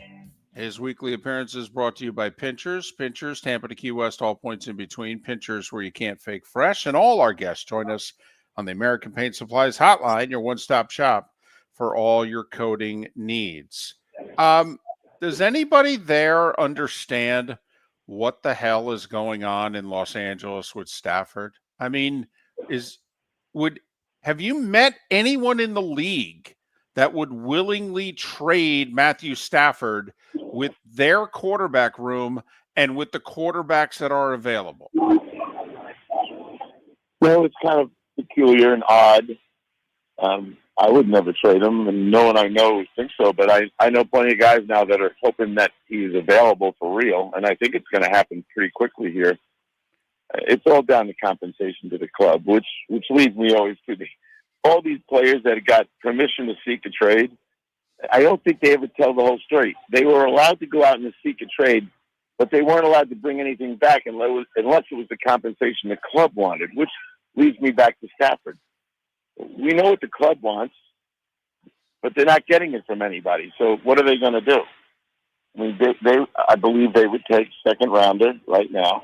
His weekly appearance is brought to you by Pinchers. Pinchers, Tampa to Key West, all points in between. Pinchers, where you can't fake fresh. And all our guests join us on the American Paint Supplies Hotline, your one-stop shop for all your coating needs. Does anybody there understand what the hell is going on in Los Angeles with Stafford? I mean, have you met anyone in the league that would willingly trade Matthew Stafford with their quarterback room and with the quarterbacks that are available? Well, it's kind of peculiar and odd. I would never trade him, and no one I know thinks so, but I know plenty of guys now that are hoping that he's available for real, and I think it's going to happen pretty quickly here. It's all down to compensation to the club, which leads me always to all these players that got permission to seek a trade. I don't think they ever tell the whole story. They were allowed to go out and seek a trade, but they weren't allowed to bring anything back unless it was the compensation the club wanted, which leads me back to Stafford. We know what the club wants, but they're not getting it from anybody. So what are they going to do? I mean, I believe they would take second rounder right now.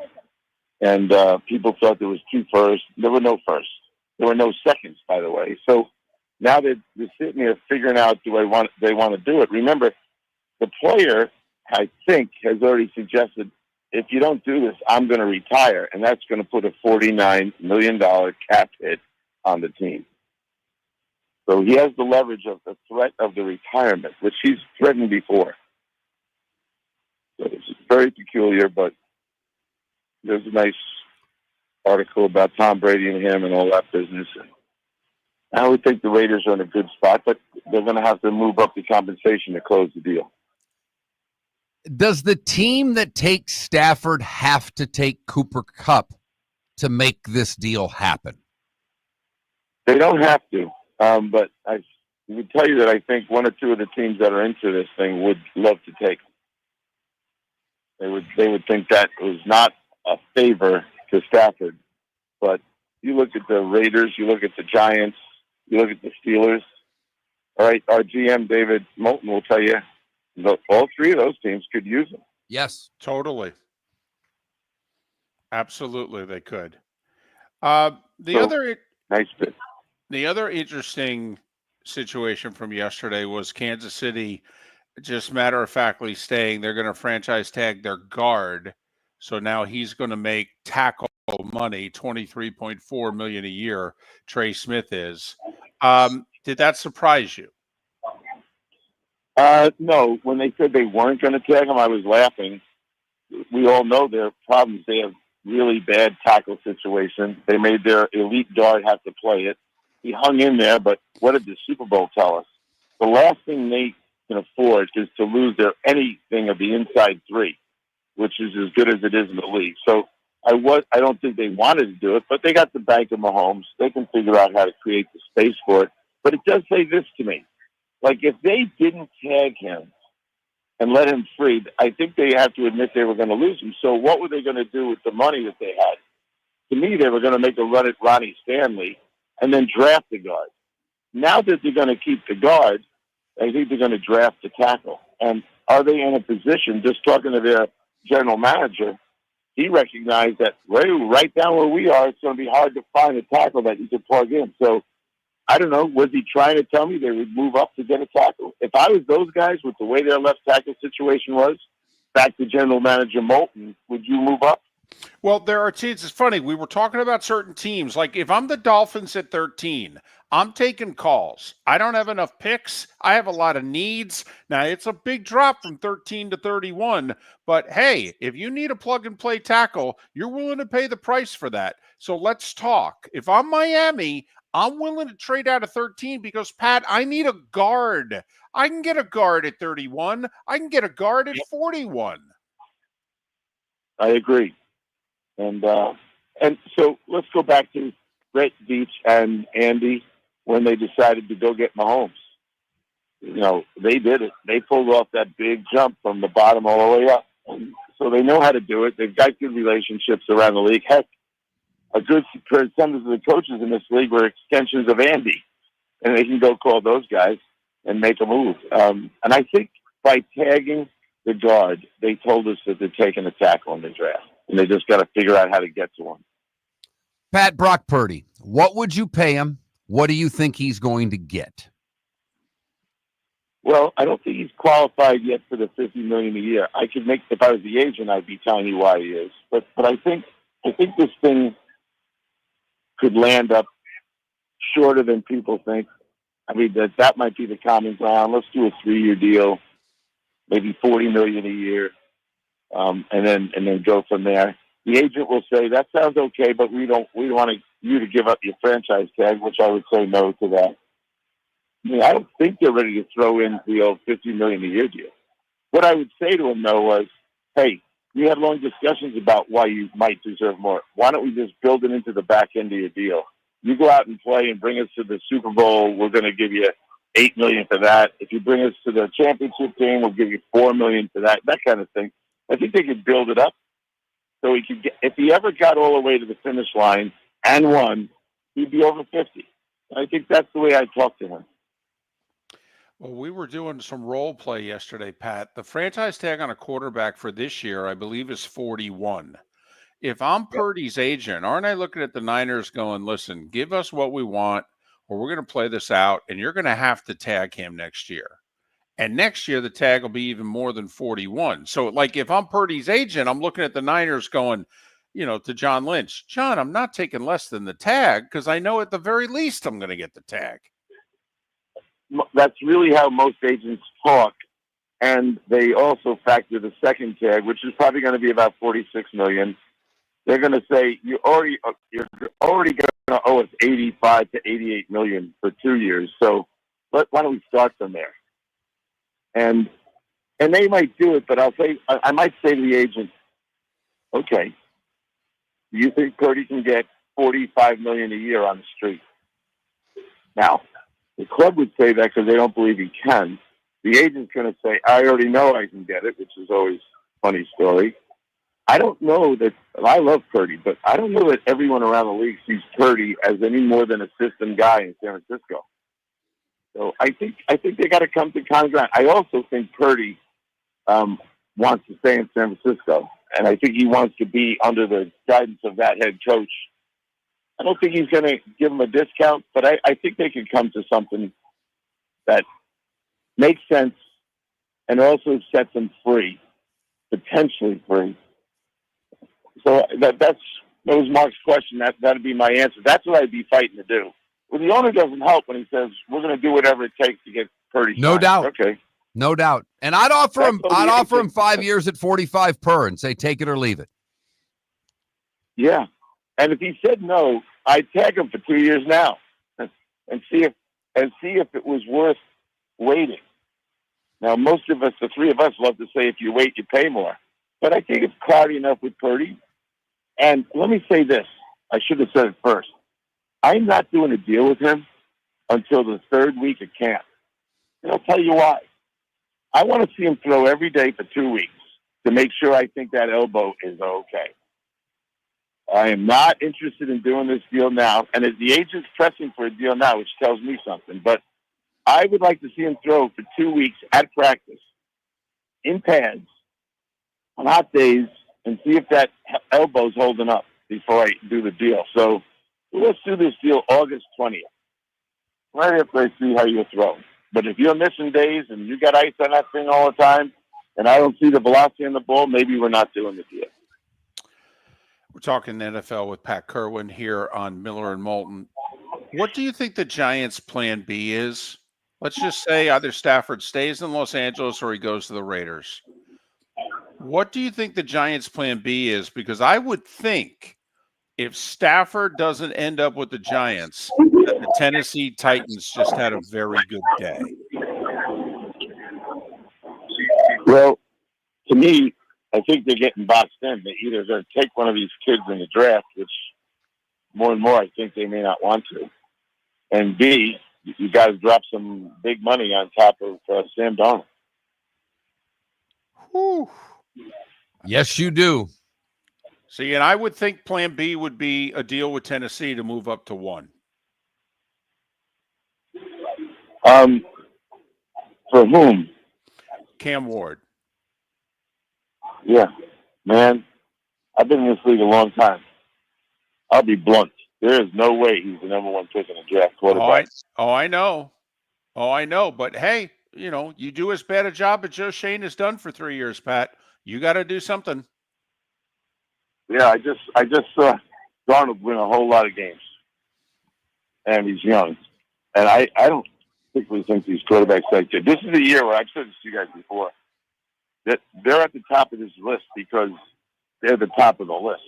And people thought there was 2 firsts. There were no firsts. There were no seconds, by the way. So now they're sitting here figuring out, they want to do it. Remember, the player, I think, has already suggested, if you don't do this, I'm going to retire. And that's going to put a $49 million cap hit on the team. So he has the leverage of the threat of the retirement, which he's threatened before. So it's very peculiar, but there's a nice article about Tom Brady and him and all that business. And I would think the Raiders are in a good spot, but they're going to have to move up the compensation to close the deal. Does the team that takes Stafford have to take Cooper Kupp to make this deal happen? They don't have to, but I would tell you that I think 1 or 2 of the teams that are into this thing would love to take them. They would think that it was not a favor to Stafford. But you look at the Raiders, you look at the Giants, you look at the Steelers. All right, our GM, David Moulton, will tell you all 3 of those teams could use him. Yes. Totally. Absolutely, they could. Nice bit. The other interesting situation from yesterday was Kansas City just matter-of-factly saying they're going to franchise tag their guard. So now he's going to make tackle money, $23.4 million a year. Trey Smith is. Did that surprise you? No. When they said they weren't going to tag him, I was laughing. We all know their problems. They have really bad tackle situations. They made their elite guard have to play it. He hung in there, but what did the Super Bowl tell us? The last thing they can afford is to lose anything of the inside 3, which is as good as it is in the league. So I don't think they wanted to do it, but they got the bank of Mahomes. They can figure out how to create the space for it. But it does say this to me. Like, if they didn't tag him and let him free, I think they have to admit they were going to lose him. So what were they going to do with the money that they had? To me, they were going to make a run at Ronnie Stanley and then draft the guard. Now that they're going to keep the guard, I think they're going to draft the tackle. And are they in a position, just talking to their general manager, he recognized that right down where we are, it's going to be hard to find a tackle that you can plug in. So I don't know. Was he trying to tell me they would move up to get a tackle? If I was those guys with the way their left tackle situation was, back to general manager Moulton, would you move up? Well, there are teams. It's funny. We were talking about certain teams. Like if I'm the Dolphins at 13, I'm taking calls. I don't have enough picks. I have a lot of needs. Now, it's a big drop from 13 to 31. But hey, if you need a plug and play tackle, you're willing to pay the price for that. So let's talk. If I'm Miami, I'm willing to trade out of 13 because, Pat, I need a guard. I can get a guard at 31. I can get a guard at 41. I agree. And so let's go back to Brett Beach and Andy when they decided to go get Mahomes. You know, they did it. They pulled off that big jump from the bottom all the way up. And so they know how to do it. They've got good relationships around the league. Heck, a good percentage of the coaches in this league were extensions of Andy. And they can go call those guys and make a move. And I think by tagging the guard, they told us that they're taking a tackle in the draft. And they just got to figure out how to get to one. Pat, Brock Purdy, what would you pay him? What do you think he's going to get? Well, I don't think he's qualified yet for the $50 million a year. I could make, if I was the agent, I'd be telling you why he is. But I think this thing could land up shorter than people think. I mean, that might be the common ground. Let's do a 3-year deal, maybe $40 million a year. And then go from there. The agent will say that sounds okay, but we want you to give up your franchise tag, which I would say no to that. I mean, I don't think they're ready to throw in the old $50 million a year deal. What I would say to him though was, hey, we had long discussions about why you might deserve more. Why don't we just build it into the back end of your deal? You go out and play and bring us to the Super Bowl, we're going to give you $8 million for that. If you bring us to the championship game, we'll give you $4 million for that kind of thing. I think they could build it up so he could get, if he ever got all the way to the finish line and won, he'd be over 50. I think that's the way I talk to him. Well, we were doing some role play yesterday, Pat. The franchise tag on a quarterback for this year, I believe, is 41. If I'm Purdy's agent, aren't I looking at the Niners going, listen, give us what we want, or we're going to play this out, and you're going to have to tag him next year. And next year, the tag will be even more than 41. So, like, if I'm Purdy's agent, I'm looking at the Niners going, you know, to John Lynch, John, I'm not taking less than the tag because I know at the very least I'm going to get the tag. That's really how most agents talk. And they also factor the second tag, which is probably going to be about $46 million. They're going to say, you're already going to owe us $85 to $88 million for 2 years. So why don't we start from there? And they might do it, but I might say to the agent, okay, do you think Purdy can get $45 million a year on the street? Now, the club would say that because they don't believe he can. The agent's going to say, I already know I can get it, which is always a funny story. I don't know that, I love Purdy, but I don't know that everyone around the league sees Purdy as any more than a system guy in San Francisco. So I think they got to come to common ground. I also think Purdy wants to stay in San Francisco, and I think he wants to be under the guidance of that head coach. I don't think he's going to give him a discount, but I think they could come to something that makes sense and also sets them free, potentially free. So that was Mark's question. That'd be my answer. That's what I'd be fighting to do. Well, the owner doesn't help when he says we're going to do whatever it takes to get Purdy. No doubt. Okay. No doubt. And I'd offer him 5 years at 45 per and say take it or leave it. Yeah. And if he said no, I'd tag him for 2 years now and see if it was worth waiting. Now, most of us, the three of us, love to say if you wait, you pay more. But I think it's cloudy enough with Purdy. And let me say this. I should have said it first. I'm not doing a deal with him until the third week of camp. And I'll tell you why. I want to see him throw every day for 2 weeks to make sure I think that elbow is okay. I am not interested in doing this deal now. And as the agent's pressing for a deal now, which tells me something, but I would like to see him throw for 2 weeks at practice in pads on hot days and see if that elbow's holding up before I do the deal. So let's do this deal August 20th. right after I see how you throw. But if you're missing days and you got ice on that thing all the time, and I don't see the velocity in the ball, maybe we're not doing the deal. We're talking NFL with Pat Kirwan here on Miller and Moulton. What do you think the Giants' plan B is? Let's just say either Stafford stays in Los Angeles or he goes to the Raiders. What do you think the Giants' plan B is? Because I would think if Stafford doesn't end up with the Giants, that the Tennessee Titans just had a very good day. Well, to me, I think they're getting boxed in. They're either going to take one of these kids in the draft, which more and more I think they may not want to, and B, you got to drop some big money on top of Sam Darnold. Whew. Yes, you do. See, and I would think plan B would be a deal with Tennessee to move up to 1. For whom? Cam Ward. Yeah, man, I've been in this league a long time. I'll be blunt. There is no way he's the number 1 pick in the draft quarterback. I know. But hey, you do as bad a job as Joe Shane has done for 3 years, Pat. You got to do something. Yeah, I just saw Darnold win a whole lot of games, and he's young. And I don't particularly think these quarterbacks like that. This is a year where I've said this to you guys before, that they're at the top of this list because they're the top of the list.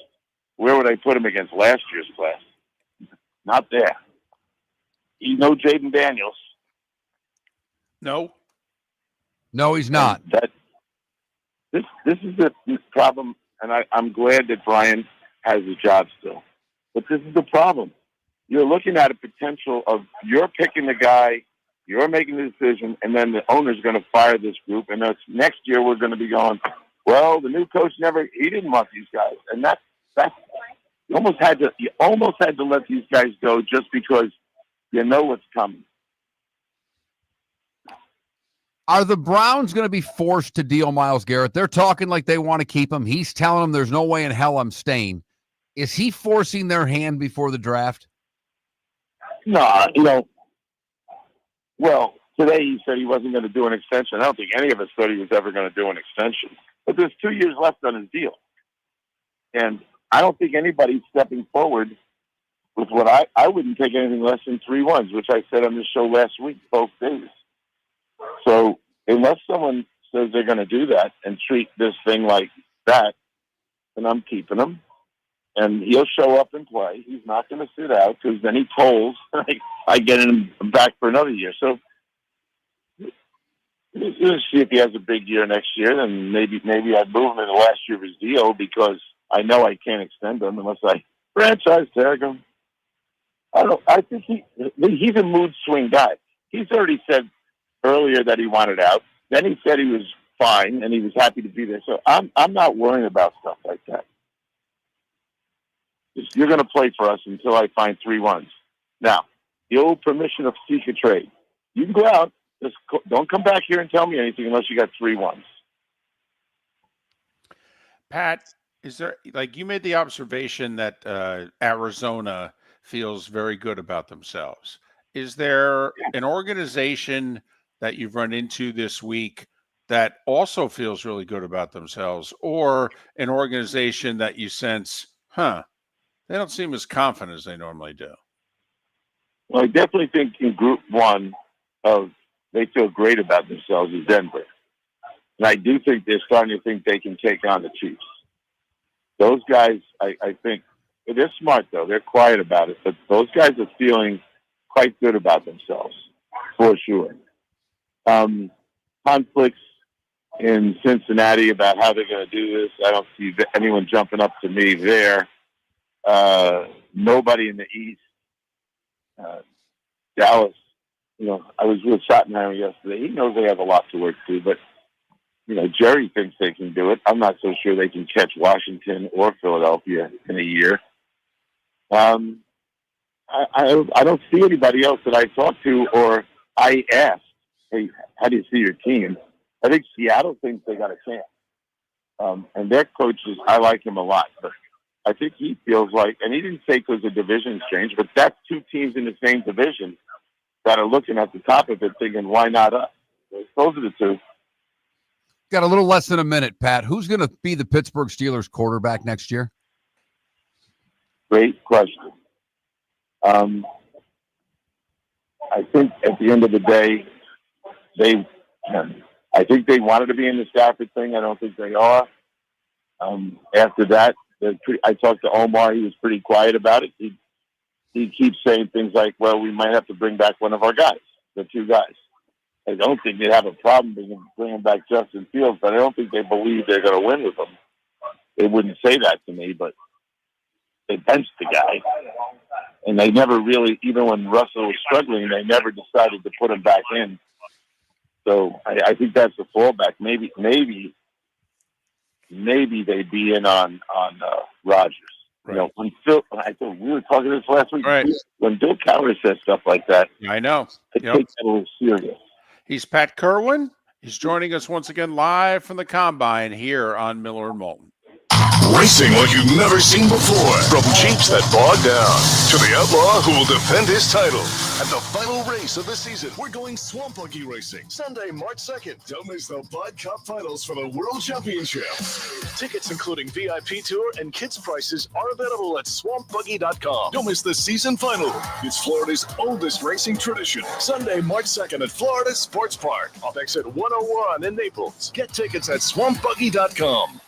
Where would I put them against last year's class? Not there. You know Jaden Daniels. No, he's not. This is the problem, and I'm glad that Brian has a job still. But this is the problem. You're looking at a potential of you're picking the guy, you're making the decision, and then the owner's going to fire this group, and next year we're going to be going, well, the new coach he didn't want these guys, and that's you almost had to let these guys go just because you know what's coming. Are the Browns going to be forced to deal Myles Garrett? They're talking like they want to keep him. He's telling them there's no way in hell I'm staying. Is he forcing their hand before the draft? No, well, today he said he wasn't going to do an extension. I don't think any of us thought he was ever going to do an extension. But there's 2 years left on his deal. And I don't think anybody's stepping forward with what I wouldn't take anything less than 3 ones, which I said on the show last week, both days. So unless someone says they're going to do that and treat this thing like that, then I'm keeping him. And he'll show up and play. He's not going to sit out because then he tolls. I get him back for another year. So we'll see if he has a big year next year. Then maybe I'd move him in the last year of his deal because I know I can't extend him unless I franchise tag him. I think he's a mood swing guy. He's already said earlier that he wanted out. Then he said he was fine and he was happy to be there. So I'm not worrying about stuff like that. You're going to play for us until I find 3 ones. Now, the old permission of seek a trade. You can go out. Just don't come back here and tell me anything unless you got 3 ones. Pat, is there, you made the observation that Arizona feels very good about themselves. Is there an organization that you've run into this week that also feels really good about themselves, or an organization that you sense, they don't seem as confident as they normally do? Well, I definitely think in group 1 of they feel great about themselves is Denver. And I do think they're starting to think they can take on the Chiefs. Those guys, I think, they're smart, though. They're quiet about it. But those guys are feeling quite good about themselves, for sure. Conflicts in Cincinnati about how they're going to do this. I don't see anyone jumping up to me there. Nobody in the East. Dallas, I was with Schottenheimer yesterday. He knows they have a lot to work to, but, Jerry thinks they can do it. I'm not so sure they can catch Washington or Philadelphia in a year. I don't see anybody else that I talked to or I asked, hey, how do you see your team? I think Seattle thinks they got a chance. And their coaches, I like him a lot, but I think he feels like, and he didn't say because the divisions changed, but that's 2 teams in the same division that are looking at the top of it thinking, why not us? Those are the two. Got a little less than a minute, Pat. Who's going to be the Pittsburgh Steelers quarterback next year? Great question. I think at the end of the day, I think they wanted to be in the Stafford thing. I don't think they are. After that, I talked to Omar. He was pretty quiet about it. He keeps saying things like, well, we might have to bring back one of our guys, the two guys. I don't think they'd have a problem bringing back Justin Fields, but I don't think they believe they're going to win with him. They wouldn't say that to me, but they benched the guy. And they never really, even when Russell was struggling, they never decided to put him back in. So I think that's the fallback. Maybe they'd be in on Rodgers. Right. You know, when Phil, I thought we were talking this last week. Right. When Bill Cowher says stuff like that, I know. I take that a little serious. He's Pat Kirwan. He's joining us once again live from the Combine here on Miller and Moulton. Racing like you've never seen before. From Jeeps that bog down to the outlaw who will defend his title. At the final race of the season, we're going Swamp Buggy Racing. Sunday, March 2nd. Don't miss the Bud Cup Finals for the World Championship. Tickets including VIP tour and kids prices are available at swampbuggy.com. Don't miss the season final. It's Florida's oldest racing tradition. Sunday, March 2nd at Florida Sports Park. Off exit 101 in Naples. Get tickets at swampbuggy.com.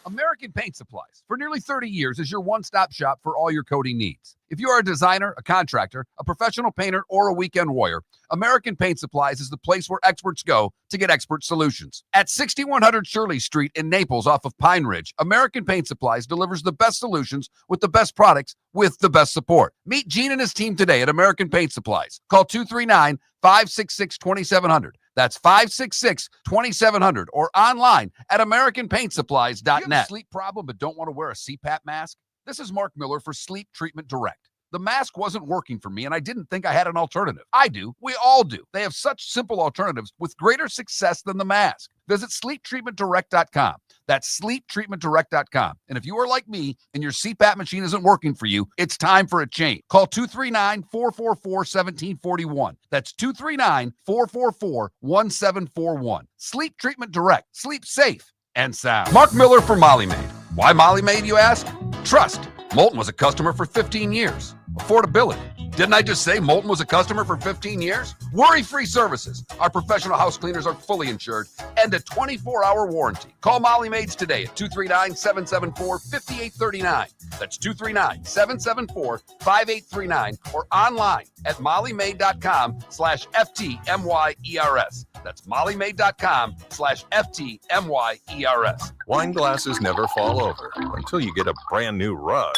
American Paint Supplies, for nearly 30 years, is your one-stop shop for all your coating needs. If you are a designer, a contractor, a professional painter, or a weekend warrior, American Paint Supplies is the place where experts go to get expert solutions. At 6100 Shirley Street in Naples off of Pine Ridge, American Paint Supplies delivers the best solutions with the best products with the best support. Meet Gene and his team today at American Paint Supplies. Call 239-566-2700. That's 566-2700 or online at AmericanPaintSupplies.net. Sleep problem but don't want to wear a CPAP mask? This is Mark Miller for Sleep Treatment Direct. The mask wasn't working for me, and I didn't think I had an alternative. I do. We all do. They have such simple alternatives with greater success than the mask. Visit SleepTreatmentDirect.com. That's SleepTreatmentDirect.com. And if you are like me and your CPAP machine isn't working for you, it's time for a change. Call 239-444-1741. That's 239-444-1741. Sleep Treatment Direct. Sleep safe and sound. Mark Miller for Molly Maid. Why Molly Maid, you ask? Trust. Moulton was a customer for 15 years. Affordability. Didn't I just say Moulton was a customer for 15 years? Worry-free services. Our professional house cleaners are fully insured and a 24-hour warranty. Call Molly Maids today at 239-774-5839. That's 239-774-5839 or online at mollymaid.com/FTMYERS. That's mollymaid.com/FTMYERS. Wine glasses never fall over until you get a brand new rug.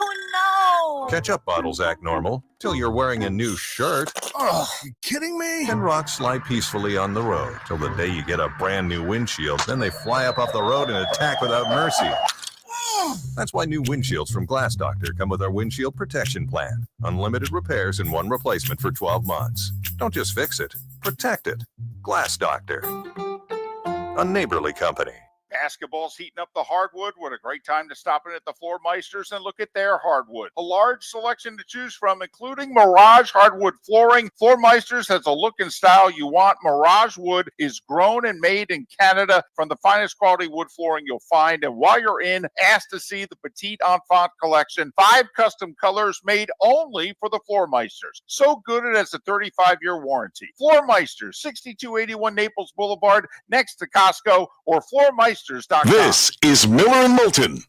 Oh, no. Ketchup bottles act normal till you're wearing a new shirt. Oh, you kidding me? And rocks lie peacefully on the road till the day you get a brand new windshield. Then they fly up off the road and attack without mercy. That's why new windshields from Glass Doctor come with our windshield protection plan. Unlimited repairs and one replacement for 12 months. Don't just fix it, protect it. Glass Doctor. A neighborly company. Basketball's heating up the hardwood. What a great time to stop in at the Floor Meisters and look at their hardwood. A large selection to choose from, including Mirage hardwood flooring. Floor Meisters has a look and style you want. Mirage wood is grown and made in Canada from the finest quality wood flooring you'll find. And while you're in, ask to see the Petite Enfant collection. 5 custom colors made only for the Floor Meisters. So good it has a 35-year warranty. Floor Meisters, 6281 Naples Boulevard, next to Costco, or floormeisters.com. This is Miller and Moulton.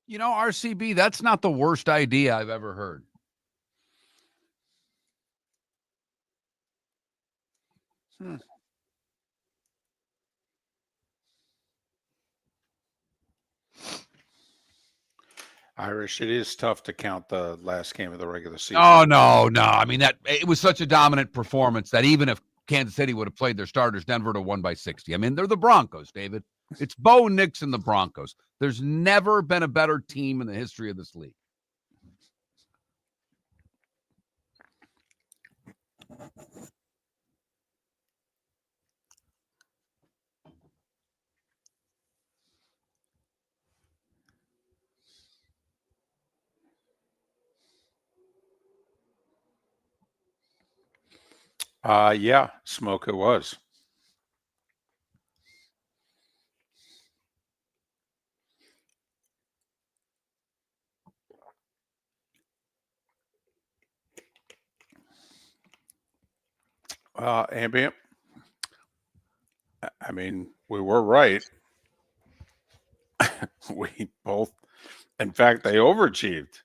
You know, RCB, that's not the worst idea I've ever heard. Irish, it is tough to count the last game of the regular season. Oh, no. I mean, it was such a dominant performance that even if Kansas City would have played their starters, Denver would have won by 60. I mean, they're the Broncos, David. It's Bo Nix and the Broncos. There's never been a better team in the history of this league. Yeah, Smoke it was. Ambient. I mean, we were right. We both, in fact, they overachieved,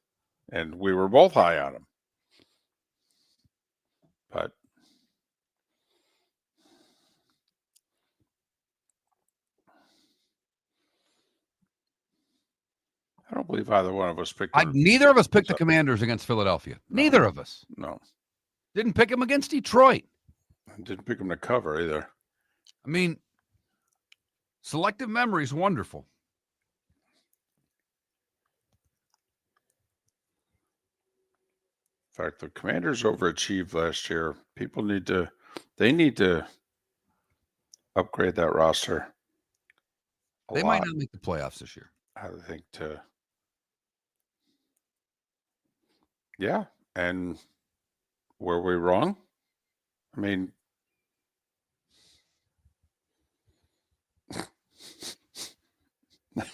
and we were both high on them. But I don't believe either one of us picked them. Neither of us picked the Commanders against Philadelphia. No. Neither of us. No. Didn't pick them against Detroit. I didn't pick them to cover either. I mean, selective memory is wonderful. In fact, the Commanders overachieved last year. They need to upgrade that roster. They might not make the playoffs this year. I think yeah. And were we wrong? I mean, not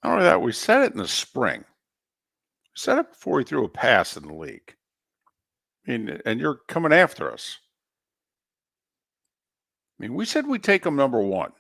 only that, we said it in the spring. We said it before we threw a pass in the league. I mean, and you're coming after us. I mean, we said we'd take them number one.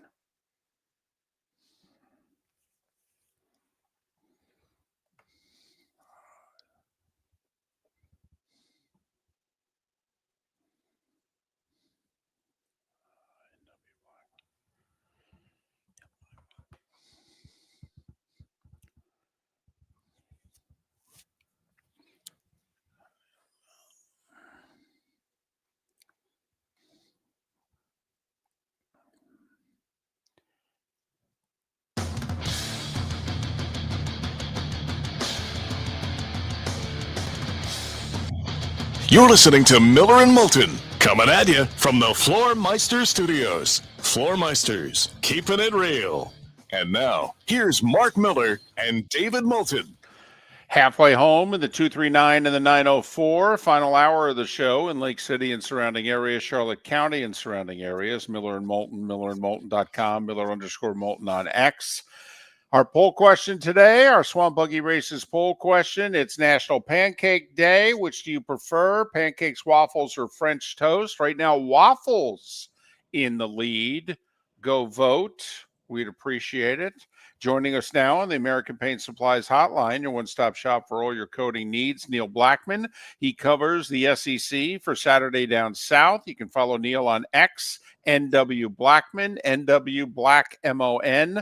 You're listening to Miller and Moulton, coming at you from the Floor Meister Studios. Floor Meisters, keeping it real. And now, here's Mark Miller and David Moulton. Halfway home in the 239 and the 904. Final hour of the show in Lake City and surrounding areas, Charlotte County and surrounding areas. Miller and Moulton, millerandmoulton.com, Miller_Moulton on X. Our poll question today, our Swamp Buggy Races poll question. It's National Pancake Day. Which do you prefer, pancakes, waffles, or French toast? Right now, waffles in the lead. Go vote. We'd appreciate it. Joining us now on the American Paint Supplies Hotline, your one-stop shop for all your coating needs, Neil Blackmon. He covers the SEC for Saturday Down South. You can follow Neil on X, NW Blackmon, NW Black MON.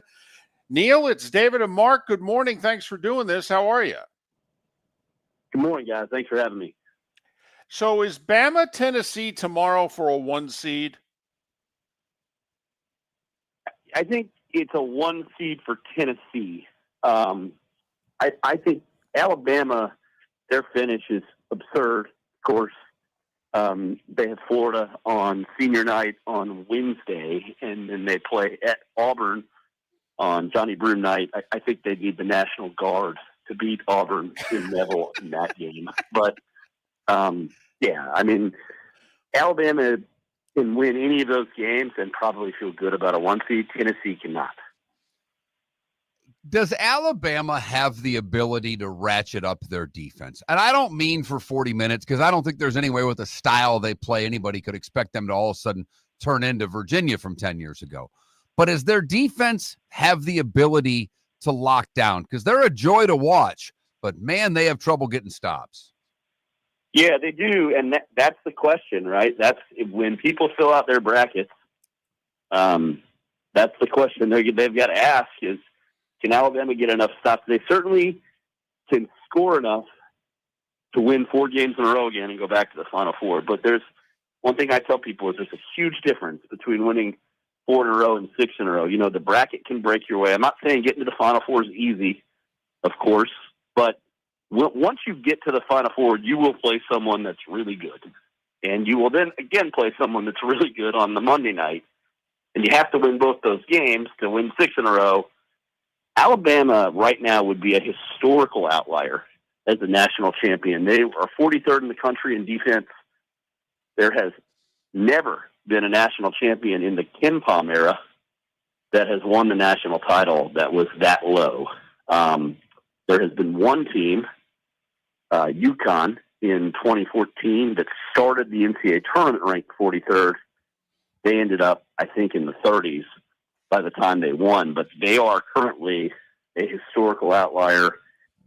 Neil, it's David and Mark. Good morning. Thanks for doing this. How are you? Good morning, guys. Thanks for having me. So is Bama, Tennessee tomorrow for a 1 seed? I think it's a 1 seed for Tennessee. I think Alabama, their finish is absurd. Of course, they have Florida on senior night on Wednesday, and then they play at Auburn on Johnny Broom night. I think they need the National Guard to beat Auburn in Neville in that game. But, yeah, I mean, Alabama can win any of those games and probably feel good about a 1 seed. Tennessee cannot. Does Alabama have the ability to ratchet up their defense? And I don't mean for 40 minutes, because I don't think there's any way with the style they play anybody could expect them to all of a sudden turn into Virginia from 10 years ago. But does their defense have the ability to lock down? Because they're a joy to watch, but man, they have trouble getting stops. Yeah, they do, and that's the question, right? That's when people fill out their brackets. That's the question they've got to ask: is can Alabama get enough stops? They certainly can score enough to win 4 games in a row again and go back to the Final Four. But there's one thing I tell people is there's a huge difference between winning 4 in a row and 6 in a row. You know, the bracket can break your way. I'm not saying getting to the Final Four is easy, of course, but once you get to the Final Four, you will play someone that's really good. And you will then again play someone that's really good on the Monday night. And you have to win both those games to win 6 in a row. Alabama right now would be a historical outlier as a national champion. They are 43rd in the country in defense. There has never been a national champion in the Ken Palm era that has won the national title that was that low. There has been one team, UConn, in 2014 that started the NCAA tournament ranked 43rd. They ended up, I think, in the 30s by the time they won, but they are currently a historical outlier.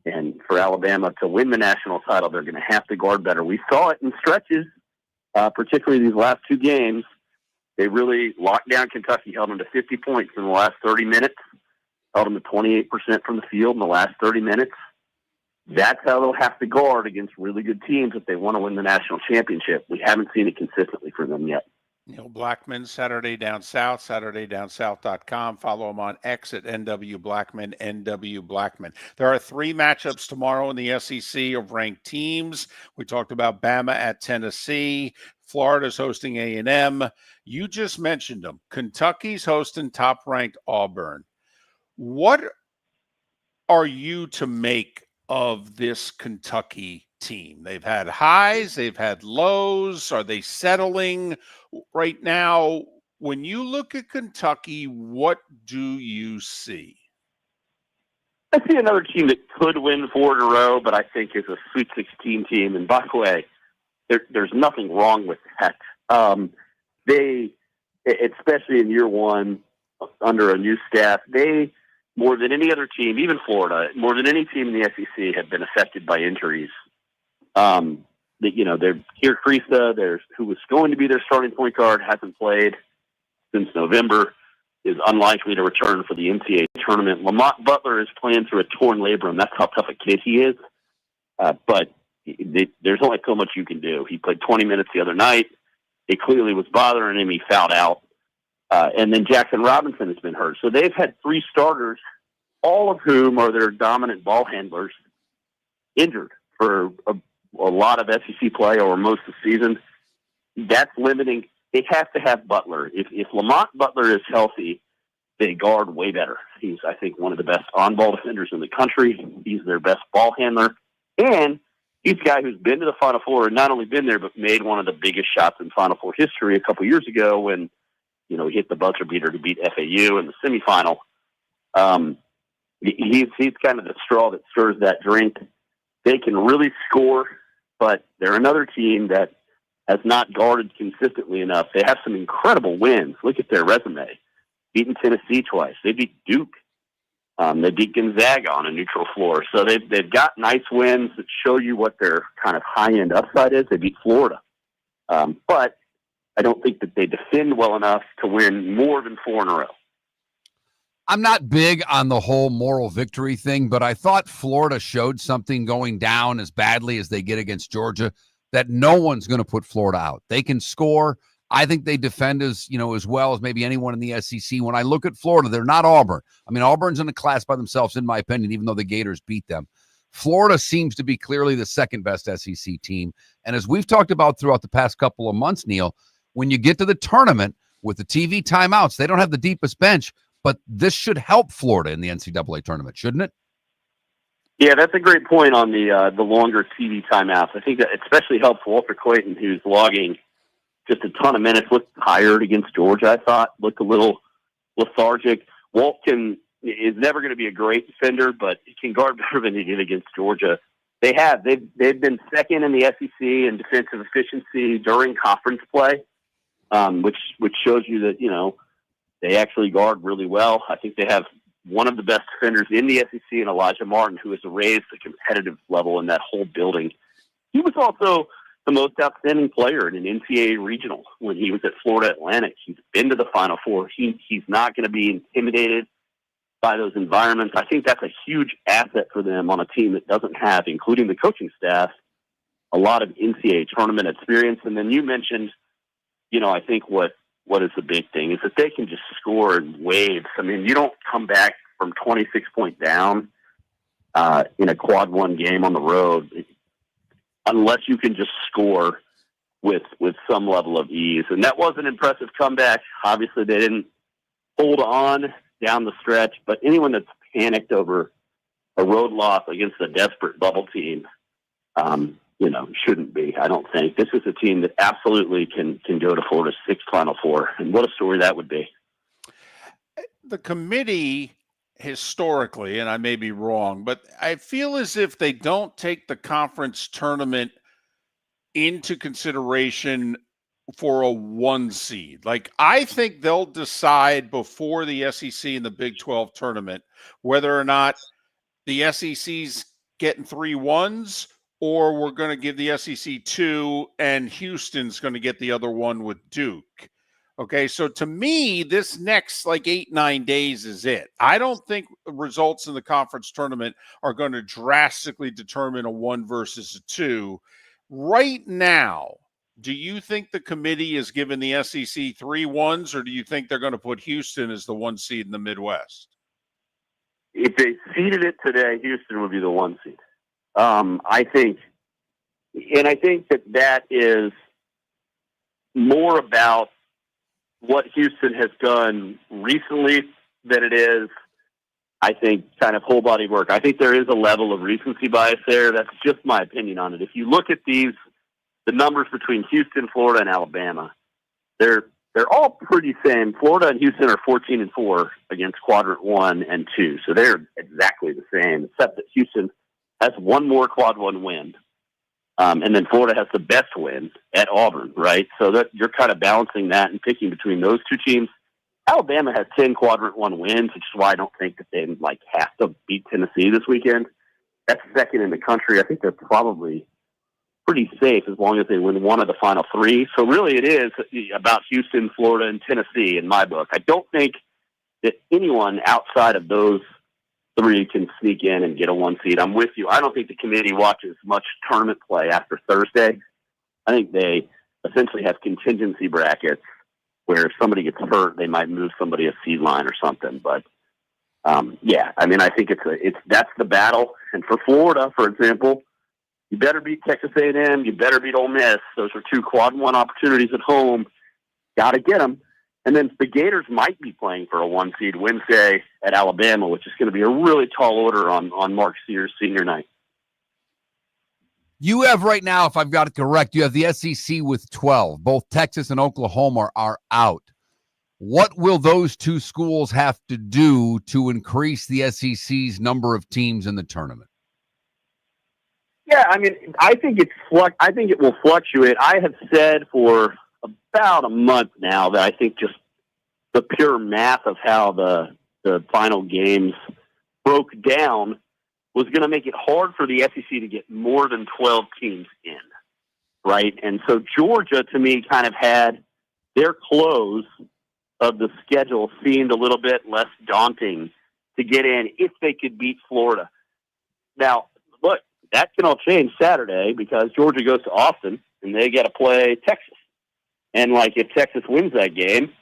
And for Alabama to win the national title, they're going to have to guard better. We saw it in stretches, particularly these last 2 games. They really locked down Kentucky, held them to 50 points in the last 30 minutes, held them to 28% from the field in the last 30 minutes. That's how they'll have to guard against really good teams if they want to win the national championship. We haven't seen it consistently for them yet. Neil Blackmon, Saturday Down South, SaturdayDownSouth.com. Follow him on X at NW Blackmon, NW Blackmon. There are 3 matchups tomorrow in the SEC of ranked teams. We talked about Bama at Tennessee. Florida's hosting A&M. You just mentioned them. Kentucky's hosting top-ranked Auburn. What are you to make of this Kentucky team? They've had highs, they've had lows. Are they settling right now? When you look at Kentucky, what do you see? I see another team that could win 4 in a row, but I think is a Sweet 16 team. And by the way, there's nothing wrong with that. They, especially in year 1, under a new staff, they, more than any other team, even Florida, more than any team in the SEC, have been affected by injuries. They're here. Krista, who was going to be their starting point guard, hasn't played since November, is unlikely to return for the NCAA tournament. Lamont Butler is playing through a torn labrum. That's how tough a kid he is. But there's only so much you can do. He played 20 minutes the other night. It clearly was bothering him. He fouled out. And then Jackson Robinson has been hurt. So they've had 3 starters, all of whom are their dominant ball handlers, injured for a lot of SEC play or most of the season. That's limiting. They have to have Butler. If Lamont Butler is healthy, they guard way better. He's, I think, one of the best on-ball defenders in the country. He's their best ball handler. And he's a guy who's been to the Final Four, and not only been there, but made one of the biggest shots in Final Four history a couple years ago when, he hit the buzzer beater to beat FAU in the semifinal. He's kind of the straw that stirs that drink. They can really score, but they're another team that has not guarded consistently enough. They have some incredible wins. Look at their resume. Beaten Tennessee twice. They beat Duke. They beat Gonzaga on a neutral floor. So they've got nice wins that show you what their kind of high-end upside is. They beat Florida. But I don't think that they defend well enough to win more than 4 in a row. I'm not big on the whole moral victory thing, but I thought Florida showed something going down as badly as they get against Georgia that no one's going to put Florida out. They can score. I think they defend as well as maybe anyone in the SEC. When I look at Florida, they're not Auburn. I mean, Auburn's in a class by themselves, in my opinion, even though the Gators beat them. Florida seems to be clearly the second best SEC team. And as we've talked about throughout the past couple of months, Neil, when you get to the tournament with the TV timeouts, they don't have the deepest bench, but this should help Florida in the NCAA tournament, shouldn't it? Yeah, that's a great point on the longer TV timeouts. I think that especially helps Walter Clayton, who's logging just a ton of minutes. Looked tired against Georgia, I thought. Looked a little lethargic. Walt is never going to be a great defender, but he can guard better than he did against Georgia. They've been second in the SEC in defensive efficiency during conference play, which shows you that they actually guard really well. I think they have one of the best defenders in the SEC, and Elijah Martin, who has raised the competitive level in that whole building. He was also the most outstanding player in an NCAA regional when he was at Florida Atlantic. He's been to the Final Four. He's not going to be intimidated by those environments. I think that's a huge asset for them on a team that doesn't have, including the coaching staff, a lot of NCAA tournament experience. And then you mentioned, I think what is the big thing is that they can just score in waves. I mean, you don't come back from 26 point down in a quad one game on the road unless you can just score with some level of ease. And that was an impressive comeback. Obviously, they didn't hold on down the stretch, but anyone that's panicked over a road loss against a desperate bubble team, shouldn't be. I don't think. This is a team that absolutely can go to Florida's sixth Final Four, and what a story that would be. The committee historically, and I may be wrong, but I feel as if they don't take the conference tournament into consideration for a 1 seed. Like, I think they'll decide before the SEC and the Big 12 tournament whether or not the SEC's getting 3 1s or we're going to give the SEC 2 and Houston's going to get the other one with Duke. Okay, so to me, this next 8-9 days is it. I don't think results in the conference tournament are going to drastically determine a 1 versus a 2. Right now, do you think the committee is giving the SEC 3 1s, or do you think they're going to put Houston as the 1 seed in the Midwest? If they seeded it today, Houston would be the 1 seed. I think that is more about what Houston has done recently than it is, I think, kind of whole body work. I think there is a level of recency bias there. That's just my opinion on it. If you look at the numbers between Houston, Florida, and Alabama, they're all pretty same. Florida and Houston are 14-4 against quadrant 1 and 2. So they're exactly the same, except that Houston has one more quad 1 win. And then Florida has the best win at Auburn, right? So that you're kind of balancing that and picking between those two teams. Alabama has 10 quadrant 1 wins, which is why I don't think that they have to beat Tennessee this weekend. That's second in the country. I think they're probably pretty safe as long as they win one of the final 3. So really it is about Houston, Florida, and Tennessee in my book. I don't think that anyone outside of those 3 can sneak in and get a 1 seed. I'm with you. I don't think the committee watches much tournament play after Thursday. I think they essentially have contingency brackets where if somebody gets hurt, they might move somebody a seed line or something. But I think that's the battle. And for Florida, for example, you better beat Texas A&M. You better beat Ole Miss. Those are 2 quad 1 opportunities at home. Got to get them. And then the Gators might be playing for a 1 seed Wednesday at Alabama, which is going to be a really tall order on Mark Sears' senior night. You have right now, if I've got it correct, you have the SEC with 12. Both Texas and Oklahoma are out. What will those 2 schools have to do to increase the SEC's number of teams in the tournament? Yeah, I think it will fluctuate. I have said for about a month now that I think just the pure math of how the final games broke down was going to make it hard for the SEC to get more than 12 teams in, right? And so Georgia, to me, kind of had their close of the schedule seemed a little bit less daunting to get in if they could beat Florida. Now, look, that can all change Saturday because Georgia goes to Austin and they got to play Texas. And if Texas wins that game,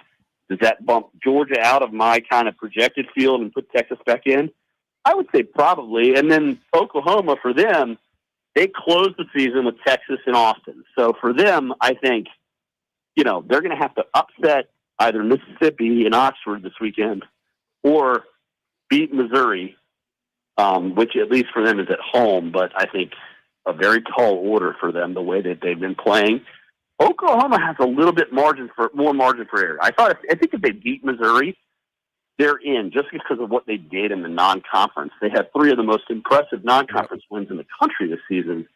does that bump Georgia out of my kind of projected field and put Texas back in? I would say probably. And then Oklahoma, for them, they closed the season with Texas and Austin. So for them, I think, they're going to have to upset either Mississippi and Oxford this weekend or beat Missouri, which at least for them is at home, but I think a very tall order for them the way that they've been playing. Oklahoma has a little bit more margin for error. I think if they beat Missouri, they're in just because of what they did in the non-conference. They had 3 of the most impressive non-conference wins in the country this season.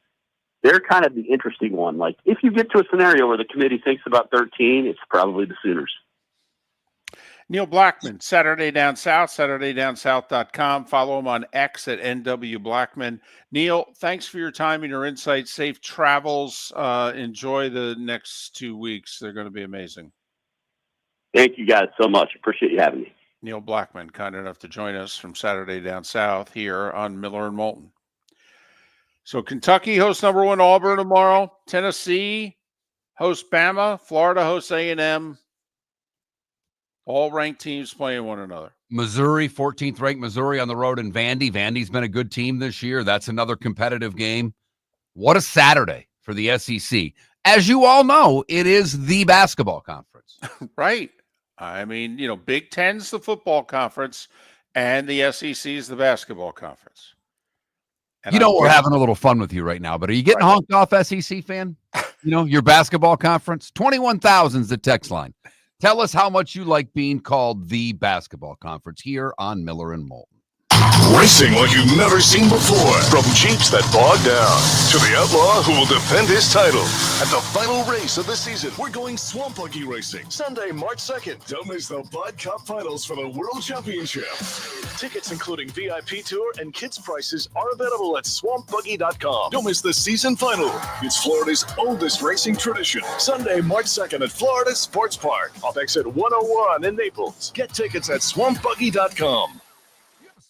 They're kind of the interesting one. If you get to a scenario where the committee thinks about 13, it's probably the Sooners. Neil Blackmon, Saturday Down South, SaturdayDownSouth.com. Follow him on X at NW Blackmon. Neil, thanks for your time and your insights. Safe travels. Enjoy the next 2 weeks. They're going to be amazing. Thank you guys so much. Appreciate you having me. Neil Blackmon, kind enough to join us from Saturday Down South here on Miller and Moulton. So Kentucky hosts number 1 Auburn tomorrow. Tennessee hosts Bama. Florida hosts A&M. All ranked teams playing one another. Missouri, 14th ranked Missouri on the road in Vandy. Vandy's been a good team this year. That's another competitive game. What a Saturday for the SEC. As you all know, it is the basketball conference. Right. I mean, Big Ten's the football conference and the SEC is the basketball conference. And we're having a little fun with you right now, but are you getting honked off, SEC fan? Your basketball conference? 21,000's the text line. Tell us how much you like being called the basketball conference here on Miller and Moulton. Racing like you've never seen before. From Jeeps that bog down to the outlaw who will defend his title. At the final race of the season, we're going Swamp Buggy Racing. Sunday, March 2nd. Don't miss the Bud Cup Finals for the World Championship. Tickets including VIP tour and kids prices are available at swampbuggy.com. Don't miss the season final. It's Florida's oldest racing tradition. Sunday, March 2nd at Florida Sports Park. Off exit 101 in Naples. Get tickets at swampbuggy.com.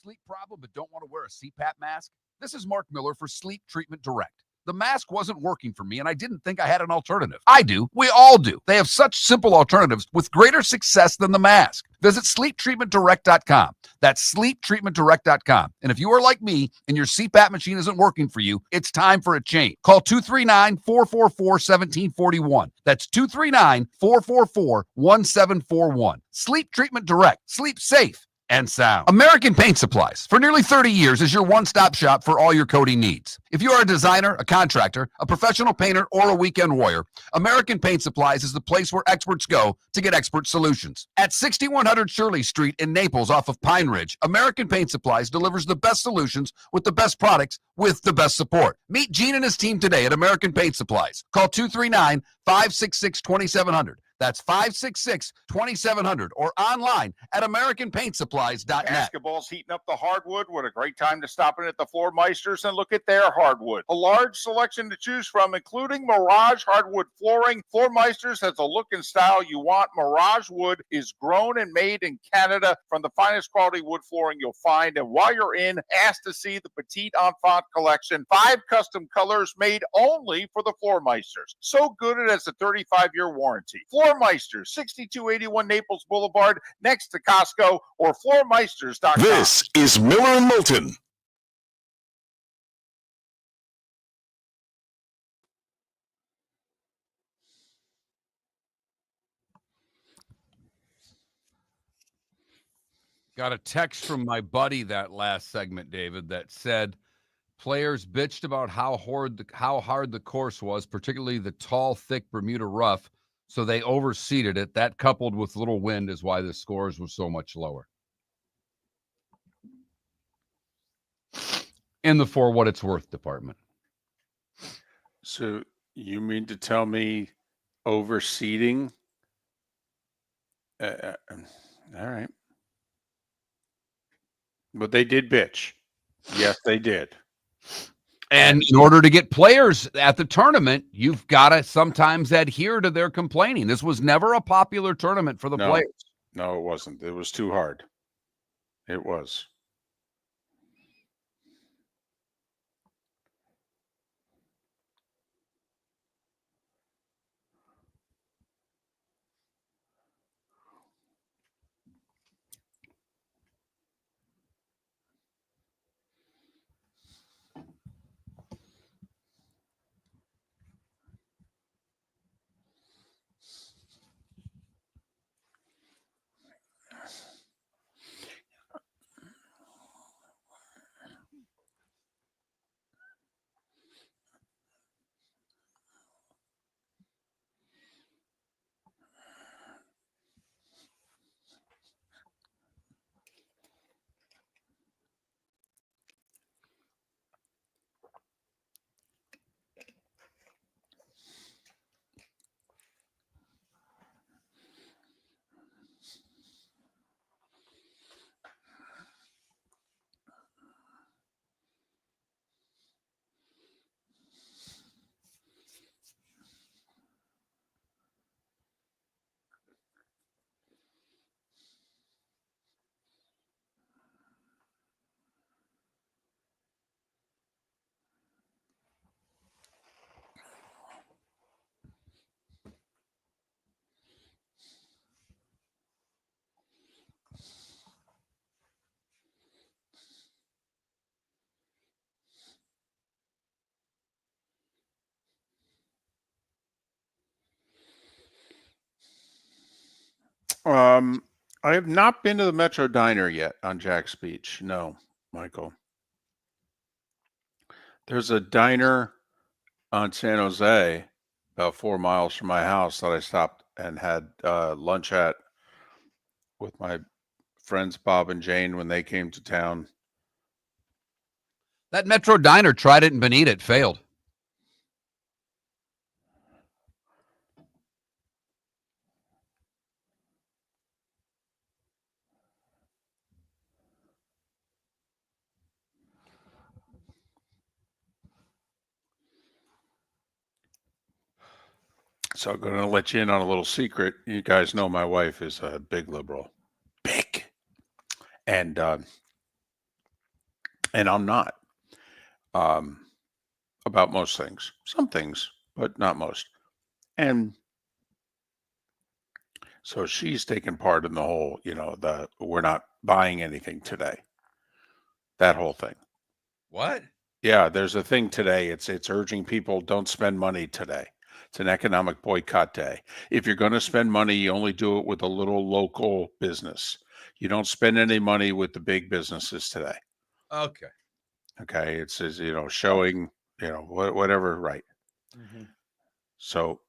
Sleep problem but don't want to wear a CPAP mask? This is Mark Miller for Sleep Treatment Direct. The mask wasn't working for me, and I didn't think I had an alternative. I do. We all do. They have such simple alternatives with greater success than the mask. Visit sleeptreatmentdirect.com. That's sleeptreatmentdirect.com. And if you are like me and your CPAP machine isn't working for you, it's time for a change. Call 239-444-1741. That's 239-444-1741. Sleep Treatment Direct. Sleep safe and sound. American Paint Supplies, for nearly 30 years, is your one-stop shop for all your coating needs. If you are a designer, a contractor, a professional painter, or a weekend warrior, American Paint Supplies is the place where experts go to get expert solutions. At 6100 Shirley Street in Naples off of Pine Ridge, American Paint Supplies delivers the best solutions with the best products with the best support. Meet Gene and his team today at American Paint Supplies. Call 239-566-2700. That's 566-2700 or online at AmericanPaintSupplies.net. Basketball's heating up the hardwood. What a great time to stop in at the Floor Meisters and look at their hardwood. A large selection to choose from, including Mirage hardwood flooring. Floor Meisters has the look and style you want. Mirage wood is grown and made in Canada from the finest quality wood flooring you'll find. And while you're in, ask to see the Petite Enfant collection. 5 custom colors made only for the Floor Meisters. So good it has a 35-year warranty. Floor Meisters, 6281 Naples Boulevard, next to Costco, or floormeisters.com. This is Miller and Moulton. Got a text from my buddy that last segment, David, that said players bitched about how hard the course was, particularly the tall, thick Bermuda rough, so they overseeded it. That, coupled with little wind, is why the scores were so much lower. In the for what it's worth department. So you mean to tell me overseeding? All right. But they did bitch. Yes, they did. And in order to get players at the tournament, you've got to sometimes adhere to their complaining. This was never a popular tournament for the players. No, it wasn't. It was too hard. It was. I have not been to the Metro Diner yet on Jack's Beach. No, Michael. There's a diner on San Jose, about 4 miles from my house, that I stopped and had lunch at with my friends Bob and Jane when they came to town. That Metro Diner tried it in Bonita. It failed. So I'm going to let you in on a little secret. You guys know my wife is a big liberal. Big. And I'm not. About most things. Some things, but not most. And so she's taken part in the whole, we're not buying anything today. That whole thing. What? Yeah, there's a thing today. It's urging people don't spend money today. It's an economic boycott day. If you're going to spend money, you only do it with a little local business. You don't spend any money with the big businesses today. Okay. Okay. It says, showing, whatever. Right. Mm-hmm. So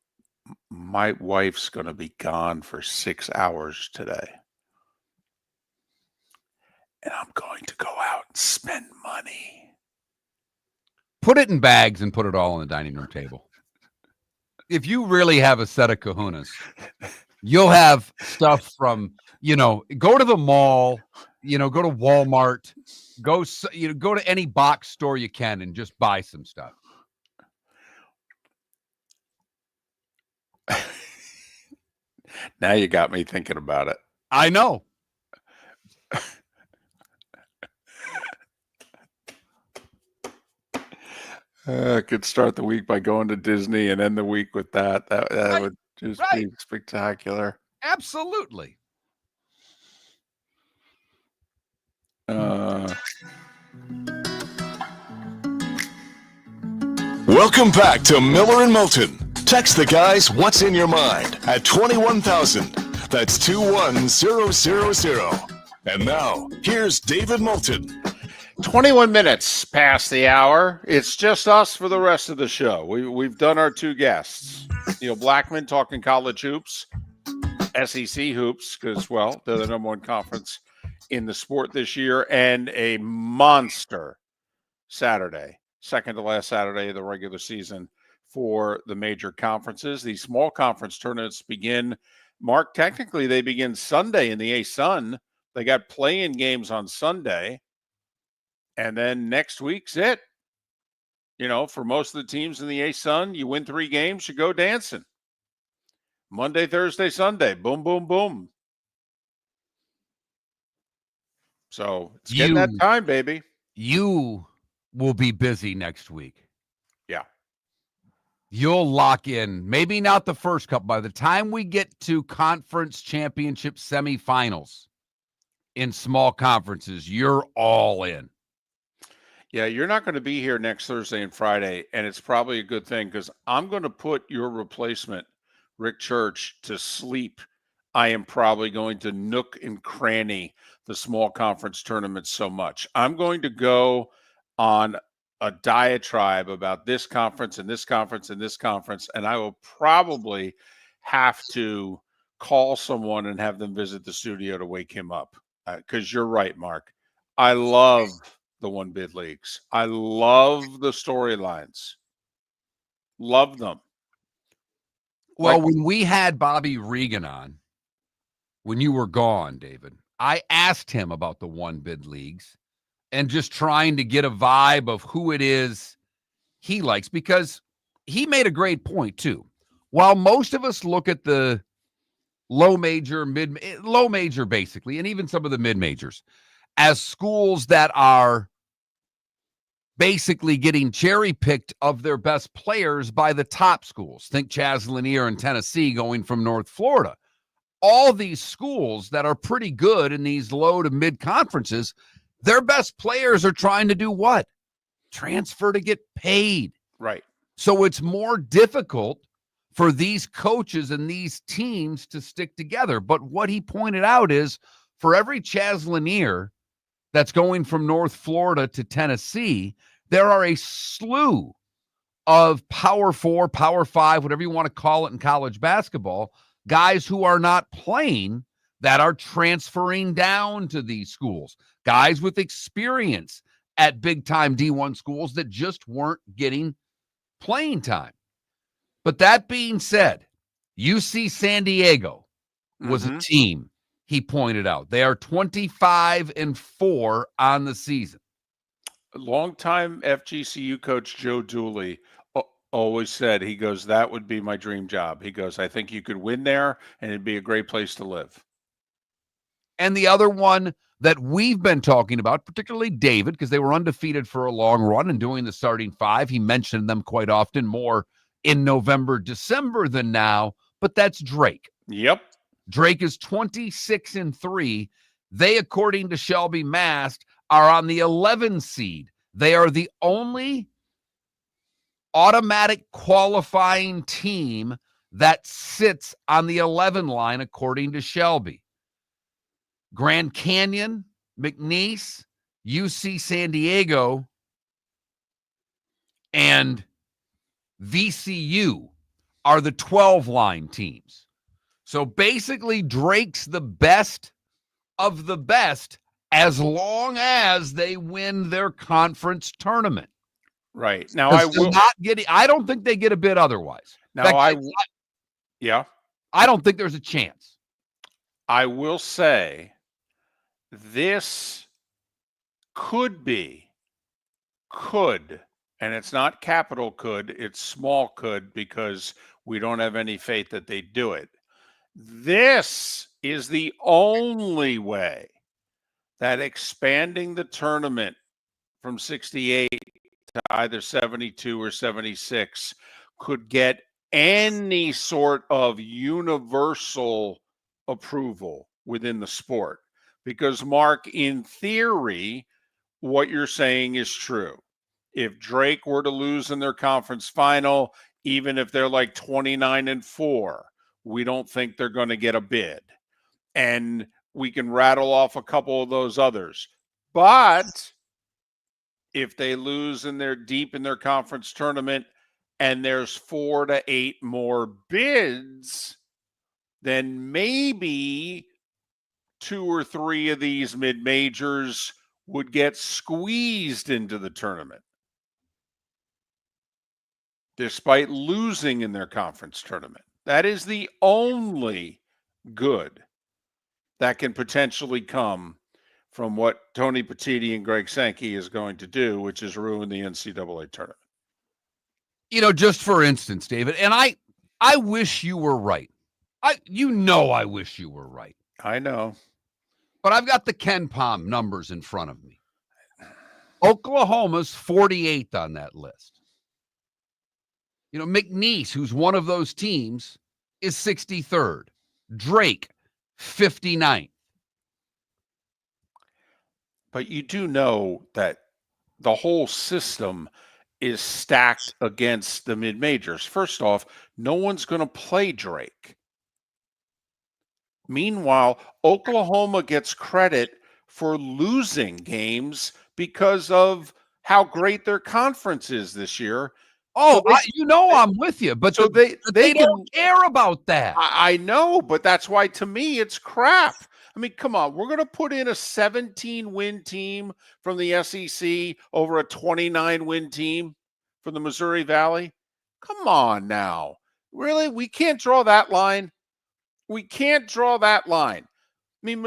my wife's going to be gone for 6 hours today. And I'm going to go out and spend money. Put it in bags and put it all on the dining room table. If you really have a set of kahunas, you'll have stuff from, go to the mall, go to Walmart, go to any box store you can and just buy some stuff. Now you got me thinking about it. I know. I could start the week by going to Disney and end the week with that. That Right, would just right. be spectacular. Absolutely. Welcome back to Miller and Moulton. Text the guys what's in your mind at 21,000. That's 21000. And now, here's David Moulton. 21 minutes past the hour. It's just us for the rest of the show. We've done our two guests. Neil Blackmon talking college hoops, SEC hoops, because, well, they're the number one conference in the sport this year, and a monster Saturday, second to last Saturday of the regular season for the major conferences. These small conference tournaments begin, Mark, technically they begin Sunday in the A-Sun. They got play-in games on Sunday. And then next week's it. For most of the teams in the A-Sun, you win 3 games, you go dancing. Monday, Thursday, Sunday. Boom, boom, boom. So it's getting that time, baby. You will be busy next week. Yeah. You'll lock in. Maybe not the first couple. By the time we get to conference championship semifinals in small conferences, you're all in. Yeah, you're not going to be here next Thursday and Friday, and it's probably a good thing because I'm going to put your replacement, Rick Church, to sleep. I am probably going to nook and cranny the small conference tournament so much. I'm going to go on a diatribe about this conference and this conference and this conference, and I will probably have to call someone and have them visit the studio to wake him up because you're right, Mark. I love the one bid leagues. I love the storylines. Love them. Well, when we had Bobby Regan on, when you were gone, David, I asked him about the one bid leagues and just trying to get a vibe of who it is he likes, because he made a great point too. While most of us look at the low major basically, and even some of the mid majors as schools that are basically getting cherry picked of their best players by the top schools. Think Chaz Lanier in Tennessee going from North Florida. All these schools that are pretty good in these low to mid conferences, their best players are trying to do what? Transfer to get paid. Right. So it's more difficult for these coaches and these teams to stick together. But what he pointed out is for every Chaz Lanier that's going from North Florida to Tennessee, there are a slew of Power 4, Power 5, whatever you want to call it in college basketball, guys who are not playing that are transferring down to these schools, guys with experience at big-time D1 schools that just weren't getting playing time. But that being said, UC San Diego was a team, he pointed out. They are 25-4 on the season. Longtime FGCU coach Joe Dooley always said, he goes, that would be my dream job. He goes, I think you could win there and it'd be a great place to live. And the other one that we've been talking about, particularly David, because they were undefeated for a long run and doing the starting five. He mentioned them quite often, more in November, December than now, but that's Drake. Yep. Drake is 26-3. They, according to Shelby Mast, are on the 11 seed. They are the only automatic qualifying team that sits on the 11 line, according to Shelby. Grand Canyon, McNeese, UC San Diego, and VCU are the 12-line teams. So basically, Drake's the best of the best as long as they win their conference tournament. Right. Now, I don't think they get a bid otherwise. Now, I don't think there's a chance. I will say this could, and it's not capital could, it's small could, because we don't have any faith that they do it. This is the only way that expanding the tournament from 68 to either 72 or 76 could get any sort of universal approval within the sport. Because, Mark, in theory, what you're saying is true. If Drake were to lose in their conference final, even if they're like 29-4, we don't think they're going to get a bid. And we can rattle off a couple of those others. But if they lose and they're deep in their conference tournament and there's 4 to 8 more bids, then maybe 2 or 3 of these mid-majors would get squeezed into the tournament despite losing in their conference tournament. That is the only good that can potentially come from what Tony Petitti and Greg Sankey is going to do, which is ruin the NCAA tournament. You know, just for instance, David, and I wish you were right. I wish you were right. I know. But I've got the Ken Pom numbers in front of me. Oklahoma's 48th on that list. You know, McNeese, who's one of those teams, is 63rd. Drake, 59th. But you do know that the whole system is stacked against the mid-majors. First off, no one's going to play Drake. Meanwhile, Oklahoma gets credit for losing games because of how great their conference is this year. Oh, so I'm with you, but so they don't care about that. I know, but that's why, to me, it's crap. I mean, come on. We're going to put in a 17-win team from the SEC over a 29-win team from the Missouri Valley? Come on now. Really? We can't draw that line? We can't draw that line. I mean,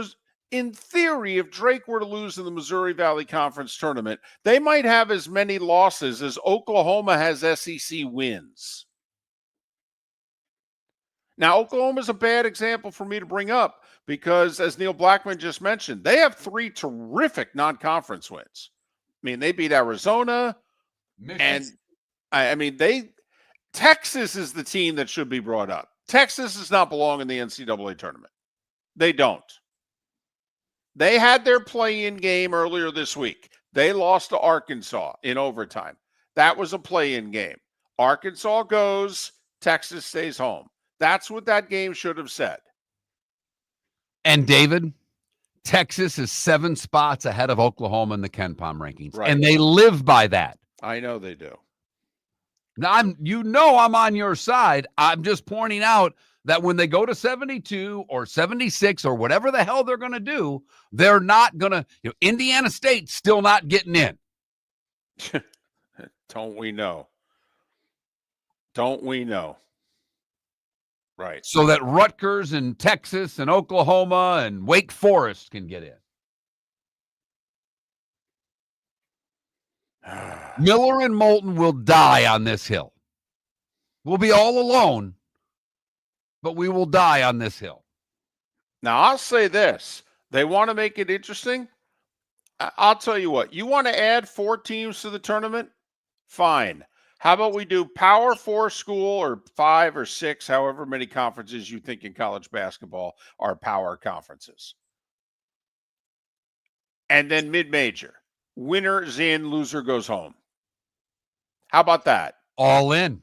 in theory, if Drake were to lose in the Missouri Valley Conference tournament, they might have as many losses as Oklahoma has SEC wins. Now, Oklahoma's a bad example for me to bring up because, as Neil Blackmon just mentioned, they have 3 terrific non-conference wins. I mean, they beat Arizona, and I mean, Texas is the team that should be brought up. Texas does not belong in the NCAA tournament. They don't. They had their play-in game earlier this week. They lost to Arkansas in overtime. That was a play-in game. Arkansas goes Texas stays home. That's what that game should have said. And David, Texas is 7 spots ahead of Oklahoma in the KenPom rankings. Right. And they live by that. I know they do. Now, I'm on your side. I'm just pointing out that when they go to 72 or 76 or whatever the hell they're going to do, they're not going to, Indiana State's still not getting in. Don't we know? Don't we know? Right. So that Rutgers and Texas and Oklahoma and Wake Forest can get in. Miller and Moulton will die on this hill. We'll be all alone, but we will die on this hill. Now, I'll say this. They want to make it interesting. I'll tell you what. You want to add 4 teams to the tournament? Fine. How about we do Power 4 school or 5 or 6, however many conferences you think in college basketball are power conferences. And then mid-major. Winner's in, loser goes home. How about that? All in.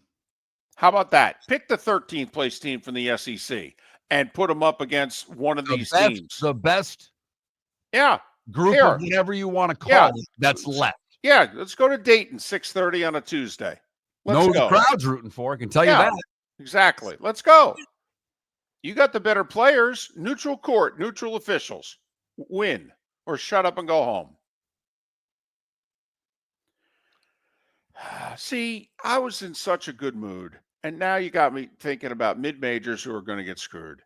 How about that? Pick the 13th place team from the SEC and put them up against one of these teams. The best Here. group of whatever you want to call it that's left. Yeah, let's go to Dayton, 6:30 on a Tuesday. Let's go. The crowd's rooting for, I can tell you that. Exactly. Let's go. You got the better players, neutral court, neutral officials. Win or shut up and go home. See, I was in such a good mood, and now you got me thinking about mid-majors who are going to get screwed.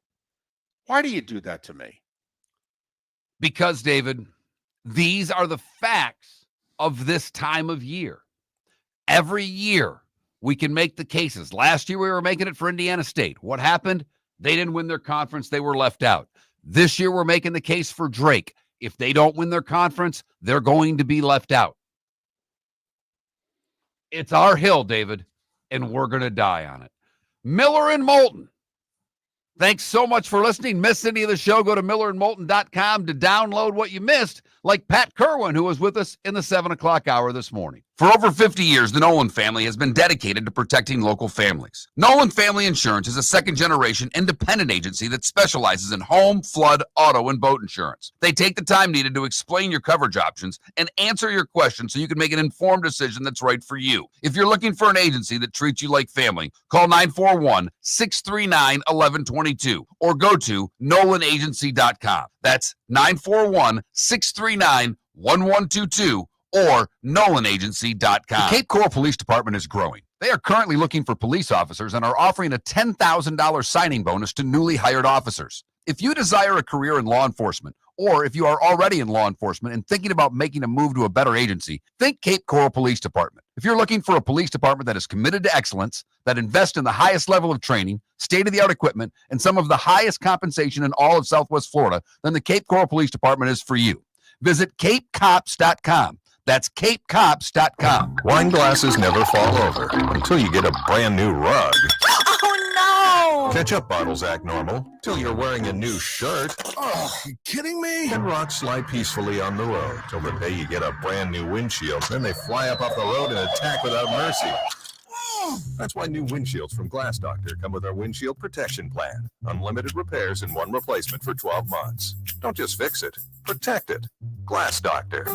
Why do you do that to me? Because, David, these are the facts of this time of year. Every year, we can make the cases. Last year, we were making it for Indiana State. What happened? They didn't win their conference. They were left out. This year, we're making the case for Drake. If they don't win their conference, they're going to be left out. It's our hill, David, and we're going to die on it. Miller and Moulton. Thanks so much for listening. Miss any of the show, go to millerandmoulton.com to download what you missed, like Pat Kirwan, who was with us in the 7 o'clock hour this morning. For over 50 years, the Nolan family has been dedicated to protecting local families. Nolan Family Insurance is a second-generation independent agency that specializes in home, flood, auto, and boat insurance. They take the time needed to explain your coverage options and answer your questions so you can make an informed decision that's right for you. If you're looking for an agency that treats you like family, call 941-639-1122 or go to nolanagency.com. That's 941-639-1122 or nolanagency.com. The Cape Coral Police Department is growing. They are currently looking for police officers and are offering a $10,000 signing bonus to newly hired officers. If you desire a career in law enforcement, or if you are already in law enforcement and thinking about making a move to a better agency, think Cape Coral Police Department. If you're looking for a police department that is committed to excellence, that invests in the highest level of training, state-of-the-art equipment, and some of the highest compensation in all of Southwest Florida, then the Cape Coral Police Department is for you. Visit capecops.com. That's capecops.com. Wine glasses never fall over until you get a brand new rug. Oh, no! Ketchup bottles act normal till you're wearing a new shirt. Oh, you kidding me? And rocks slide peacefully on the road till the day you get a brand new windshield. Then they fly up off the road and attack without mercy. That's why new windshields from Glass Doctor come with our windshield protection plan. Unlimited repairs and 1 replacement for 12 months. Don't just fix it, protect it. Glass Doctor.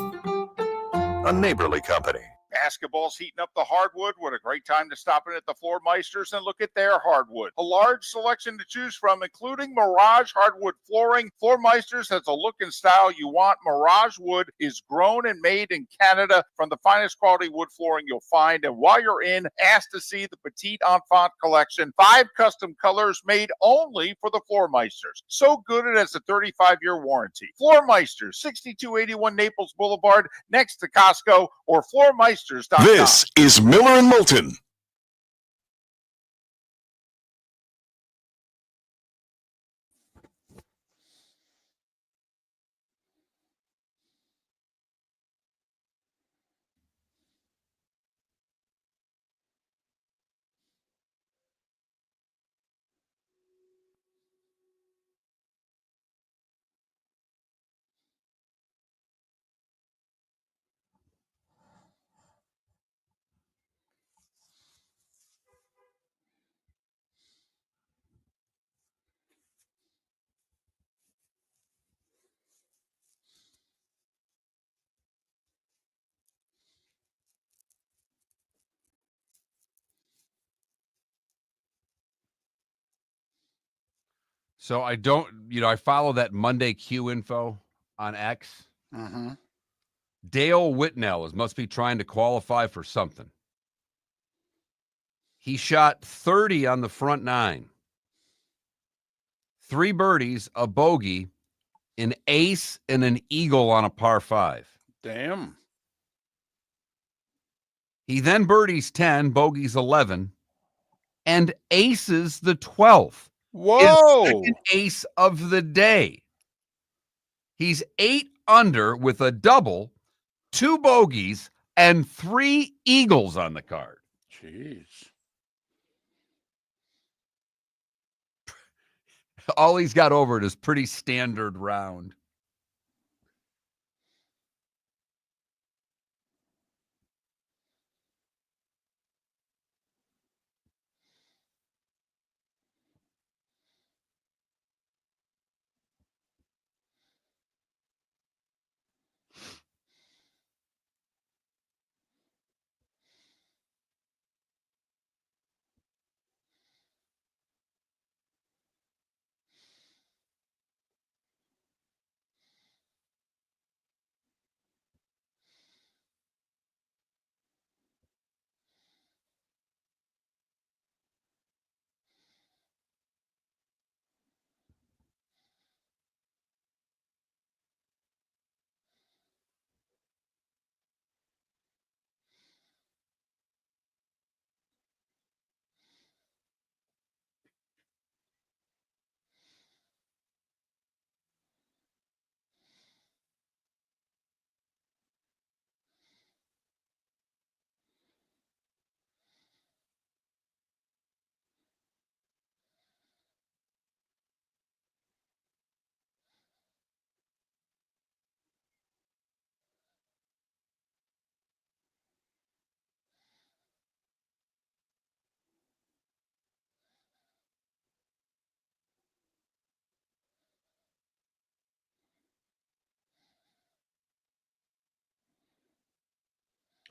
A neighborly company. Basketball's heating up the hardwood. What a great time to stop in at the Floor Meisters and look at their hardwood. A large selection to choose from, including Mirage hardwood flooring. Floor Meisters has a look and style you want. Mirage wood is grown and made in Canada from the finest quality wood flooring you'll find. And while you're in, ask to see the Petite Enfant collection. 5 custom colors made only for the Floor Meisters. So good it has a 35-year warranty. Floor Meisters, 6281 Naples Boulevard, next to Costco, or floormeisters.com. This is Miller and Moulton. So I don't, I follow that Monday Q info on X. Mm-hmm. Dale Whitnell must be trying to qualify for something. He shot 30 on the front nine. 3 birdies, a bogey, an ace, and an eagle on a par 5. Damn. He then birdies 10, bogeys 11, and aces the 12th. Whoa. His second ace of the day. He's 8 under with a double, 2 bogeys, and 3 eagles on the card. Jeez. All he's got over it is pretty standard round.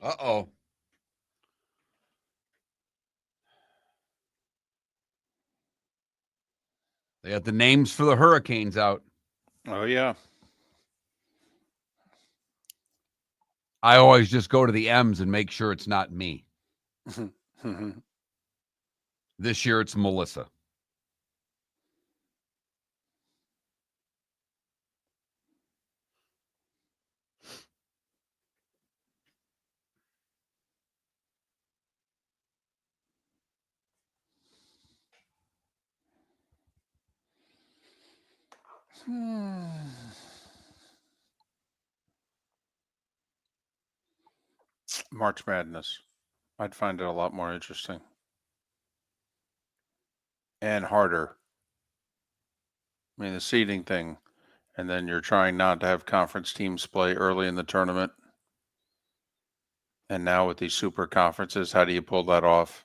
Uh-oh. They got the names for the Hurricanes out. Oh, yeah. I always just go to the M's and make sure it's not me. This year it's Melissa. March Madness. I'd find it a lot more interesting. And harder. I mean, the seeding thing. And then you're trying not to have conference teams play early in the tournament. And now with these super conferences, how do you pull that off?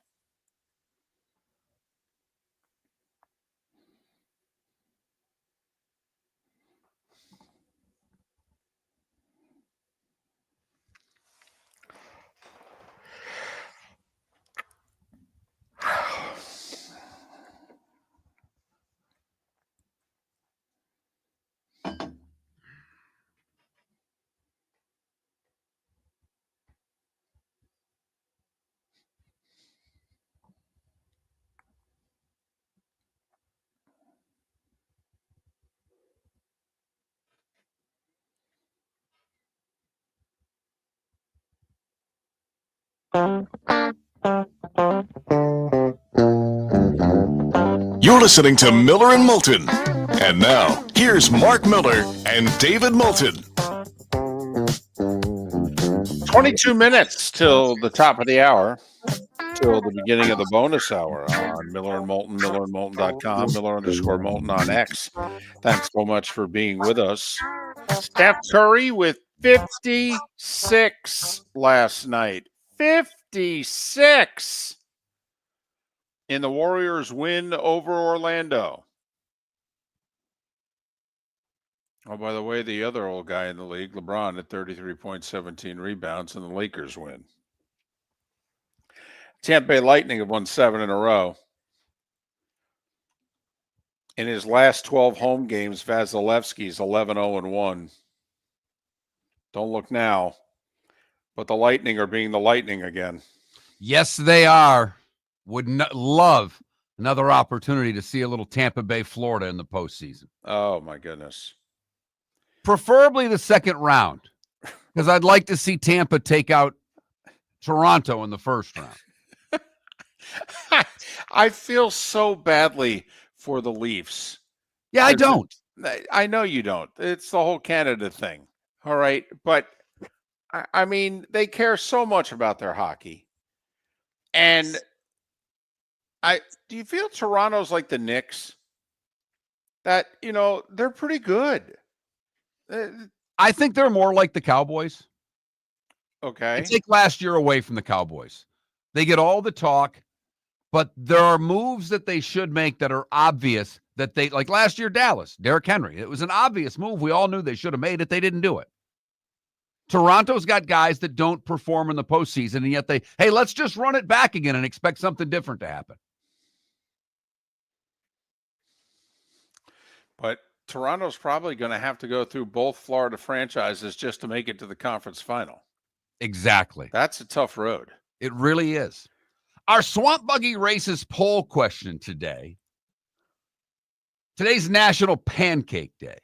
You're listening to Miller and Moulton. And now, here's Mark Miller and David Moulton. 22 minutes till the top of the hour, till the beginning of the bonus hour on Miller and Moulton, millerandmoulton.com, Miller_Moulton on X. Thanks so much for being with us. Steph Curry with 56 last night. 56 in the Warriors' win over Orlando. Oh, by the way, the other old guy in the league, LeBron, at 33 points, 17 rebounds, and the Lakers win. Tampa Bay Lightning have won 7 in a row. In his last 12 home games, Vasilevsky's 11-0-1. Don't look now, but the Lightning are being the Lightning again. Yes, they are. Would love another opportunity to see a little Tampa Bay, Florida in the postseason. Oh, my goodness. Preferably the second round, because I'd like to see Tampa take out Toronto in the first round. I feel so badly for the Leafs. Yeah, I don't. I know you don't. It's the whole Canada thing. All right. But, I mean, they care so much about their hockey. And do you feel Toronto's like the Knicks? That, they're pretty good. I think they're more like the Cowboys. Okay. I take last year away from the Cowboys. They get all the talk, but there are moves that they should make that are obvious that they, like last year, Dallas, Derrick Henry. It was an obvious move. We all knew they should have made it. They didn't do it. Toronto's got guys that don't perform in the postseason, and yet hey, let's just run it back again and expect something different to happen. But Toronto's probably going to have to go through both Florida franchises just to make it to the conference final. Exactly. That's a tough road. It really is. Our Swamp Buggy Races poll question today. Today's National Pancake Day.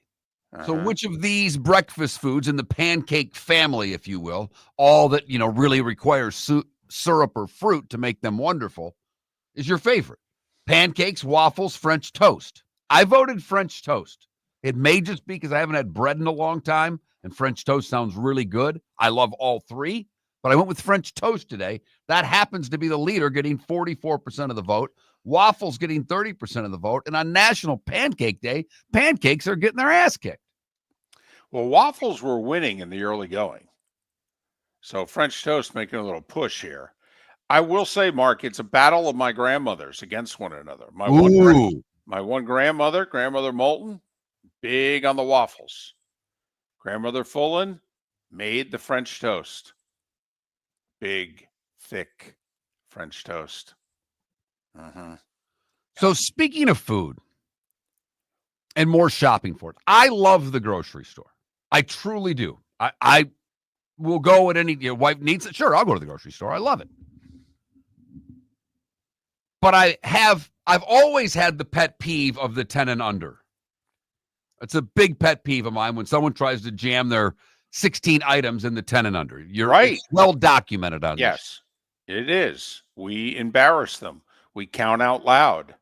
So which of these breakfast foods in the pancake family, if you will, all that, really requires syrup or fruit to make them wonderful, is your favorite? Pancakes, waffles, French toast. I voted French toast. It may just be because I haven't had bread in a long time, and French toast sounds really good. I love all three, but I went with French toast today. That happens to be the leader, getting 44% of the vote. Waffles getting 30% of the vote. And on National Pancake Day, pancakes are getting their ass kicked. Well, waffles were winning in the early going. So French toast making a little push here. I will say, Mark, it's a battle of my grandmothers against one another. My one grandmother, Grandmother Moulton, big on the waffles. Grandmother Fullen made the French toast. Big, thick French toast. So speaking of food and more shopping for it, I love the grocery store. I truly do. I will go at any, your wife needs it. Sure, I'll go to the grocery store. I love it. But I've always had the pet peeve of the 10 and under. It's a big pet peeve of mine when someone tries to jam their 16 items in the 10 and under. You're right. It's well documented on this. Yes, it is. We embarrass them. We count out loud.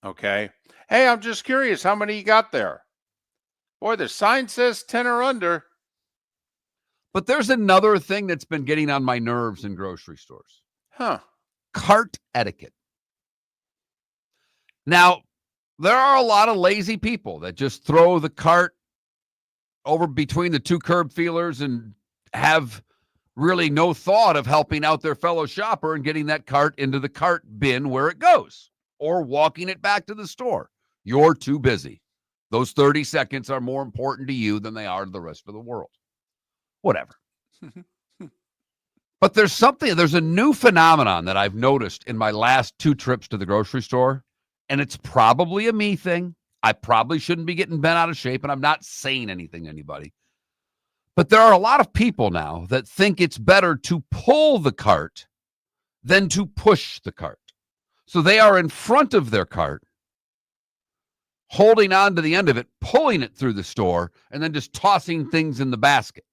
Okay. Hey, I'm just curious, how many you got there? Boy, the sign says 10 or under. But there's another thing that's been getting on my nerves in grocery stores. Cart etiquette. Now, there are a lot of lazy people that just throw the cart over between the two curb feelers and have really no thought of helping out their fellow shopper and getting that cart into the cart bin where it goes or walking it back to the store. You're too busy. Those 30 seconds are more important to you than they are to the rest of the world. Whatever. But there's a new phenomenon that I've noticed in my last 2 trips to the grocery store, and it's probably a me thing. I probably shouldn't be getting bent out of shape, and I'm not saying anything to anybody. But there are a lot of people now that think it's better to pull the cart than to push the cart. So they are in front of their cart, holding on to the end of it, pulling it through the store, and then just tossing things in the basket.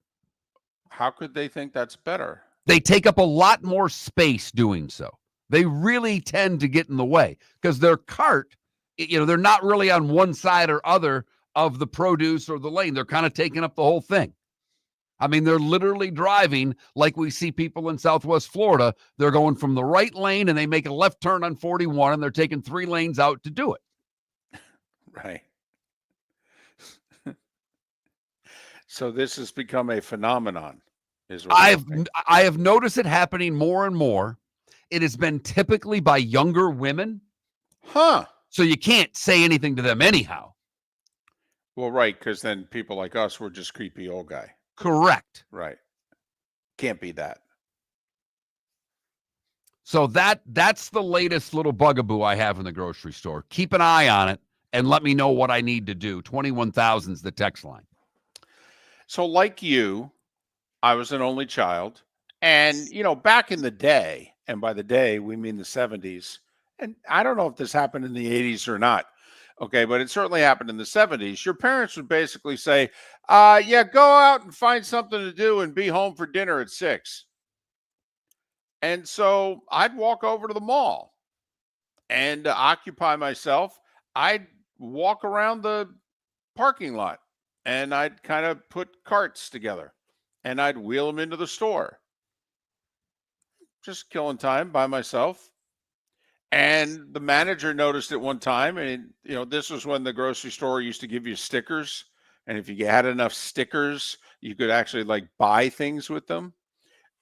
How could they think that's better? They take up a lot more space doing so. They really tend to get in the way because their cart, they're not really on one side or other of the produce or the lane. They're kind of taking up the whole thing. I mean, they're literally driving like we see people in Southwest Florida. They're going from the right lane and they make a left turn on 41 and they're taking 3 lanes out to do it. Right. So this has become a phenomenon. I have noticed it happening more and more. It has been typically by younger women. So you can't say anything to them anyhow. Well, right, because then people like us were just creepy old guy. Correct. Right. Can't be that. So that's the latest little bugaboo I have in the grocery store. Keep an eye on it and let me know what I need to do. 21,000's the text line. So like you, I was an only child. And, back in the day, and by the day, we mean the 70s, and I don't know if this happened in the 80s or not, okay, but it certainly happened in the 70s. Your parents would basically say, yeah, go out and find something to do and be home for dinner at 6. And so I'd walk over to the mall and occupy myself. I'd walk around the parking lot and I'd kind of put carts together and I'd wheel them into the store. Just killing time by myself. And the manager noticed it one time. And, this was when the grocery store used to give you stickers. And if you had enough stickers, you could actually buy things with them.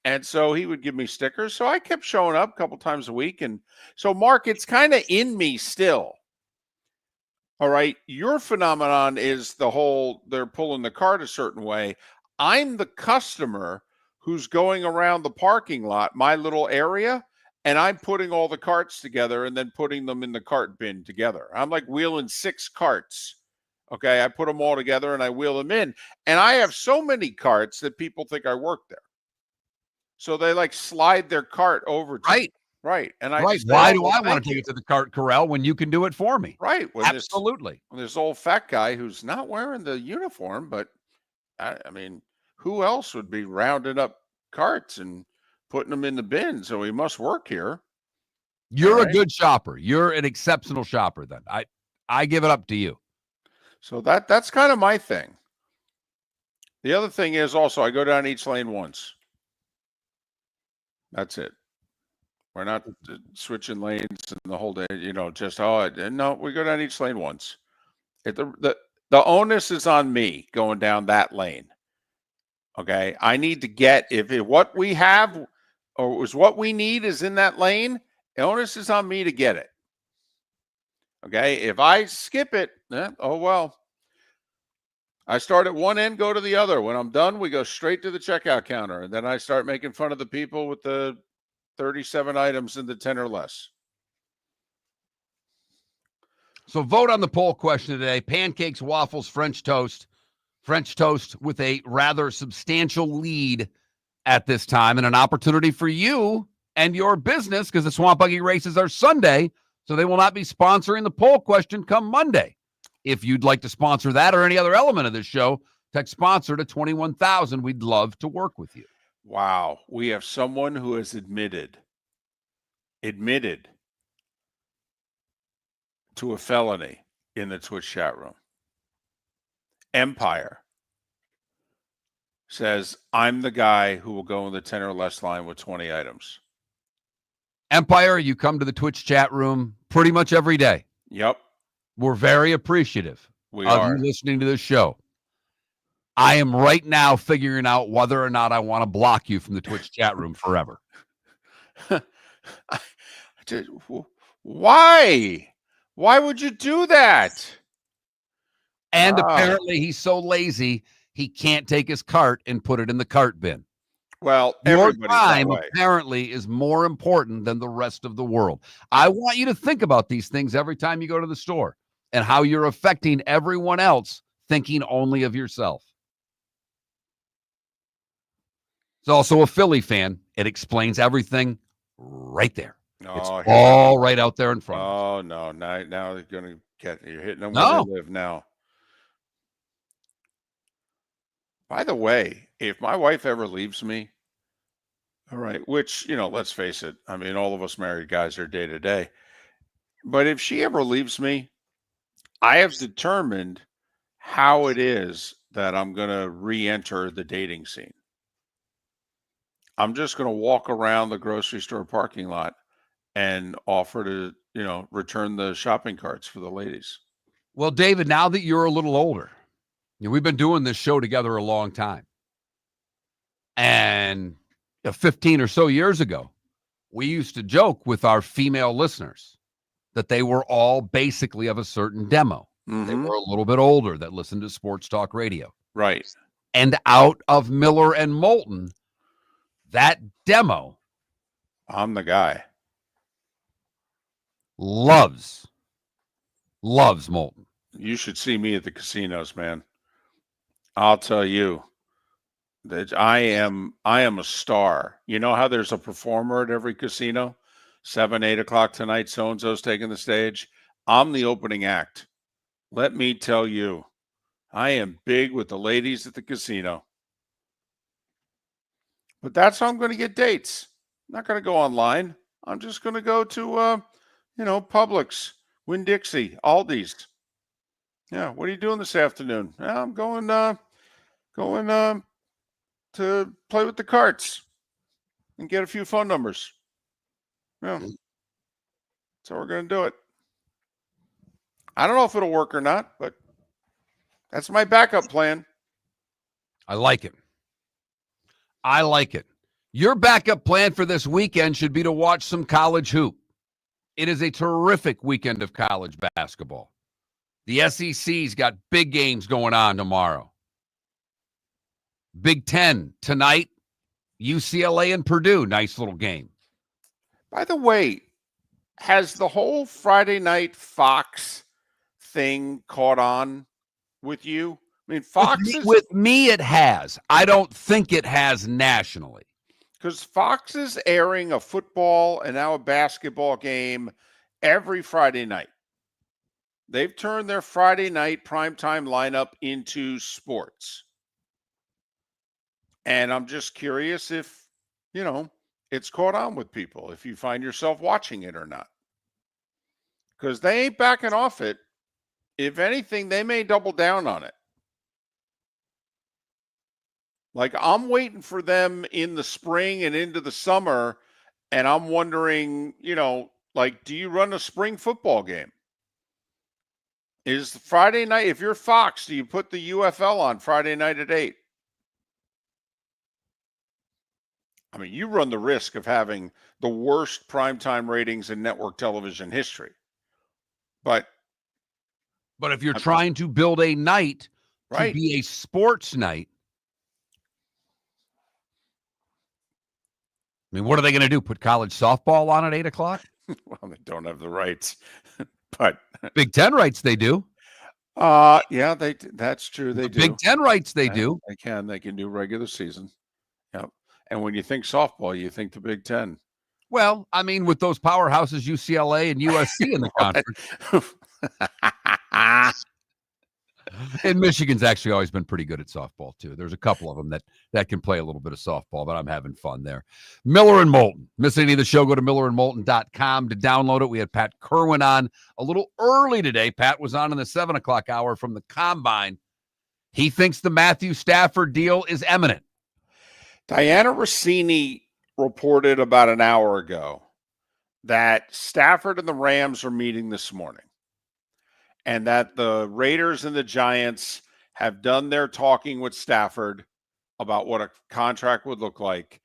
And so he would give me stickers. So I kept showing up a couple times a week. And so, Mark, it's kind of in me still. All right. Your phenomenon is the whole they're pulling the cart a certain way. I'm the customer who's going around the parking lot, my little area, and I'm putting all the carts together and then putting them in the cart bin together. I'm like wheeling 6 carts. Okay. I put them all together and I wheel them in. And I have so many carts that people think I work there. So they slide their cart over to Right. Right. And I Right. just say, Why "Oh, do well, I want thank to take you." it to the cart corral when you can do it for me? Right. Absolutely. This old fat guy who's not wearing the uniform, but I mean, who else would be rounding up carts and putting them in the bin? So he must work here. You're a right. good shopper. You're an exceptional shopper then. I give it up to you. So that's kind of my thing. The other thing is also I go down each lane once. That's it. We're not switching lanes and the whole day, just, no, we go down each lane once. The onus is on me going down that lane. Okay. I need to get, what we have or is what we need is in that lane, the onus is on me to get it. Okay. If I skip it, oh, well, I start at one end, go to the other. When I'm done, we go straight to the checkout counter. And then I start making fun of the people with the 37 items in the 10 or less. So vote on the poll question today. Pancakes, waffles, French toast. French toast with a rather substantial lead at this time and an opportunity for you and your business because the Swamp Buggy races are Sunday, so they will not be sponsoring the poll question come Monday. If you'd like to sponsor that or any other element of this show, text sponsor to 21,000. We'd love to work with you. Wow. We have someone who has admitted to a felony in the Twitch chat room. Empire says, I'm the guy who will go in the 10 or less line with 20 items. Empire, you come to the Twitch chat room pretty much every day. Yep. We're very appreciative We of are. you listening to this show. I am right now figuring out whether or not I want to block you from the Twitch chat room forever. Why? Why would you do that? And apparently he's so lazy, he can't take his cart and put it in the cart bin. Well, your everybody's time that way. apparently is more important than the rest of the world. I want you to think about these things every time you go to the store and how you're affecting everyone else thinking only of yourself. He's also a Philly fan. It explains everything right there. It's all right out there in front of us. Oh, no. Now they're going to get, you're hitting them No. where they live now. By the way, if my wife ever leaves me, all right, which, let's face it, I mean, all of us married guys are day to day. But if she ever leaves me, I have determined how it is that I'm going to re-enter the dating scene. I'm just going to walk around the grocery store parking lot and offer to, return the shopping carts for the ladies. Well, David, now that you're a little older, we've been doing this show together a long time. And 15 or so years ago, we used to joke with our female listeners that they were all basically of a certain demo. Mm-hmm. They were a little bit older that listened to sports talk radio. Right. And out of Miller and Moulton, that demo, I'm the guy, loves loves Moulton. You should see me at the casinos, man. I'll tell you that I am a star. You know how there's a performer at every casino? 7, 8 o'clock tonight, so-and-so's taking the stage. I'm the opening act. Let me tell you, I am big with the ladies at the casino. But that's how I'm going to get dates. I'm not going to go online. I'm just going to go to, Publix, Winn-Dixie, Aldi's. Yeah, what are you doing this afternoon? I'm going to play with the carts and get a few phone numbers. Yeah, that's how we're going to do it. I don't know if it'll work or not, but that's my backup plan. I like it. I like it. Your backup plan for this weekend should be to watch some college hoop. It is a terrific weekend of college basketball. The SEC's got big games going on tomorrow. Big Ten tonight, UCLA and Purdue. Nice little game. By the way, has the whole Friday night Fox thing caught on with you? I mean, Fox with me, it has. I don't think it has nationally. Because Fox is airing a football and now a basketball game every Friday night. They've turned their Friday night primetime lineup into sports. And I'm just curious if, it's caught on with people, if you find yourself watching it or not. Because they ain't backing off it. If anything, they may double down on it. Like, I'm waiting for them in the spring and into the summer, and I'm wondering, do you run a spring football game? Is Friday night, if you're Fox, do you put the UFL on Friday night at 8? I mean, you run the risk of having the worst primetime ratings in network television history. But if you're trying to build a night right. to be a sports night, I mean, what are they going to do? Put college softball on at 8 o'clock? Well, they don't have the rights, but Big Ten rights they do. Yeah, that's true. They do. Big Ten rights they do. They can do regular season. Yep. And when you think softball, you think the Big Ten. Well, I mean, with those powerhouses, UCLA and USC in the conference. And Michigan's actually always been pretty good at softball, too. There's a couple of them that can play a little bit of softball, but I'm having fun there. Miller and Moulton. Miss any of the show, go to millerandmoulton.com to download it. We had Pat Kirwan on a little early today. Pat was on in the 7 o'clock hour from the Combine. He thinks the Matthew Stafford deal is imminent. Diana Rossini reported about an hour ago that Stafford and the Rams are meeting this morning, and that the Raiders and the Giants have done their talking with Stafford about what a contract would look like,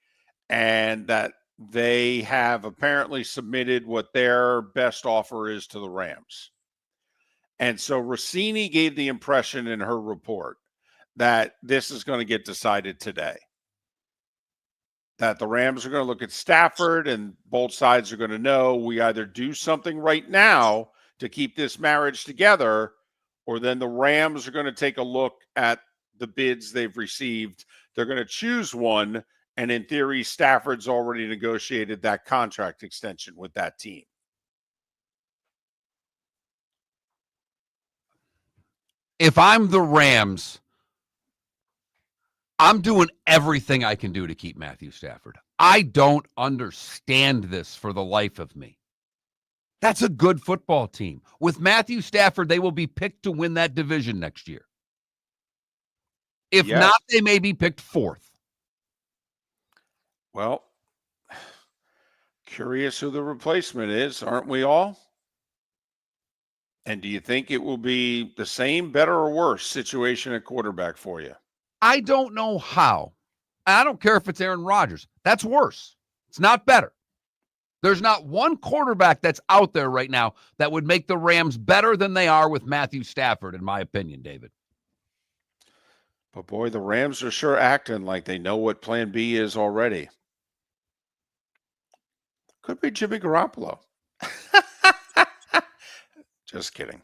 and that they have apparently submitted what their best offer is to the Rams. And so Rossini gave the impression in her report that this is going to get decided today. That the Rams are going to look at Stafford, and both sides are going to know we either do something right now to keep this marriage together, or then the Rams are going to take a look at the bids they've received. They're going to choose one, and in theory, Stafford's already negotiated that contract extension with that team. If I'm the Rams, I'm doing everything I can do to keep Matthew Stafford. I don't understand this for the life of me. That's a good football team. With Matthew Stafford, they will be picked to win that division next year. If not, they may be picked 4th. Well, curious who the replacement is, aren't we all? And do you think it will be the same, better, or worse situation at quarterback for you? I don't know how. I don't care if it's Aaron Rodgers. That's worse. It's not better. There's not one quarterback that's out there right now that would make the Rams better than they are with Matthew Stafford, in my opinion, David. But boy, the Rams are sure acting like they know what plan B is already. Could be Jimmy Garoppolo. Just kidding.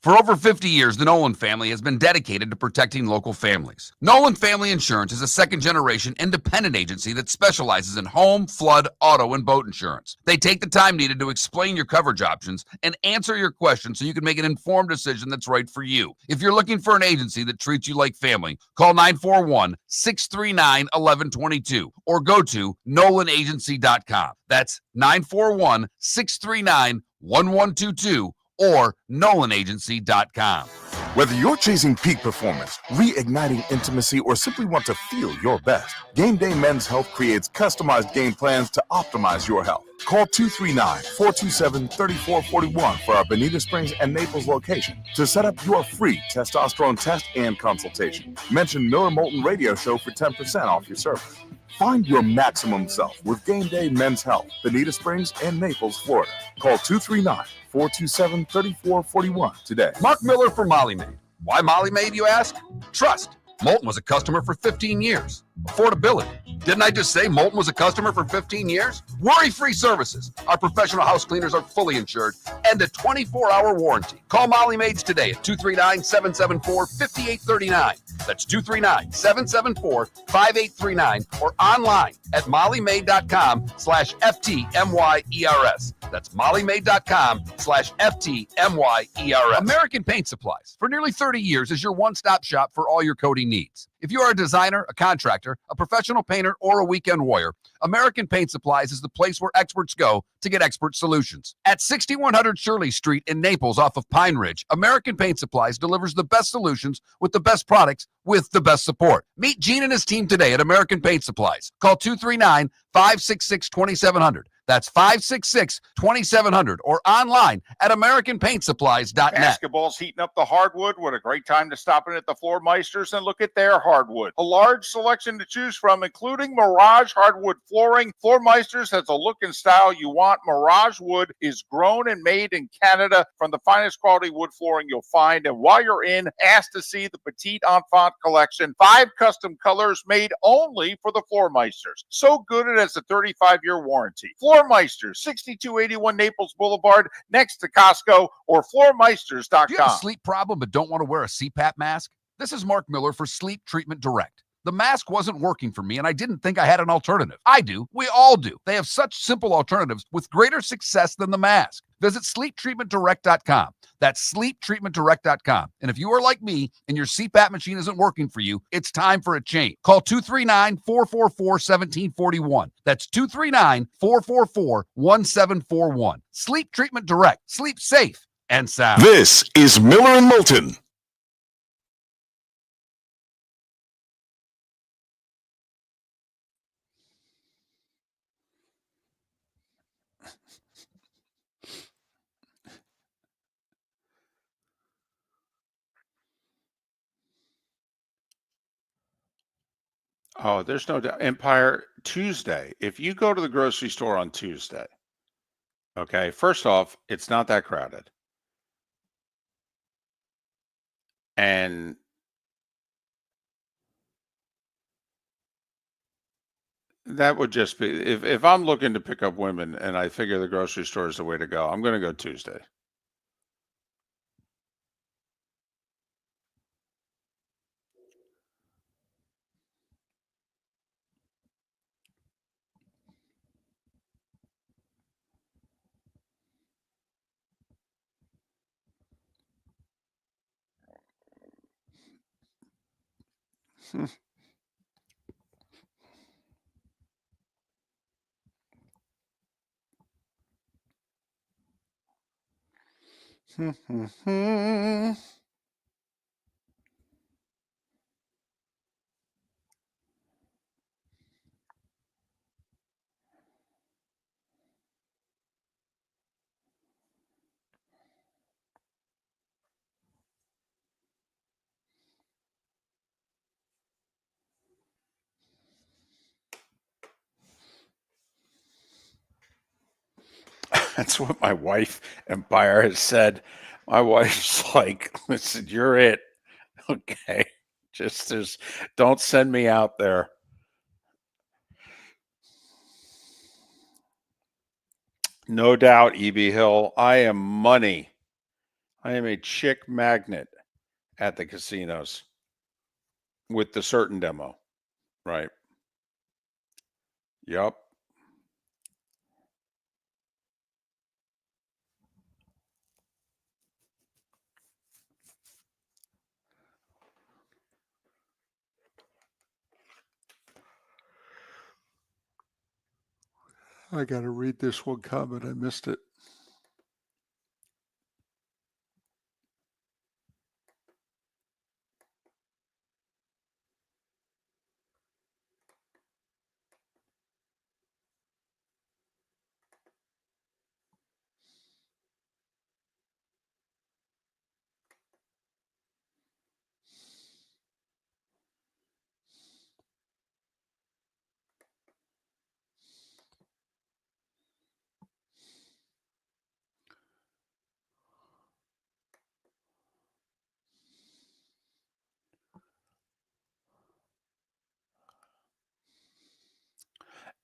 For over 50 years, the Nolan family has been dedicated to protecting local families. Nolan Family Insurance is a second-generation independent agency that specializes in home, flood, auto, and boat insurance. They take the time needed to explain your coverage options and answer your questions so you can make an informed decision that's right for you. If you're looking for an agency that treats you like family, call 941-639-1122 or go to nolanagency.com. That's 941-639-1122 or nolanagency.com. Whether you're chasing peak performance, reigniting intimacy, or simply want to feel your best, Game Day Men's Health creates customized game plans to optimize your health. Call 239-427-3441 for our Bonita Springs and Naples location to set up your free testosterone test and consultation. Mention Miller Moulton Radio Show for 10% off your service. Find your maximum self with Game Day Men's Health, Bonita Springs and Naples, Florida. Call 239-427-3441 today. Mark Miller for Molly Maid. Why Molly Maid, you ask? Trust. Moulton was a customer for 15 years. Affordability. Didn't I just say Moulton was a customer for 15 years? Worry-free services. Our professional house cleaners are fully insured and a 24-hour warranty. Call Molly Maids today at 239-774-5839. That's 239-774-5839 or online at mollymaid.com/FTMYERS. That's mollymaid.com/FTMYERS. American Paint Supplies. For nearly 30 years is your one-stop shop for all your coating needs. If you are a designer, a contractor, a professional painter, or a weekend warrior, American Paint Supplies is the place where experts go to get expert solutions. At 6100 Shirley Street in Naples off of Pine Ridge, American Paint Supplies delivers the best solutions with the best products with the best support. Meet Gene and his team today at American Paint Supplies. Call 239-566-2700. That's 566-2700 or online at AmericanPaintSupplies.net. Basketball's heating up the hardwood. What a great time to stop in at the Floor Meisters and look at their hardwood. A large selection to choose from, including Mirage hardwood flooring. Floor Meisters has a look and style you want. Mirage wood is grown and made in Canada from the finest quality wood flooring you'll find. And while you're in, ask to see the Petite Enfant collection. 5 custom colors made only for the Floor Meisters. So good it has a 35-year warranty. Floor Meisters, 6281 Naples Boulevard, next to Costco, or floormeisters.com. Do you have a sleep problem but don't want to wear a CPAP mask? This is Mark Miller for Sleep Treatment Direct. The mask wasn't working for me, and I didn't think I had an alternative. I do. We all do. They have such simple alternatives with greater success than the mask. Visit sleeptreatmentdirect.com. That's sleeptreatmentdirect.com. And if you are like me and your CPAP machine isn't working for you, it's time for a change. Call 239-444-1741. That's 239-444-1741. Sleep Treatment Direct. Sleep safe and sound. This is Miller and Moulton. Oh, there's no doubt. Empire Tuesday. If you go to the grocery store on Tuesday, okay, first off, it's not that crowded. And that would just be, if I'm looking to pick up women and I figure the grocery store is the way to go, I'm going to go Tuesday. That's what my wife, Empire, has said. My wife's like, listen, you're it. Okay. Don't send me out there. No doubt, EB Hill. I am money I am a chick magnet at the casinos with the certain demo. Right. Yep. I got to read this one comment. I missed it.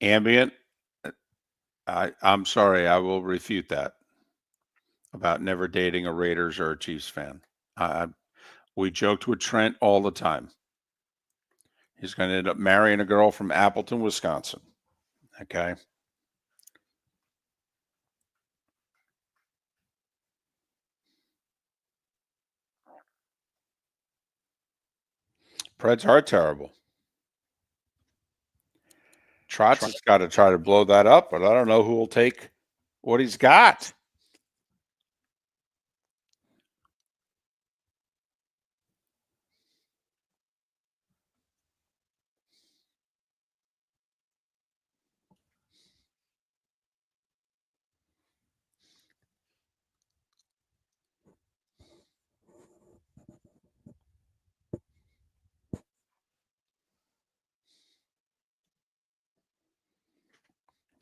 Ambient. I'm sorry. I will refute that about never dating a Raiders or a Chiefs fan. We joked with Trent all the time. He's going to end up marrying a girl from Appleton, Wisconsin. Okay. Preds are terrible. Trotz has got to try to blow that up, but I don't know who will take what he's got.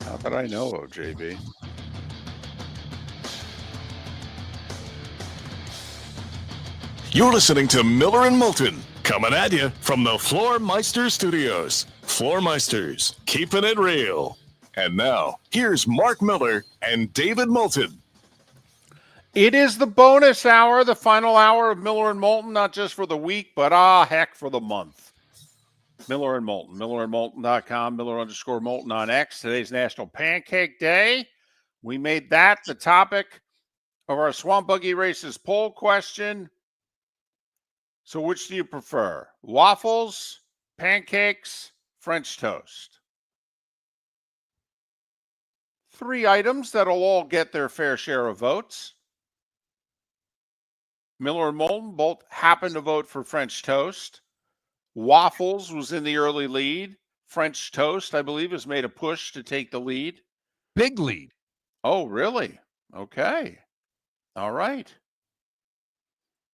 Not that I know of, JB. You're listening to Miller and Moulton, coming at you from the Floor Meister Studios. Floor Meisters, keeping it real. And now, here's Mark Miller and David Moulton. It is the bonus hour, the final hour of Miller and Moulton, not just for the week, but heck, for the month. Miller and Moulton, millerandmoulton.com, Miller_Moulton on X. Today's National Pancake Day. We made that the topic of our Swamp Buggy Races poll question. So which do you prefer? Waffles, pancakes, French toast? 3 items that'll all get their fair share of votes. Miller and Moulton both happen to vote for French toast. Waffles was in the early lead. French toast, I believe, has made a push to take the lead. Big lead. Oh, really? Okay. All right.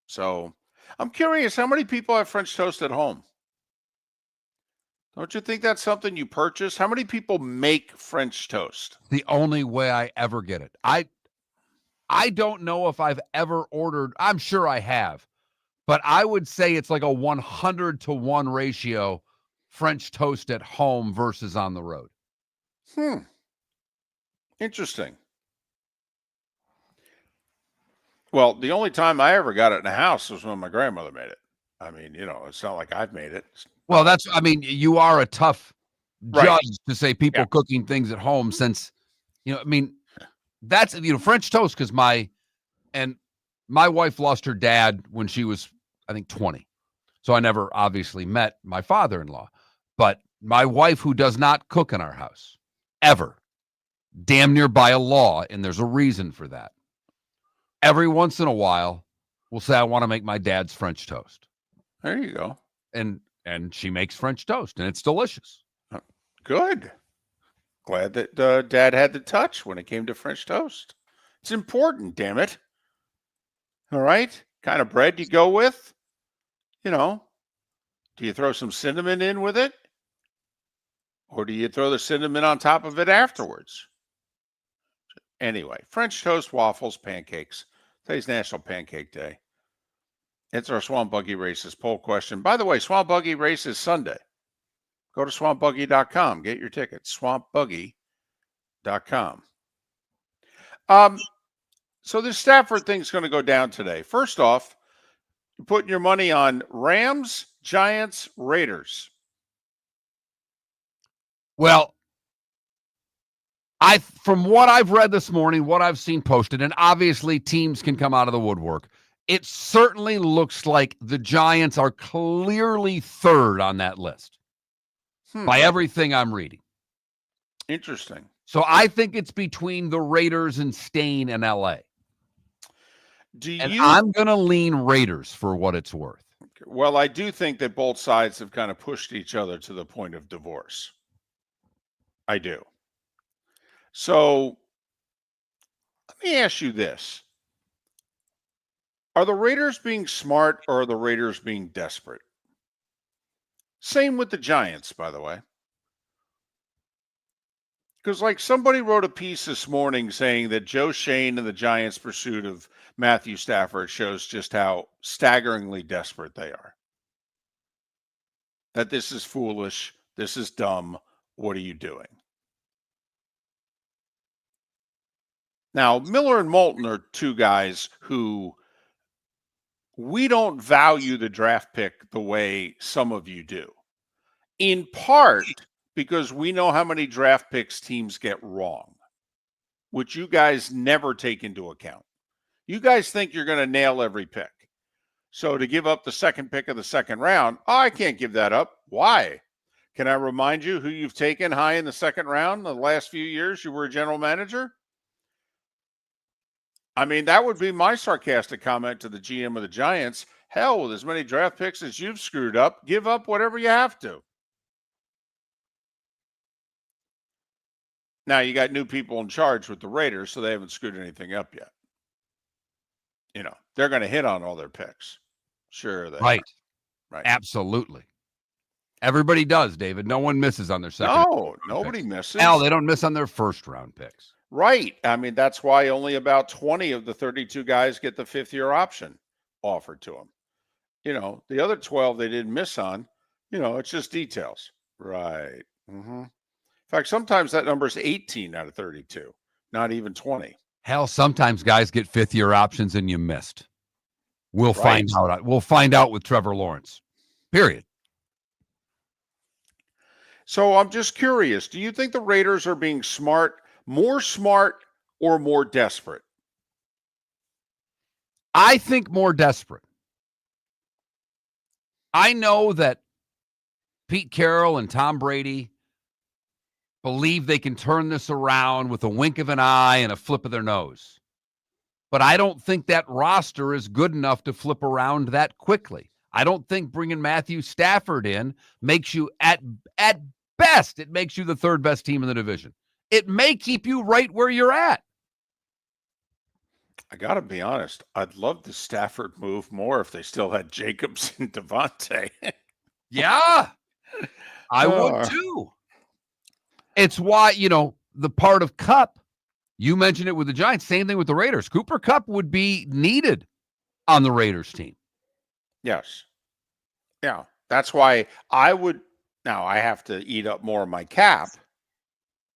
So I'm curious, how many people have French toast at home? Don't you think that's something you purchase? How many people make French toast? The only way I ever get it. I don't know if I've ever ordered. I'm sure I have. But I would say it's like a 100-to-1 ratio French toast at home versus on the road. Interesting. Well, the only time I ever got it in the house was when my grandmother made it. I mean, it's not like I've made it. Well, you are a tough Right. judge to say people cooking things at home since, that's, French toast, because my wife lost her dad when she was, I think, 20. So I never obviously met my father-in-law. But my wife, who does not cook in our house, ever, damn near by a law, and there's a reason for that, every once in a while will say, I want to make my dad's French toast. There you go. And she makes French toast, and it's delicious. Good. Glad that Dad had the touch when it came to French toast. It's important, damn it. All right. Kind of bread you go with, do you throw some cinnamon in with it? Or do you throw the cinnamon on top of it afterwards? Anyway, French toast, waffles, pancakes. Today's National Pancake Day. It's our Swamp Buggy Races poll question. By the way, Swamp Buggy Races Sunday. Go to swampbuggy.com. Get your tickets. Swampbuggy.com. So this Stafford thing's going to go down today. First off, you're putting your money on Rams, Giants, Raiders. Well, from what I've read this morning, what I've seen posted, and obviously teams can come out of the woodwork, it certainly looks like the Giants are clearly third on that list by everything I'm reading. Interesting. So I think it's between the Raiders and Stain and LA. I'm going to lean Raiders for what it's worth. Well, I do think that both sides have kind of pushed each other to the point of divorce. I do. So let me ask you this. Are the Raiders being smart or are the Raiders being desperate? Same with the Giants, by the way. Because like somebody wrote a piece this morning saying that Joe Shane and the Giants' pursuit of Matthew Stafford shows just how staggeringly desperate they are. That this is foolish. This is dumb. What are you doing? Now, Miller and Moulton are two guys who we don't value the draft pick the way some of you do. In part because we know how many draft picks teams get wrong, which you guys never take into account. You guys think you're going to nail every pick. So to give up the second pick of the second round, I can't give that up. Why? Can I remind you who you've taken high in the second round the last few years you were a general manager? I mean, that would be my sarcastic comment to the GM of the Giants. Hell, with as many draft picks as you've screwed up, give up whatever you have to. Now, you got new people in charge with the Raiders, so they haven't screwed anything up yet. You know, they're going to hit on all their picks. Sure. Right. Absolutely. Everybody does, David. No one misses on their second. No, nobody misses. Hell, they don't miss on their first round picks. Right. I mean, that's why only about 20 of the 32 guys get the fifth-year option offered to them. You know, the other 12 they didn't miss on, you know, it's just details. Right. Mm-hmm. In fact, sometimes that number is 18 out of 32, not even 20. Hell, sometimes guys get fifth-year options and you missed. We'll find out. We'll find out with Trevor Lawrence. Period. So I'm just curious. Do you think the Raiders are being more smart or more desperate? I think more desperate. I know that Pete Carroll and Tom Brady believe they can turn this around with a wink of an eye and a flip of their nose. But I don't think that roster is good enough to flip around that quickly. I don't think bringing Matthew Stafford in makes you, at best, it makes you the third best team in the division. It may keep you right where you're at. I got to be honest. I'd love the Stafford move more if they still had Jacobs and Devontae. Yeah, I would too. It's why, you know, the part of Kupp, you mentioned it with the Giants, same thing with the Raiders. Cooper Kupp would be needed on the Raiders team. Yes. Yeah, that's why I would. Now, I have to eat up more of my cap,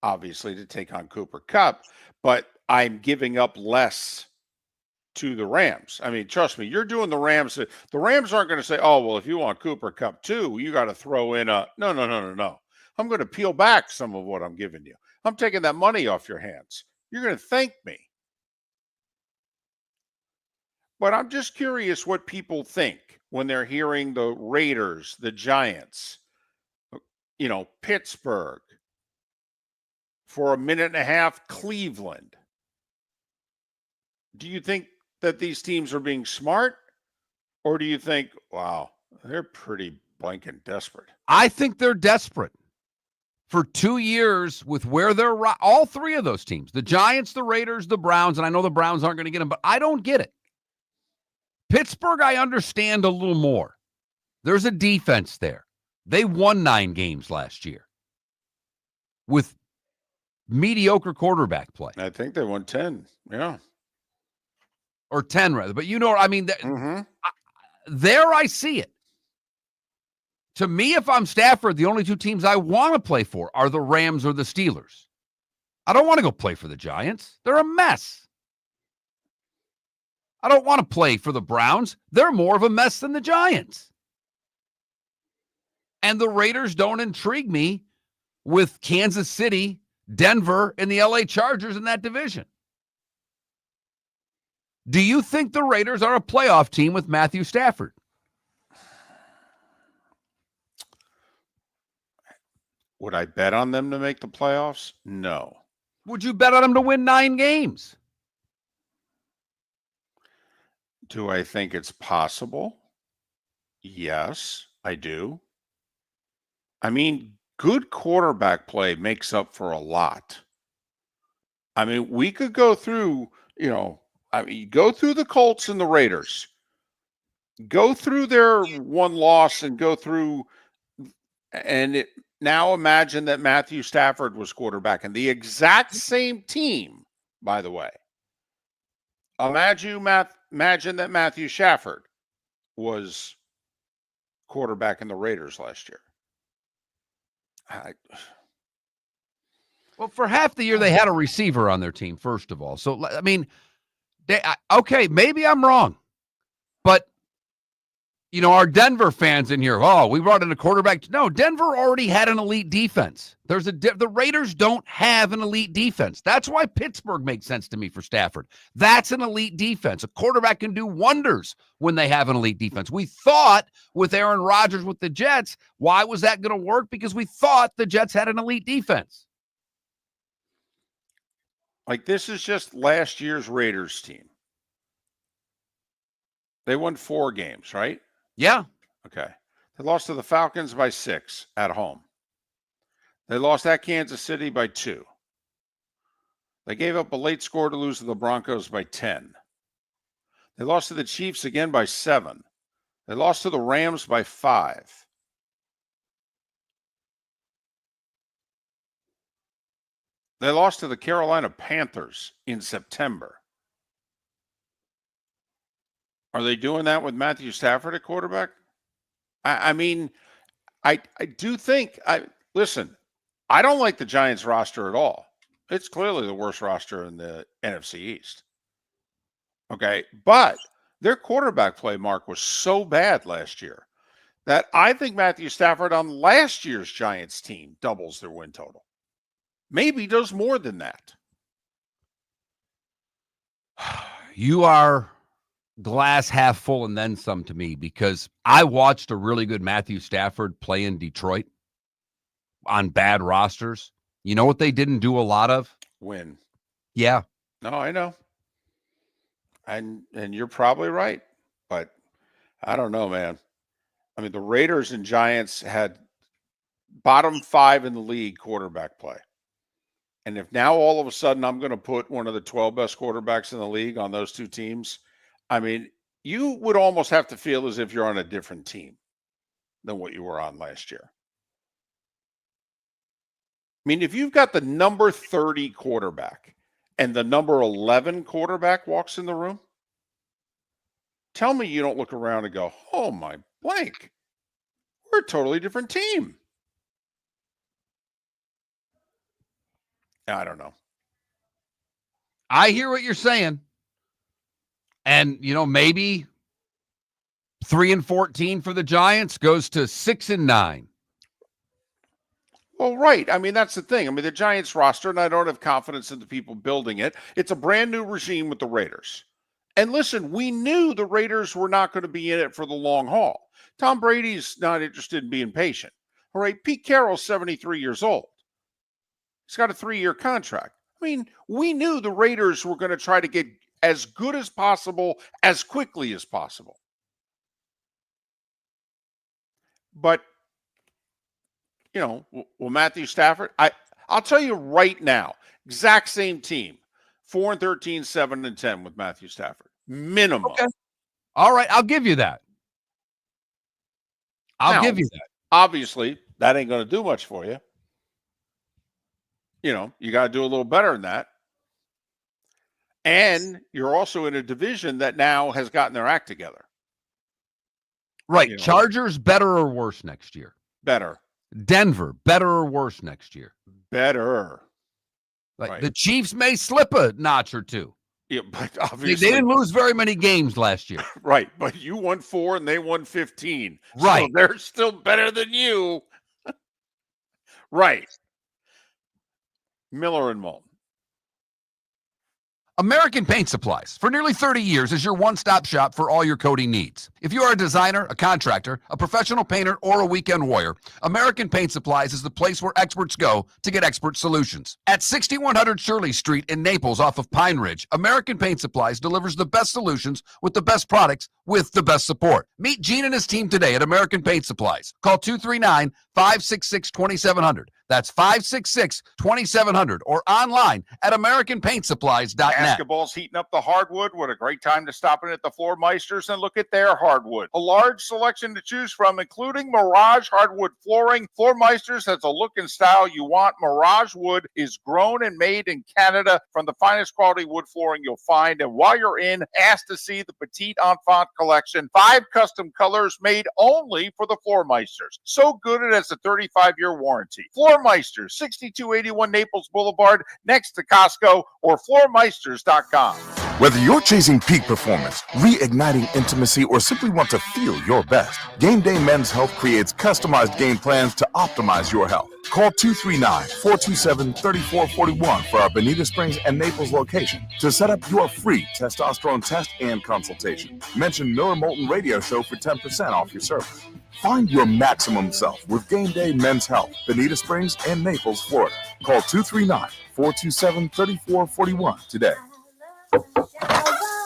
obviously, to take on Cooper Kupp, but I'm giving up less to the Rams. I mean, trust me, you're doing the Rams. The Rams aren't going to say, oh, well, if you want Cooper Kupp too, you got to throw in a no. I'm going to peel back some of what I'm giving you. I'm taking that money off your hands. You're going to thank me. But I'm just curious what people think when they're hearing the Raiders, the Giants, you know, Pittsburgh, for a minute and a half, Cleveland. Do you think that these teams are being smart? Or do you think, wow, they're pretty blanking desperate? I think they're desperate. For 2 years with where they're all three of those teams, the Giants, the Raiders, the Browns, and I know the Browns aren't going to get them, but I don't get it. Pittsburgh, I understand a little more. There's a defense there. They won 9 games last year with mediocre quarterback play. I think they won 10. Yeah. Or 10 rather. But you know, I mean, there I see it. To me, if I'm Stafford, the only 2 teams I want to play for are the Rams or the Steelers. I don't want to go play for the Giants. They're a mess. I don't want to play for the Browns. They're more of a mess than the Giants. And the Raiders don't intrigue me with Kansas City, Denver, and the LA Chargers in that division. Do you think the Raiders are a playoff team with Matthew Stafford? Would I bet on them to make the playoffs? No. Would you bet on them to win 9 games? Do I think it's possible? Yes, I do. I mean, good quarterback play makes up for a lot. I mean, we could go through, go through the Colts and the Raiders, go through their one loss and go through, now imagine that Matthew Stafford was quarterback and the exact same team, by the way. Imagine that Matthew Stafford was quarterback in the Raiders last year. Well, for half the year, they had a receiver on their team, first of all. So, I mean, okay, maybe I'm wrong. But, our Denver fans in here, we brought in a quarterback. No, Denver already had an elite defense. The Raiders don't have an elite defense. That's why Pittsburgh makes sense to me for Stafford. That's an elite defense. A quarterback can do wonders when they have an elite defense. We thought with Aaron Rodgers with the Jets, why was that going to work? Because we thought the Jets had an elite defense. Like, this is just last year's Raiders team. They won 4 games, right? Yeah. Okay. They lost to the Falcons by 6 at home. They lost at Kansas City by 2. They gave up a late score to lose to the Broncos by 10. They lost to the Chiefs again by 7. They lost to the Rams by 5. They lost to the Carolina Panthers in September. Are they doing that with Matthew Stafford at quarterback? I mean, I do think, listen, I don't like the Giants roster at all. It's clearly the worst roster in the NFC East. Okay, but their quarterback play, Mark, was so bad last year that I think Matthew Stafford on last year's Giants team doubles their win total. Maybe does more than that. You are glass half full and then some to me, because I watched a really good Matthew Stafford play in Detroit on bad rosters. You know what they didn't do a lot of? Win. Yeah. No, I know. And you're probably right. But I don't know, man. I mean, the Raiders and Giants had bottom 5 in the league quarterback play. And if now all of a sudden I'm going to put one of the 12 best quarterbacks in the league on those 2 teams, I mean, you would almost have to feel as if you're on a different team than what you were on last year. I mean, if you've got the number 30 quarterback and the number 11 quarterback walks in the room, tell me you don't look around and go, oh my blank, we're a totally different team. I don't know. I hear what you're saying. And, maybe 3-14 for the Giants goes to 6-9. Well, right. I mean, that's the thing. I mean, the Giants roster, and I don't have confidence in the people building it. It's a brand new regime with the Raiders. And listen, we knew the Raiders were not going to be in it for the long haul. Tom Brady's not interested in being patient. All right. Pete Carroll's 73 years old. He's got a 3-year contract. I mean, we knew the Raiders were going to try to get as good as possible, as quickly as possible. But, Matthew Stafford, I'll tell you right now, exact same team, 4-13, 7-10 with Matthew Stafford. Minimum. Okay. All right, I'll give you that. I'll give you that. Obviously, that ain't going to do much for you. You got to do a little better than that. And you're also in a division that now has gotten their act together. Right. Chargers, better or worse next year? Better. Denver, better or worse next year? Better. Like, right. The Chiefs may slip a notch or 2. Yeah, but They obviously, didn't lose very many games last year. right. But you won 4 and they won 15. So Right. they're still better than you. Right. Miller and Moulton. American Paint Supplies, for nearly 30 years, is your one-stop shop for all your coating needs. If you are a designer, a contractor, a professional painter, or a weekend warrior, American Paint Supplies is the place where experts go to get expert solutions. At 6100 Shirley Street in Naples off of Pine Ridge, American Paint Supplies delivers the best solutions with the best products with the best support. Meet Gene and his team today at American Paint Supplies. Call 239-566-2700. That's 566-2700 or online at AmericanPaintSupplies.net. Basketball's heating up the hardwood. What a great time to stop in at the Floor Meisters and look at their hardwood. A large selection to choose from, including Mirage hardwood flooring. Floor Meisters has a look and style you want. Mirage wood is grown and made in Canada from the finest quality wood flooring you'll find. And while you're in, ask to see the Petite Enfant collection. 5 custom colors made only for the Floor Meisters. So good it has a 35-year warranty. Floor Meisters, 6281 Naples Boulevard, next to Costco, or floormeisters.com. Whether you're chasing peak performance, reigniting intimacy, or simply want to feel your best, Game Day Men's Health creates customized game plans to optimize your health. Call 239-427-3441 for our Bonita Springs and Naples location to set up your free testosterone test and consultation. Mention Miller Moulton Radio Show for 10% off your service. Find your maximum self with Game Day Men's Health, Bonita Springs and Naples, Florida. Call 239-427-3441 today.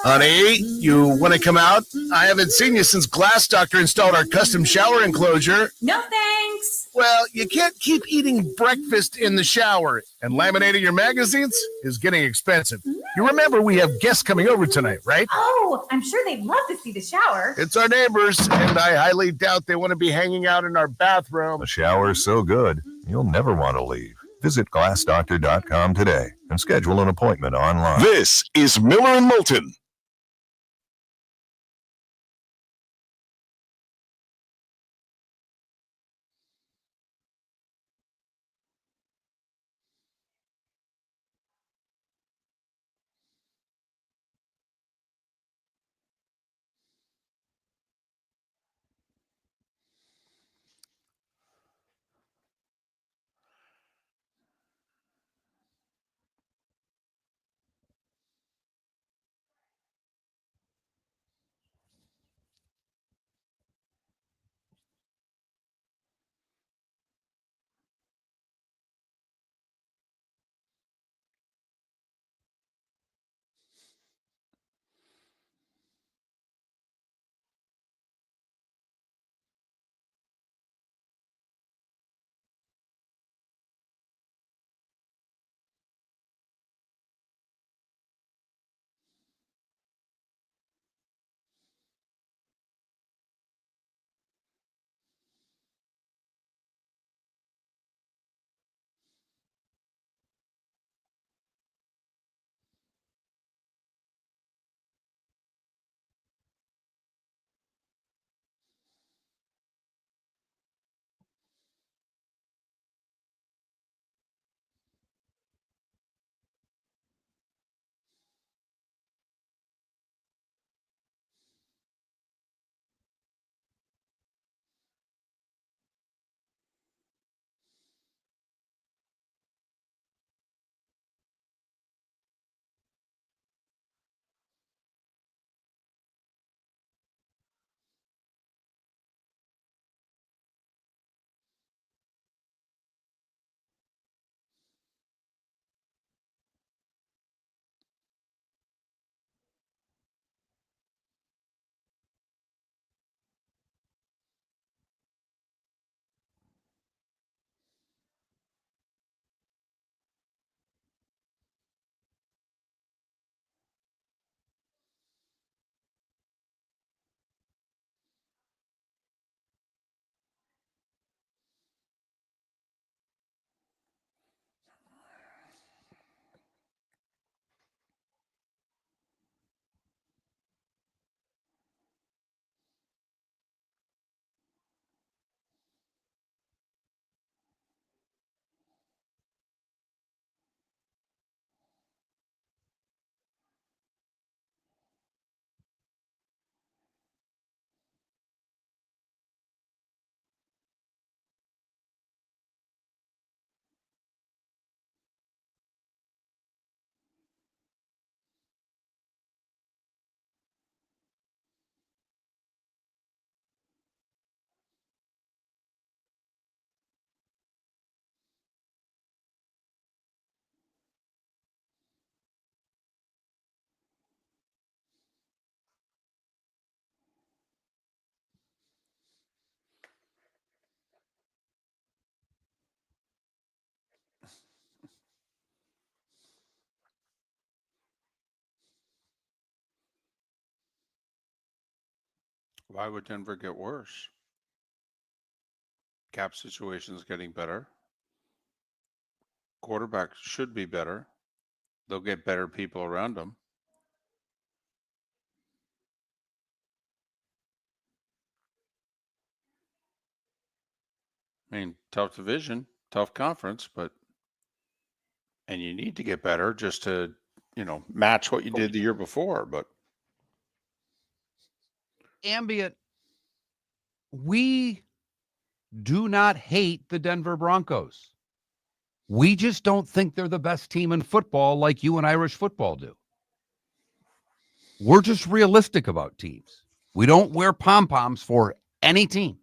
Honey, you want to come out? I haven't seen you since Glass Doctor installed our custom shower enclosure. No thanks. Well, you can't keep eating breakfast in the shower, and laminating your magazines is getting expensive. You remember we have guests coming over tonight, right? Oh, I'm sure they'd love to see the shower. It's our neighbors, and I highly doubt they want to be hanging out in our bathroom. The shower's so good, you'll never want to leave. Visit glassdoctor.com today and schedule an appointment online. This is Miller and Moulton. Why would Denver get worse? Cap situation is getting better. Quarterback should be better. They'll get better people around them. I mean, tough division, tough conference, and you need to get better just to, match what you did the year before. But Ambient, we do not hate the Denver Broncos. We just don't think they're the best team in football like you and Irish football do. We're just realistic about teams. We don't wear pom-poms for any team.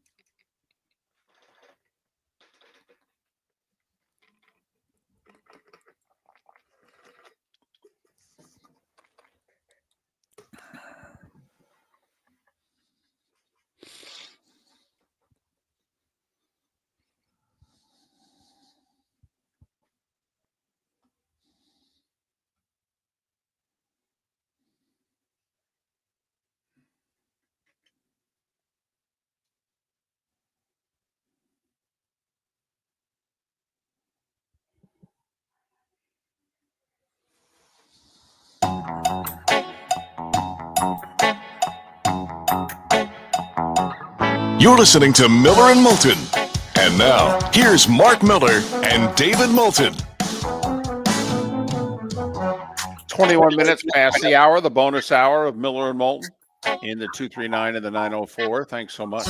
You're listening to Miller and Moulton. And now, here's Mark Miller and David Moulton. 21 minutes past the hour, the bonus hour of Miller and Moulton in the 239 and the 904. Thanks so much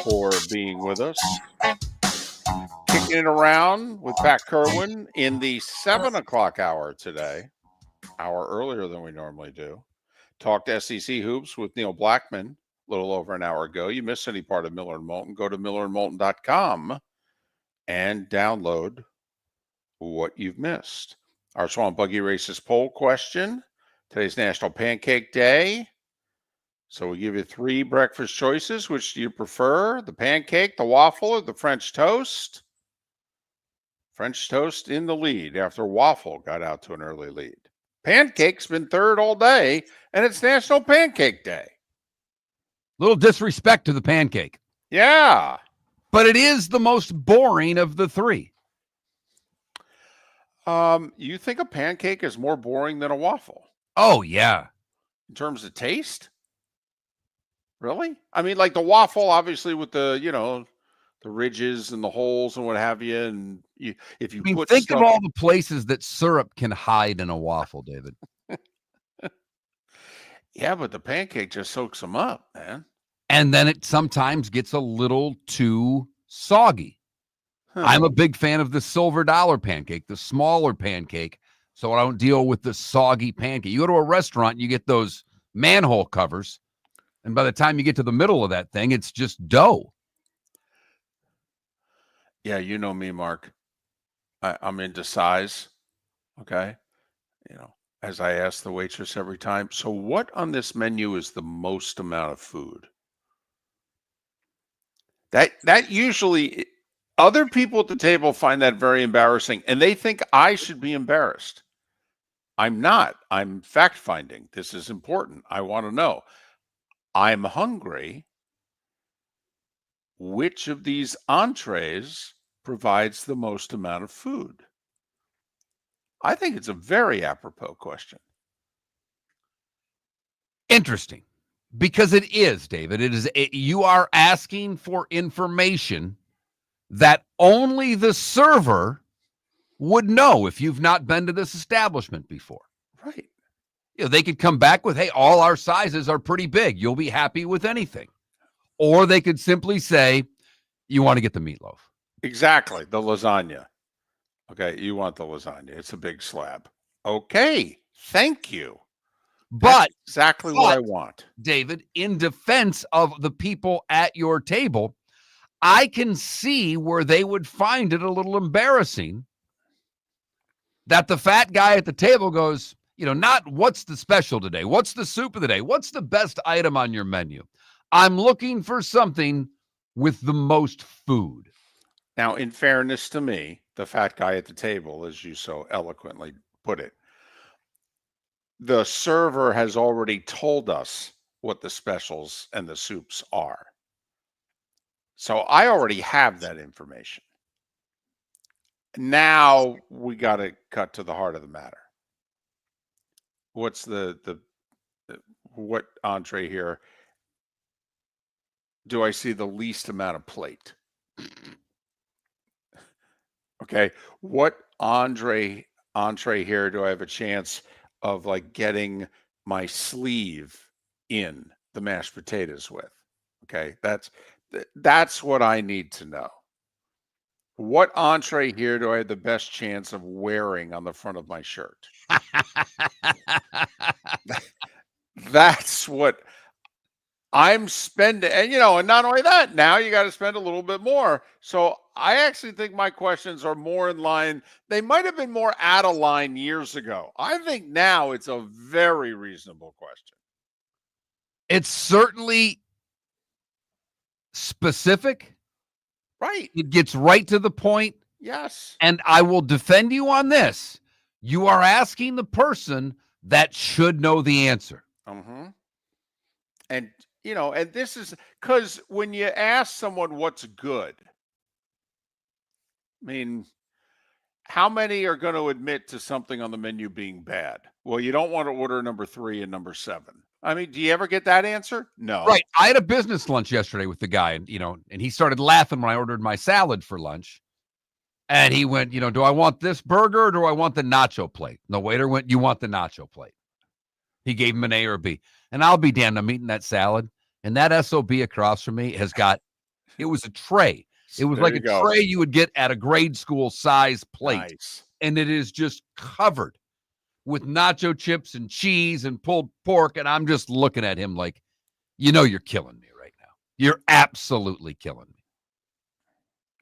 for being with us. Kicking it around with Pat Kirwan in the 7 o'clock hour today, hour earlier than we normally do. Talked SEC hoops with Neil Blackmon a little over an hour ago. You missed any part of Miller and Moulton, go to millerandmoulton.com and download what you've missed. Our Swamp Buggy Races poll question. Today's National Pancake Day. So we give you 3 breakfast choices. Which do you prefer? The pancake, the waffle, or the French toast? French toast in the lead after waffle got out to an early lead. Pancake's been third all day, and it's National Pancake Day. Little disrespect to the pancake. Yeah. But it is the most boring of the 3. You think a pancake is more boring than a waffle? Oh, yeah. In terms of taste? Really? I mean, like the waffle, obviously, with the, the ridges and the holes and what have you. And if you put think stuff... of all the places that syrup can hide in a waffle, David. Yeah, but the pancake just soaks them up, man. And then it sometimes gets a little too soggy. Huh. I'm a big fan of the silver dollar pancake, the smaller pancake, so I don't deal with the soggy pancake. You go to a restaurant, you get those manhole covers, and by the time you get to the middle of that thing, it's just dough. Yeah, you know me, Mark. I'm into size, okay? As I ask the waitress every time, so what on this menu is the most amount of food? That usually... Other people at the table find that very embarrassing, and they think I should be embarrassed. I'm not. I'm fact-finding. This is important. I want to know. I'm hungry. Which of these entrees provides the most amount of food? I think it's a very apropos question. Interesting. Because it is, David. You are asking for information that only the server would know if you've not been to this establishment before. Right. They could come back with, hey, all our sizes are pretty big. You'll be happy with anything. Or they could simply say, you want to get the meatloaf. Exactly. The lasagna. Okay. You want the lasagna. It's a big slab. Okay. Thank you. That's exactly what I want. David, in defense of the people at your table, I can see where they would find it a little embarrassing that the fat guy at the table goes, not what's the special today? What's the soup of the day? What's the best item on your menu? I'm looking for something with the most food. Now, in fairness to me, the fat guy at the table, as you so eloquently put it, the server has already told us what the specials and the soups are. So I already have that information. Now we got to cut to the heart of the matter. What's what entree here do I see the least amount of plate? Okay. What entree here do I have a chance of like getting my sleeve in the mashed potatoes with? Okay. That's what I need to know. What entree here do I have the best chance of wearing on the front of my shirt? That's what I'm spending. And, and not only that, now you got to spend a little bit more. So I actually think my questions are more in line. They might have been more out of line years ago. I think now it's a very reasonable question. It's certainly specific. Right. It gets right to the point. Yes. And I will defend you on this. You are asking the person that should know the answer. Mm-hmm. And, and this is because when you ask someone what's good, I mean, how many are going to admit to something on the menu being bad? Well, you don't want to order number 3 and number 7. I mean, do you ever get that answer? No. Right. I had a business lunch yesterday with the guy, and and he started laughing when I ordered my salad for lunch. And he went, do I want this burger or do I want the nacho plate? And the waiter went, you want the nacho plate. He gave him an A or a B. And I'll be damned, I'm eating that salad. And that SOB across from me it was a tray. It was like a tray you would get at a grade school size plate. Nice. And it is just covered with nacho chips and cheese and pulled pork. And I'm just looking at him like, you're killing me right now. You're absolutely killing me.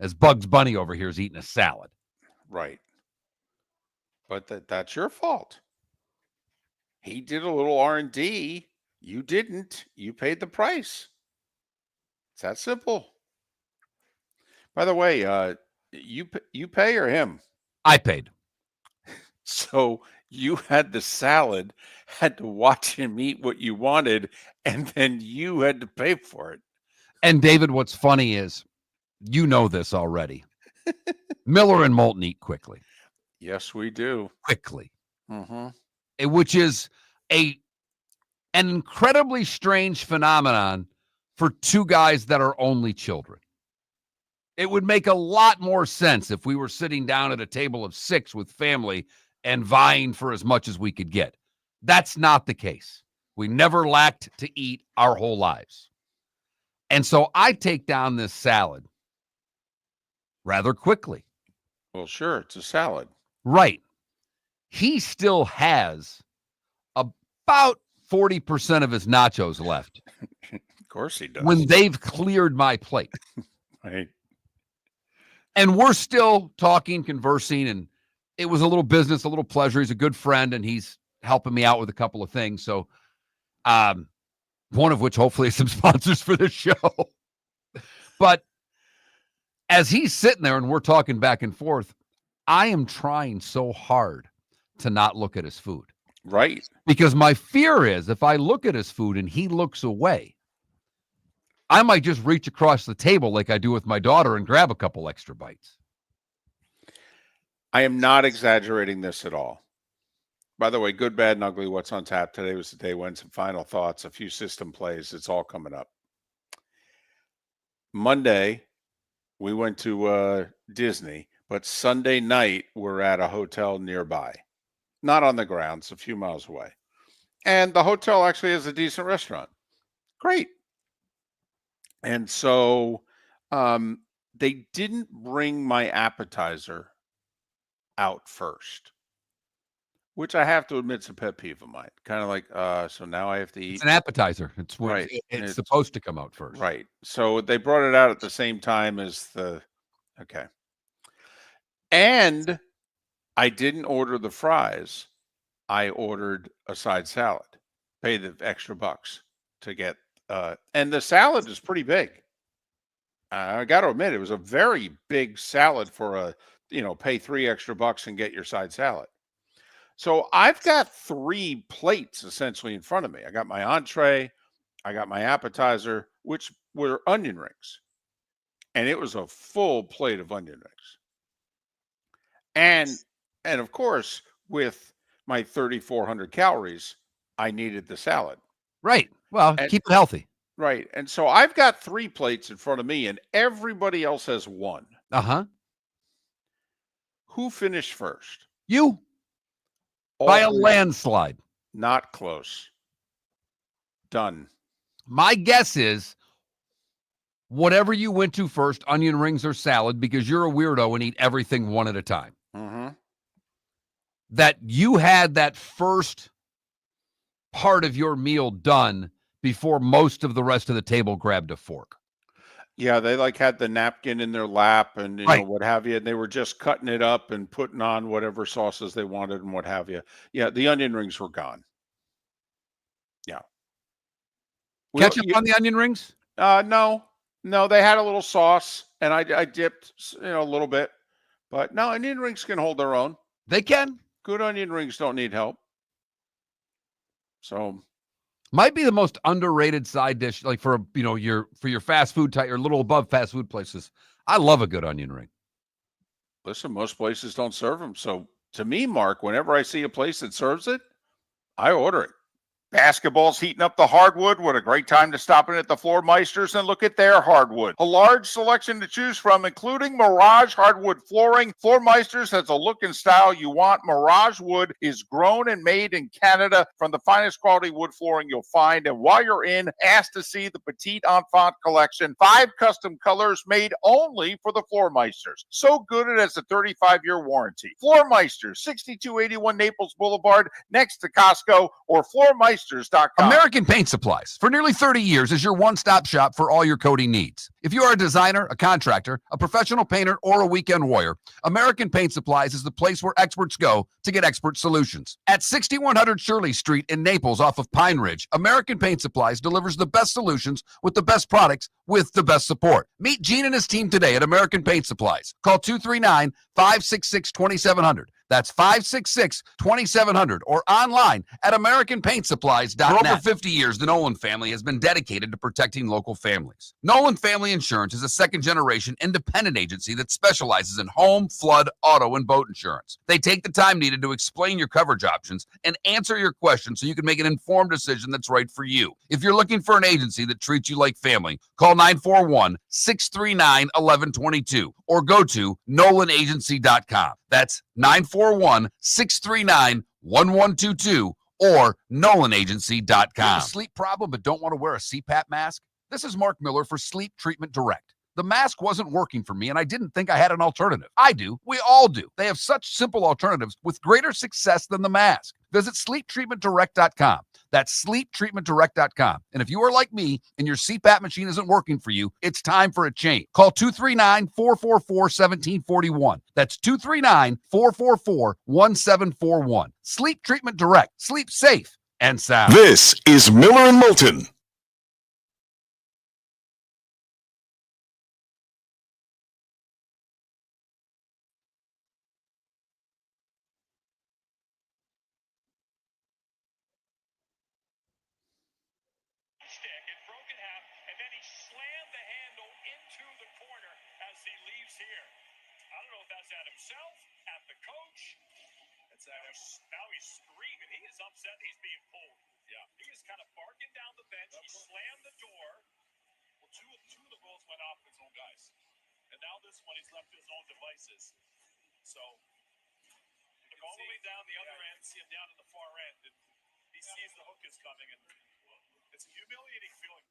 As Bugs Bunny over here is eating a salad. Right. But that's your fault. He did a little R&D. You didn't. You paid the price. It's that simple. By the way, you pay or him? I paid. So you had the salad, had to watch him eat what you wanted, and then you had to pay for it. And David, what's funny is, you know this already. Miller and Moulton eat quickly. Yes, we do. Quickly. Mm-hmm. Which is an incredibly strange phenomenon for two guys that are only children. It would make a lot more sense if we were sitting down at a table of 6 with family and vying for as much as we could get. That's not the case. We never lacked to eat our whole lives. And so I take down this salad rather quickly. Well, sure, it's a salad. Right. He still has about 40% of his nachos left. Of course he does. When they've cleared my plate. Right. And we're still talking, conversing, and it was a little business, a little pleasure. He's a good friend, and he's helping me out with a couple of things. So one of which hopefully is some sponsors for this show. But as he's sitting there and we're talking back and forth, I am trying so hard to not look at his food. Right. Because my fear is if I look at his food and he looks away, I might just reach across the table like I do with my daughter and grab a couple extra bites. I am not exaggerating this at all. By the way, good, bad, and ugly, what's on tap today was the day when some final thoughts, a few system plays. It's all coming up. Monday, we went to Disney, but Sunday night, we're at a hotel nearby. Not on the grounds, a few miles away. And the hotel actually has a decent restaurant. Great. And so they didn't bring my appetizer out first, which I have to admit is a pet peeve of mine. Kind of like, so now I have to eat. It's an appetizer. It's when Right. it's supposed to come out first. Right. So they brought it out at the same time as okay. And I didn't order the fries. I ordered a side salad, pay the extra bucks to get, and the salad is pretty big. I got to admit, it was a very big salad for pay $3 extra and get your side salad. So I've got 3 plates essentially in front of me. I got my entree, I got my appetizer, which were onion rings. And it was a full plate of onion rings. And of course, with my 3,400 calories, I needed the salad. Right. Well, And keep it healthy. right. And so I've got 3 plates in front of me and everybody else has 1. Uh-huh. Who finished first? You All by a 3. landslide. Not close. Done. My guess is whatever you went to first, onion rings or salad, because you're a weirdo and eat everything one at a time. Mm-hmm. That you had that first part of your meal done before most of the rest of the table grabbed a fork. Yeah, they like had the napkin in their lap and Right. what have you. And they were just cutting it up and putting on whatever sauces they wanted and what have you. Yeah, the onion rings were gone. Yeah. Ketchup on the onion rings? No, they had a little sauce and I dipped, a little bit, but no, onion rings can hold their own. They can. Good onion rings don't need help. So might be the most underrated side dish, like for your fast food type, your little above fast food places. I love a good onion ring. Listen, most places don't serve them. So to me, Mark, whenever I see a place that serves it, I order it. Basketball's heating up the hardwood. What a great time to stop in at the Floor Meisters and look at their hardwood. A large selection to choose from, including Mirage hardwood flooring. Floor Meisters has a look and style you want. Mirage wood is grown and made in Canada from the finest quality wood flooring you'll find. And while you're in, ask to see the Petite Enfant collection. 5 custom colors made only for the Floor Meisters. So good it has a 35-year warranty. Floor Meisters, 6281 Naples Boulevard, next to Costco, or floormeisters.com. American Paint Supplies, for nearly 30 years, is your one-stop shop for all your coating needs. If you are a designer, a contractor, a professional painter, or a weekend warrior, American Paint Supplies is the place where experts go to get expert solutions. At 6100 Shirley Street in Naples off of Pine Ridge, American Paint Supplies delivers the best solutions with the best products with the best support. Meet Gene and his team today at American Paint Supplies. Call 239-566-2700. That's 566-2700 or online at AmericanPaintSupplies.net. For over 50 years, the Nolan family has been dedicated to protecting local families. Nolan Family Insurance is a second-generation independent agency that specializes in home, flood, auto, and boat insurance. They take the time needed to explain your coverage options and answer your questions so you can make an informed decision that's right for you. If you're looking for an agency that treats you like family, call 941-639-1122 or go to NolanAgency.com. That's 941-639-1122 or NolanAgency.com. A sleep problem but don't want to wear a CPAP mask? This is Mark Miller for Sleep Treatment Direct. The mask wasn't working for me, and I didn't think I had an alternative. I do. We all do. They have such simple alternatives with greater success than the mask. Visit SleepTreatmentDirect.com. That's SleepTreatmentDirect.com. And if you are like me and your CPAP machine isn't working for you, it's time for a change. Call 239-444-1741. That's 239-444-1741. Sleep Treatment Direct. Sleep safe and sound. This is Miller and Moulton. Now he's screaming. He is upset. He's being pulled. Yeah. He is kind of barking down the bench. He slammed the door. Well, two of the rolls went off his own guys. And now this one, he's left to his own devices. So, look all the way down the other end, see him down at the far end, and he sees the hook is coming, and it's a humiliating feeling.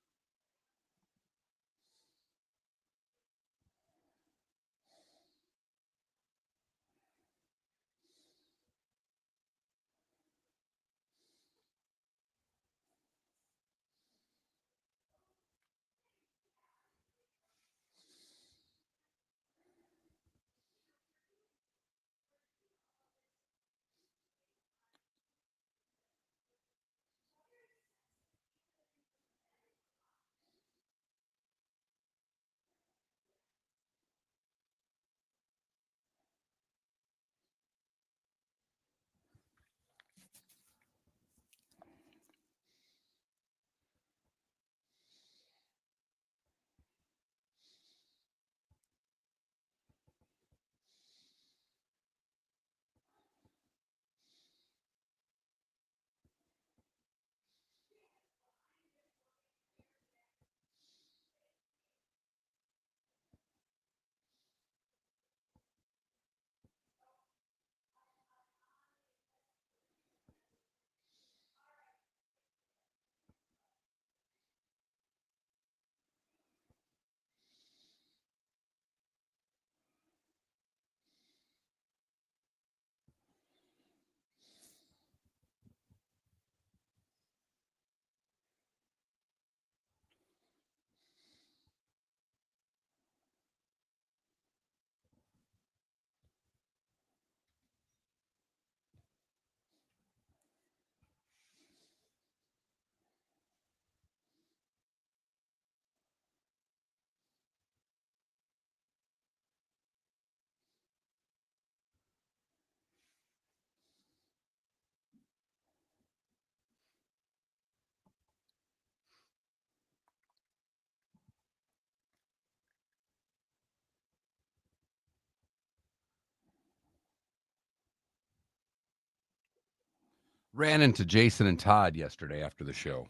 Ran into Jason and Todd yesterday after the show.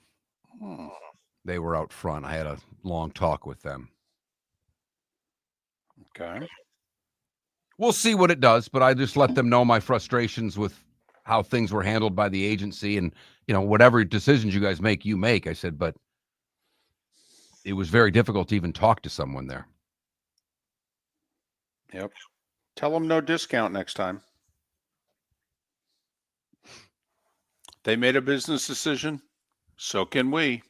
They were out front. I had a long talk with them. Okay. We'll see what it does, but I just let them know my frustrations with how things were handled by the agency, and whatever decisions you guys make, you make. I said, but it was very difficult to even talk to someone there. Yep. Tell them no discount next time. They made a business decision. So can we.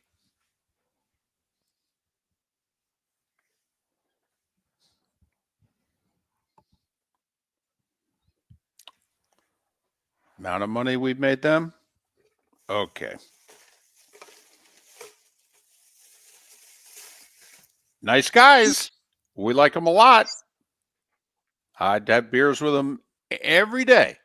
Amount of money we've made them? Okay. Nice guys. We like them a lot. I'd have beers with them every day.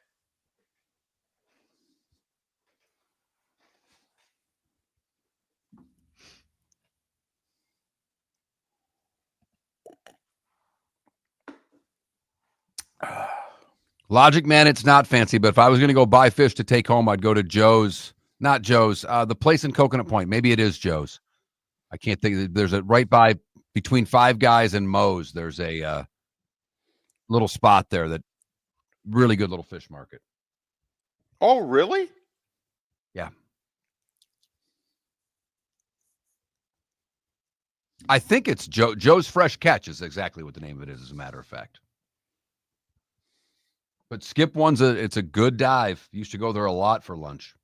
Logic Man, it's not fancy, but if I was going to go buy fish to take home, I'd go to Joe's. Not Joe's. The place in Coconut Point. Maybe it is Joe's. I can't think. There's a right by between Five Guys and Moe's. There's a little spot there that really good little fish market. Oh, really? Yeah. I think it's Joe's Fresh Catch is exactly what the name of it is, as a matter of fact. But Skip one's it's a good dive. Used to go there a lot for lunch.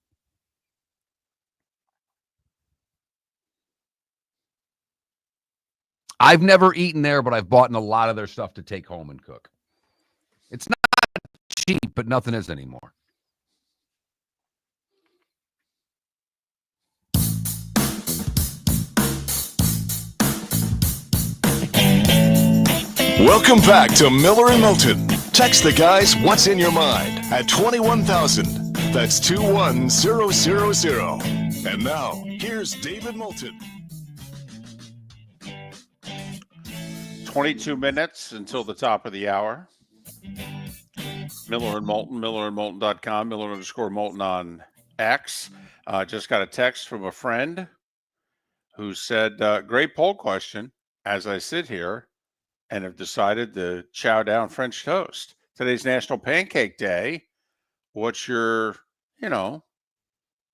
I've never eaten there, but I've bought in a lot of their stuff to take home and cook. It's not cheap, but nothing is anymore. Welcome back to Miller and Moulton. Text the guys what's in your mind at 21,000. That's 21000. And now, here's David Moulton. 22 minutes until the top of the hour. Miller and Moulton, millerandmoulton.com, Miller_Moulton on X. Just got a text from a friend who said, great poll question as I sit here and have decided to chow down French toast. Today's National Pancake Day. What's your,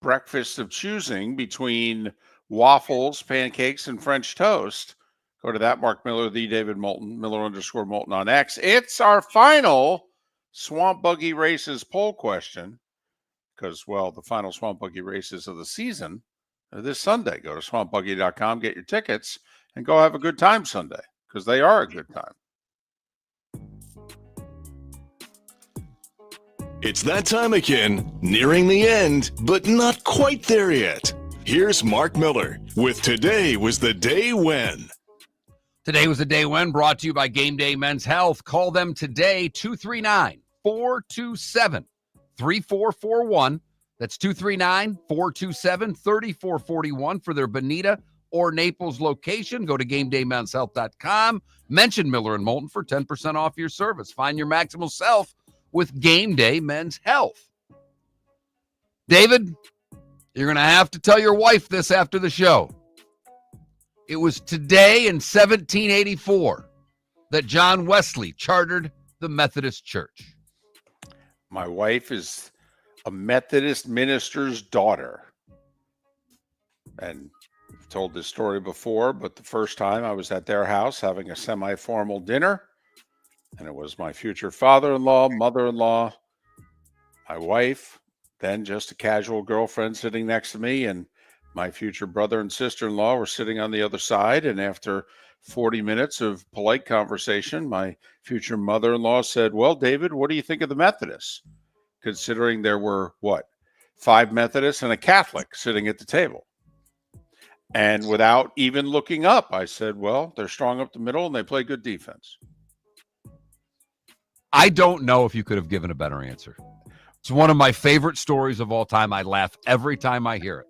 breakfast of choosing between waffles, pancakes, and French toast? Go to that Mark Miller, the David Moulton, Miller_Moulton on X. It's our final Swamp Buggy Races poll question because, well, the final Swamp Buggy Races of the season are this Sunday. Go to swampbuggy.com, get your tickets, and go have a good time Sunday because they are a good time. It's that time again, nearing the end, but not quite there yet. Here's Mark Miller with Today Was the Day When. Today was the day when, brought to you by Game Day Men's Health. Call them today, 239-427-3441. That's 239-427-3441 for their Bonita or Naples location. Go to GameDayMen'sHealth.com. Mention Miller and Moulton for 10% off your service. Find your maximal self with Game Day Men's Health. David, you're going to have to tell your wife this after the show. It was today in 1784 that John Wesley chartered the Methodist Church. My wife is a Methodist minister's daughter. And I've told this story before, but the first time I was at their house having a semi-formal dinner, and it was my future father-in-law, mother-in-law, my wife, then just a casual girlfriend sitting next to me, and my future brother and sister-in-law were sitting on the other side. And after 40 minutes of polite conversation, my future mother-in-law said, well, David, what do you think of the Methodists? Considering there were, 5 Methodists and a Catholic sitting at the table. And without even looking up, I said, well, they're strong up the middle and they play good defense. I don't know if you could have given a better answer. It's one of my favorite stories of all time. I laugh every time I hear it.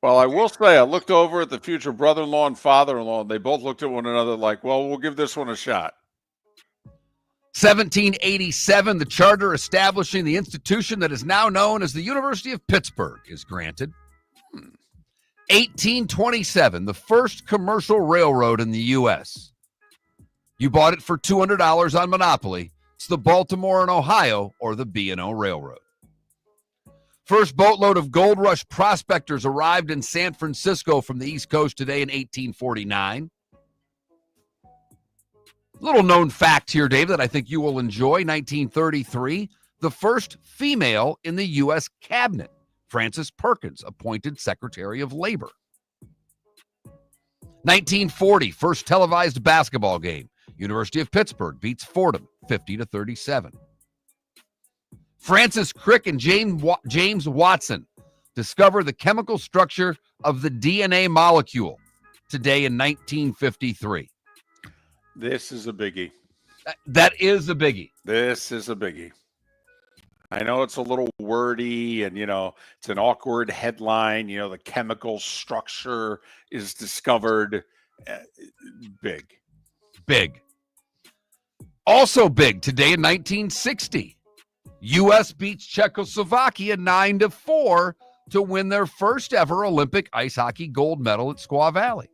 Well, I will say I looked over at the future brother-in-law and father-in-law, and they both looked at one another like, well, we'll give this one a shot. 1787, the charter establishing the institution that is now known as the University of Pittsburgh is granted. 1827, the first commercial railroad in the U.S. You bought it for $200 on Monopoly. It's the Baltimore and Ohio, or the B&O Railroad. First boatload of gold rush prospectors arrived in San Francisco from the East Coast today in 1849. Little known fact here, Dave, that I think you will enjoy. 1933, the first female in the U.S. cabinet, Frances Perkins, appointed Secretary of Labor. 1940, first televised basketball game. University of Pittsburgh beats Fordham 50-37. Francis Crick and James Watson discover the chemical structure of the DNA molecule today in 1953. This is a biggie. That is a biggie. This is a biggie. I know it's a little wordy and, it's an awkward headline. The chemical structure is discovered. Big. Big. Also big today in 1960. U.S. beats Czechoslovakia 9-4 to win their first ever Olympic ice hockey gold medal at Squaw Valley.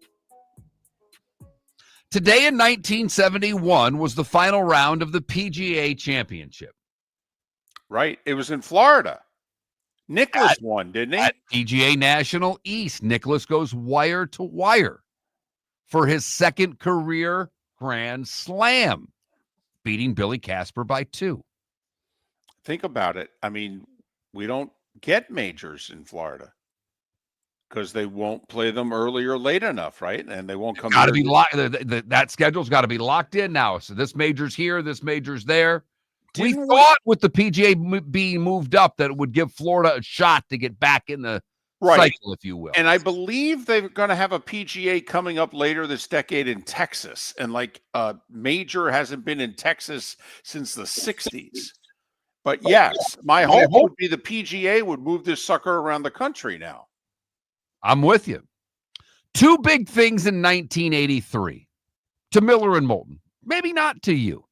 Today in 1971 was the final round of the PGA Championship. Right. It was in Florida. Nicklaus won, didn't he? At PGA National East, Nicklaus goes wire to wire for his second career Grand Slam, beating Billy Casper by 2. Think about it. I mean, we don't get majors in Florida because they won't play them early or late enough, right? And they won't come. Got to be locked. That schedule's got to be locked in now. So this major's here, this major's there. We thought with the PGA being moved up that it would give Florida a shot to get back in the cycle, if you will. And I believe they're going to have a PGA coming up later this decade in Texas. And major hasn't been in Texas since the 60s. But yes, my hope would be the PGA would move this sucker around the country now. I'm with you. 2 big things in 1983 to Miller and Moulton. Maybe not to you.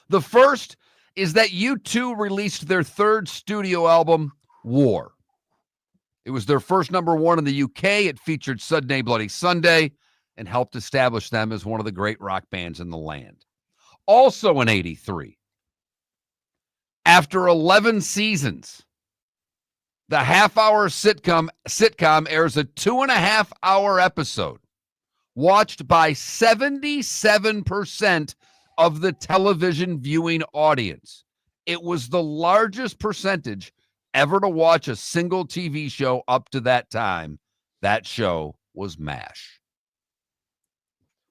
The first is that U2 released their 3rd studio album, War. It was their first #1 in the UK. It featured Sunday Bloody Sunday and helped establish them as one of the great rock bands in the land. Also in 83, after 11 seasons, the half-hour sitcom airs a 2.5-hour episode, watched by 77% of the television viewing audience. It was the largest percentage ever to watch a single TV show up to that time. That show was MASH.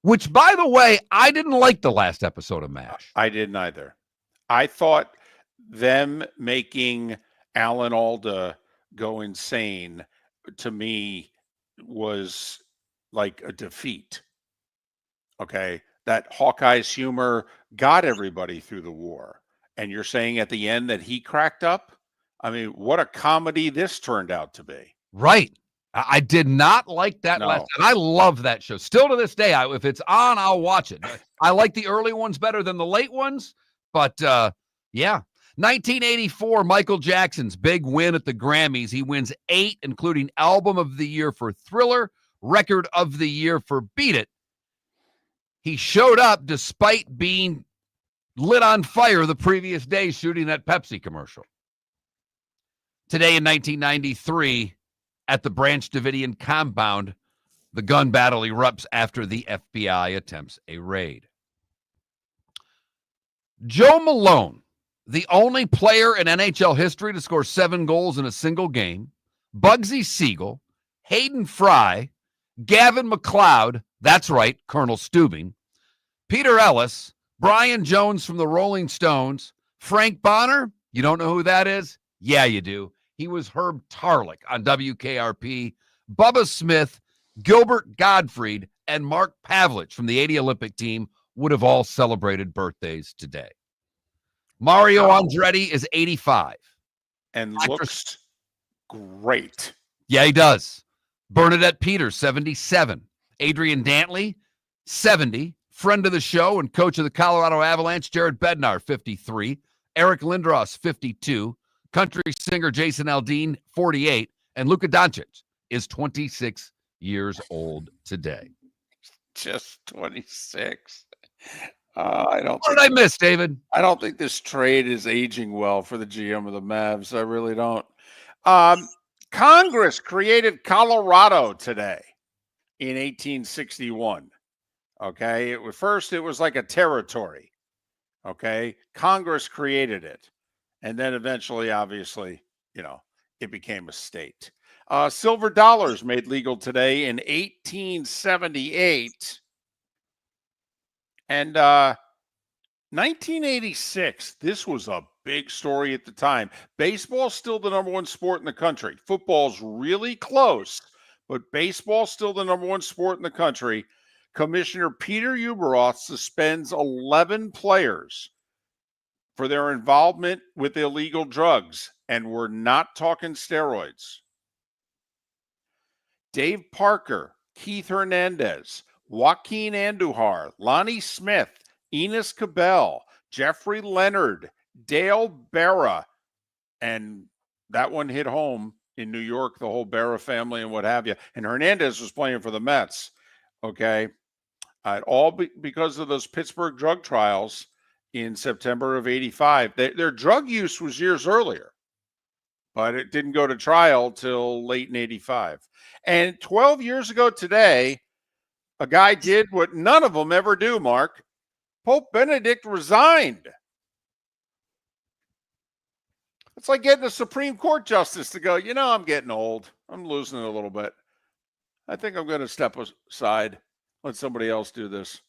Which, by the way, I didn't like the last episode of MASH. I didn't either. I thought them making Alan Alda go insane, to me, was like a defeat. Okay? That Hawkeye's humor got everybody through the war. And you're saying at the end that he cracked up? I mean, what a comedy this turned out to be. Right. I did not like that last. And I love that show. Still to this day, if it's on, I'll watch it. I like the early ones better than the late ones. But, yeah. 1984, Michael Jackson's big win at the Grammys. He wins 8, including Album of the Year for Thriller, Record of the Year for Beat It. He showed up despite being lit on fire the previous day shooting that Pepsi commercial. Today in 1993, at the Branch Davidian compound, the gun battle erupts after the FBI attempts a raid. Joe Malone, the only player in NHL history to score 7 goals in a single game, Bugsy Siegel, Hayden Fry, Gavin McLeod, that's right, Colonel Steubing, Peter Ellis, Brian Jones from the Rolling Stones, Frank Bonner, you don't know who that is? Yeah, you do. He was Herb Tarlick on WKRP, Bubba Smith, Gilbert Gottfried, and Mark Pavlich from the 80 Olympic team would have all celebrated birthdays today. Mario Andretti is 85. And looks great. Yeah, he does. Bernadette Peters, 77. Adrian Dantley, 70. Friend of the show and coach of the Colorado Avalanche, Jared Bednar, 53. Eric Lindros, 52. Country singer Jason Aldean, 48. And Luka Doncic is 26 years old today. Just 26. I don't. What did I miss, David? I don't think this trade is aging well for the GM of the Mavs. I really don't. Congress created Colorado today in 1861. Okay. It was like a territory. Okay. Congress created it. And then eventually, obviously, it became a state. Silver dollars made legal today in 1878. And 1986, this was a big story at the time. Baseball's still the number one sport in the country. Football's really close, but baseball's still the number one sport in the country. Commissioner Peter Ueberroth suspends 11 players for their involvement with illegal drugs, and we're not talking steroids. Dave Parker, Keith Hernandez, Joaquin Andujar, Lonnie Smith, Enos Cabell, Jeffrey Leonard, Dale Berra, and that one hit home in New York, the whole Berra family and what have you. And Hernandez was playing for the Mets, okay? All because of those Pittsburgh drug trials in September of 85. Their drug use was years earlier, but it didn't go to trial till late in 85. And 12 years ago today, a guy did what none of them ever do, Mark. Pope Benedict resigned. It's like getting a Supreme Court justice to go, I'm getting old. I'm losing it a little bit. I think I'm going to step aside. Let somebody else do this.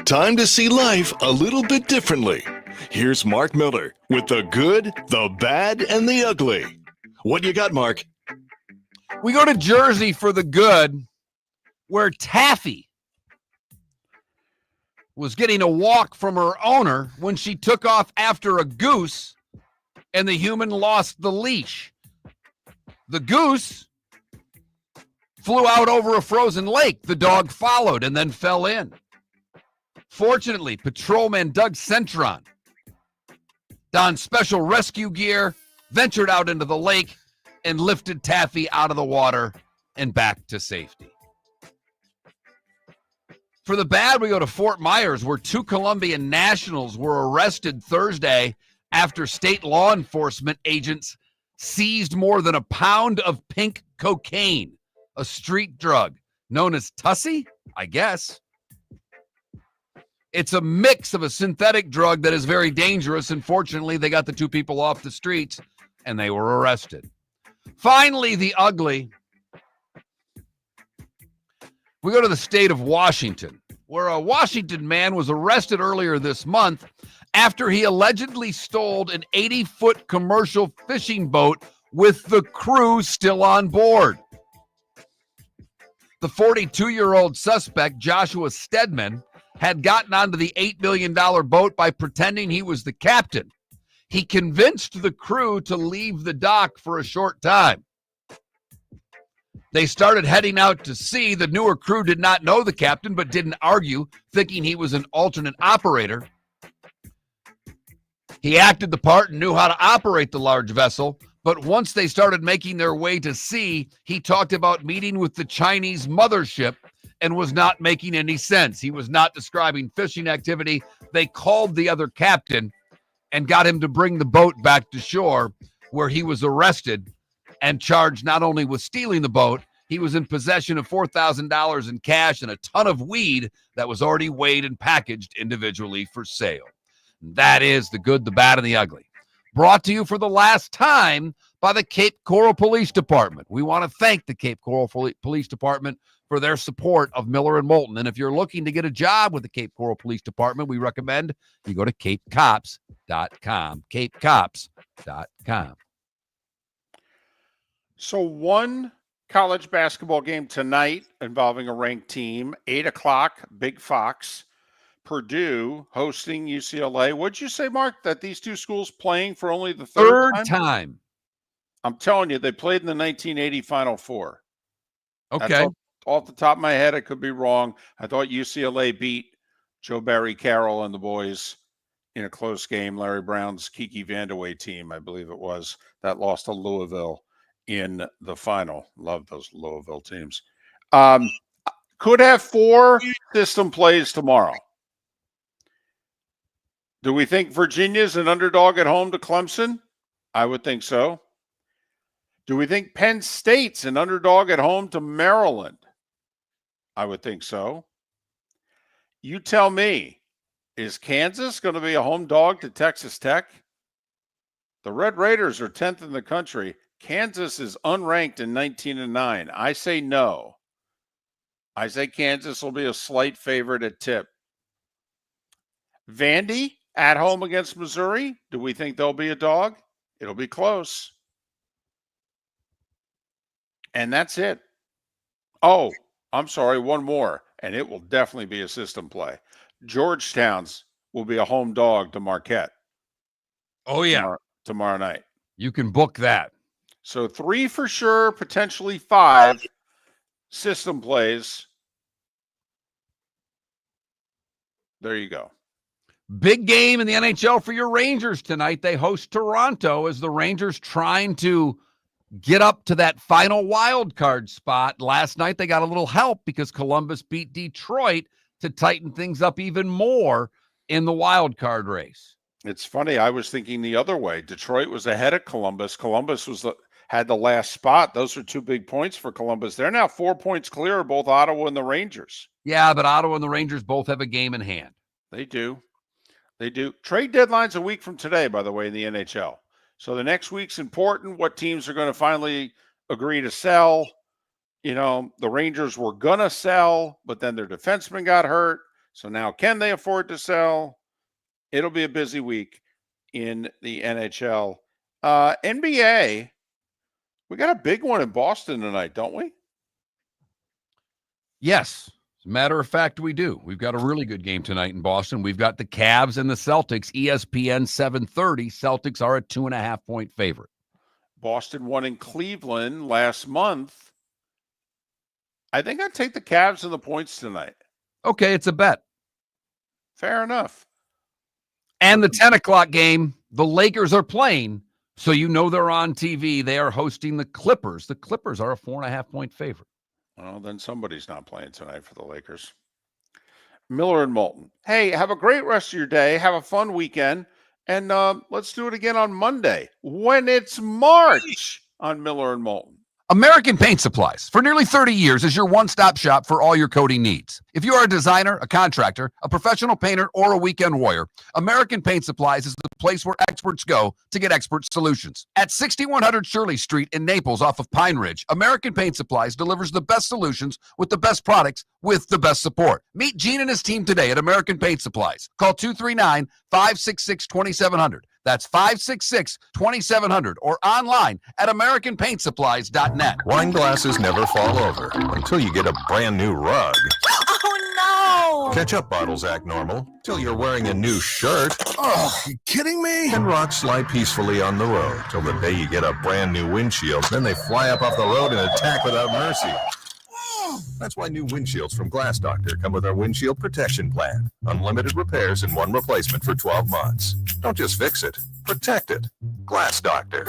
Time to see life a little bit differently. Here's Mark Miller with the good, the bad, and the ugly. What you got, Mark? We go to Jersey for the good, where Taffy was getting a walk from her owner when she took off after a goose and the human lost the leash. The goose flew out over a frozen lake. The dog followed and then fell in. Fortunately, patrolman Doug Centron donned special rescue gear, ventured out into the lake, and lifted Taffy out of the water and back to safety. For the bad, we go to Fort Myers, where 2 Colombian nationals were arrested Thursday after state law enforcement agents seized more than a pound of pink cocaine, a street drug known as Tussie, I guess. It's a mix of a synthetic drug that is very dangerous, and fortunately, they got the 2 people off the streets, and they were arrested. Finally, the ugly. We go to the state of Washington, where a Washington man was arrested earlier this month after he allegedly stole an 80-foot commercial fishing boat with the crew still on board. The 42-year-old suspect, Joshua Stedman, had gotten onto the $8 million boat by pretending he was the captain. He convinced the crew to leave the dock for a short time. They started heading out to sea. The newer crew did not know the captain, but didn't argue, thinking he was an alternate operator. He acted the part and knew how to operate the large vessel, but once they started making their way to sea, he talked about meeting with the Chinese mothership and was not making any sense. He was not describing fishing activity. They called the other captain and got him to bring the boat back to shore, where he was arrested and charged not only with stealing the boat, he was in possession of $4,000 in cash and a ton of weed that was already weighed and packaged individually for sale. That is the good, the bad, and the ugly. Brought to you for the last time by the Cape Coral Police Department. We want to thank the Cape Coral Police Department for their support of Miller and Moulton. And if you're looking to get a job with the Cape Coral Police Department, we recommend you go to capecops.com. capecops.com. So one college basketball game tonight involving a ranked team, 8 o'clock, Big Fox. Purdue hosting UCLA. What'd you say, Mark, that these 2 schools playing for only the third time? time. I'm telling you, they played in the 1980 Final Four. Okay. Off the top of my head, I could be wrong. I thought UCLA beat Joe Barry Carroll and the boys in a close game. Larry Brown's Kiki Vandeweghe team, I believe it was, that lost to Louisville in the final. Love those Louisville teams. Could have 4 system plays tomorrow. Do we think Virginia's an underdog at home to Clemson? I would think so. Do we think Penn State's an underdog at home to Maryland? I would think so. You tell me, is Kansas going to be a home dog to Texas Tech? The Red Raiders are 10th in the country. Kansas is unranked in 19-9. I say no. I say Kansas will be a slight favorite at tip. Vandy at home against Missouri. Do we think they'll be a dog? It'll be close. And that's it. Oh, I'm sorry, one more, and it will definitely be a system play. Georgetown's will be a home dog to Marquette. Oh, yeah. Tomorrow night. You can book that. So 3 for sure, potentially 5 system plays. There you go. Big game in the NHL for your Rangers tonight. They host Toronto as the Rangers trying to get up to that final wild card spot. Last night, they got a little help because Columbus beat Detroit to tighten things up even more in the wild card race. It's funny. I was thinking the other way. Detroit was ahead of Columbus. Columbus had the last spot. Those are 2 big points for Columbus. They're now 4 points clear of both Ottawa and the Rangers. Yeah, but Ottawa and the Rangers both have a game in hand. They do. They do. Trade deadline's a week from today, by the way, in the NHL. So the next week's important. What teams are going to finally agree to sell? You know, the Rangers were going to sell, but then their defenseman got hurt. So now can they afford to sell? It'll be a busy week in the NHL. NBA, we got a big one in Boston tonight, don't we? Yes. As a matter of fact, we do. We've got a really good game tonight in Boston. We've got the Cavs and the Celtics, ESPN 7:30. Celtics are a 2.5-point favorite. Boston won in Cleveland last month. I think I'd take the Cavs and the points tonight. Okay, it's a bet. Fair enough. And the 10 o'clock game, the Lakers are playing, so you know they're on TV. They are hosting the Clippers. The Clippers are a 4.5-point favorite. Well, then somebody's not playing tonight for the Lakers. Miller and Moulton. Hey, have a great rest of your day. Have a fun weekend. And let's do it again on Monday when it's March on Miller and Moulton. American Paint Supplies, for nearly 30 years, is your one-stop shop for all your coating needs. If you are a designer, a contractor, a professional painter, or a weekend warrior, American Paint Supplies is the place where experts go to get expert solutions. At 6100 Shirley Street in Naples off of Pine Ridge, American Paint Supplies delivers the best solutions with the best products with the best support. Meet Gene and his team today at American Paint Supplies. Call 239-566-2700. That's 566-2700 or online at AmericanPaintSupplies.net. Wine glasses never fall over until you get a brand new rug. Oh, no! Ketchup bottles act normal till you're wearing a new shirt. Oh, you kidding me? And rocks slide peacefully on the road till the day you get a brand new windshield. Then they fly up off the road and attack without mercy. That's why new windshields from Glass Doctor come with our windshield protection plan. Unlimited repairs and 1 replacement for 12 months. Don't just fix it, protect it. Glass Doctor.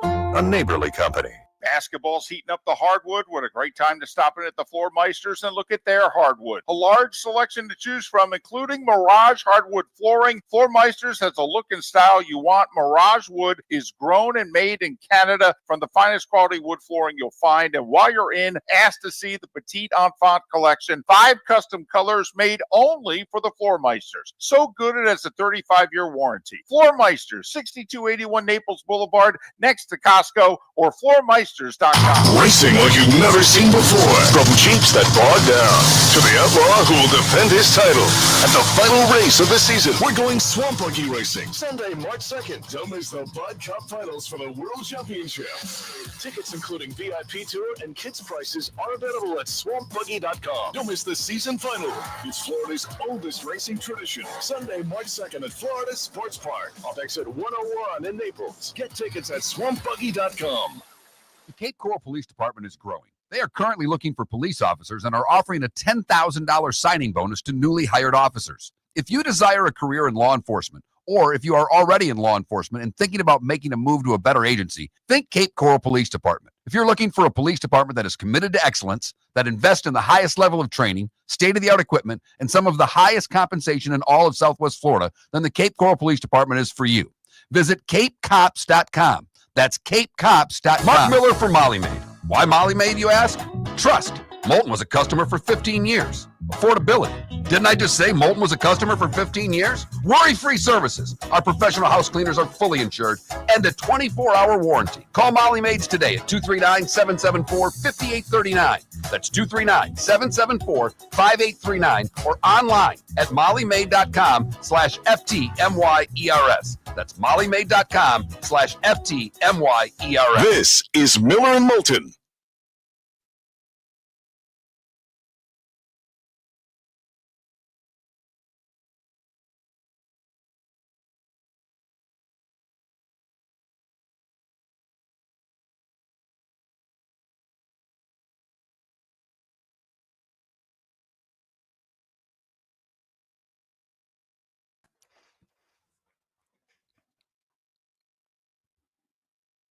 A neighborly company. Basketball's heating up the hardwood. What a great time to stop in at the Floor Meisters and look at their hardwood. A large selection to choose from, including Mirage hardwood flooring. Floor Meisters has a look and style you want. Mirage wood is grown and made in Canada from the finest quality wood flooring you'll find. And while you're in, ask to see the Petite Enfant collection. 5 custom colors made only for the Floor Meisters. So good it has a 35-year warranty. Floor Meisters, 6281 Naples Boulevard, next to Costco, or floormeisters.com. Racing like you've never seen before. From Jeeps that bog down to the outlaw who will defend his title. At the final race of the season, we're going Swamp Buggy Racing. Sunday, March 2nd. Don't miss the Bud Cup Finals for the World Championship. Tickets including VIP tour and kids prices are available at swampbuggy.com. Don't miss the season final. It's Florida's oldest racing tradition. Sunday, March 2nd at Florida Sports Park off exit 101 in Naples. Get tickets at swampbuggy.com. The Cape Coral Police Department is growing. They are currently looking for police officers and are offering a $10,000 signing bonus to newly hired officers. If you desire a career in law enforcement, or if you are already in law enforcement and thinking about making a move to a better agency, think Cape Coral Police Department. If you're looking for a police department that is committed to excellence, that invests in the highest level of training, state-of-the-art equipment, and some of the highest compensation in all of Southwest Florida, then the Cape Coral Police Department is for you. Visit capecops.com. That's capecops.com. Mark Miller for Molly Maid. Why Molly Maid, you ask? Trust. Moulton was a customer for 15 years. Affordability. Didn't I just say Moulton was a customer for 15 years? Worry-free services. Our professional house cleaners are fully insured and a 24-hour warranty. Call Molly Maids today at 239-774-5839. That's 239-774-5839 or online at mollymaid.com/FTMYERS. That's mollymaid.com/FTMYERS. This is Miller and Moulton.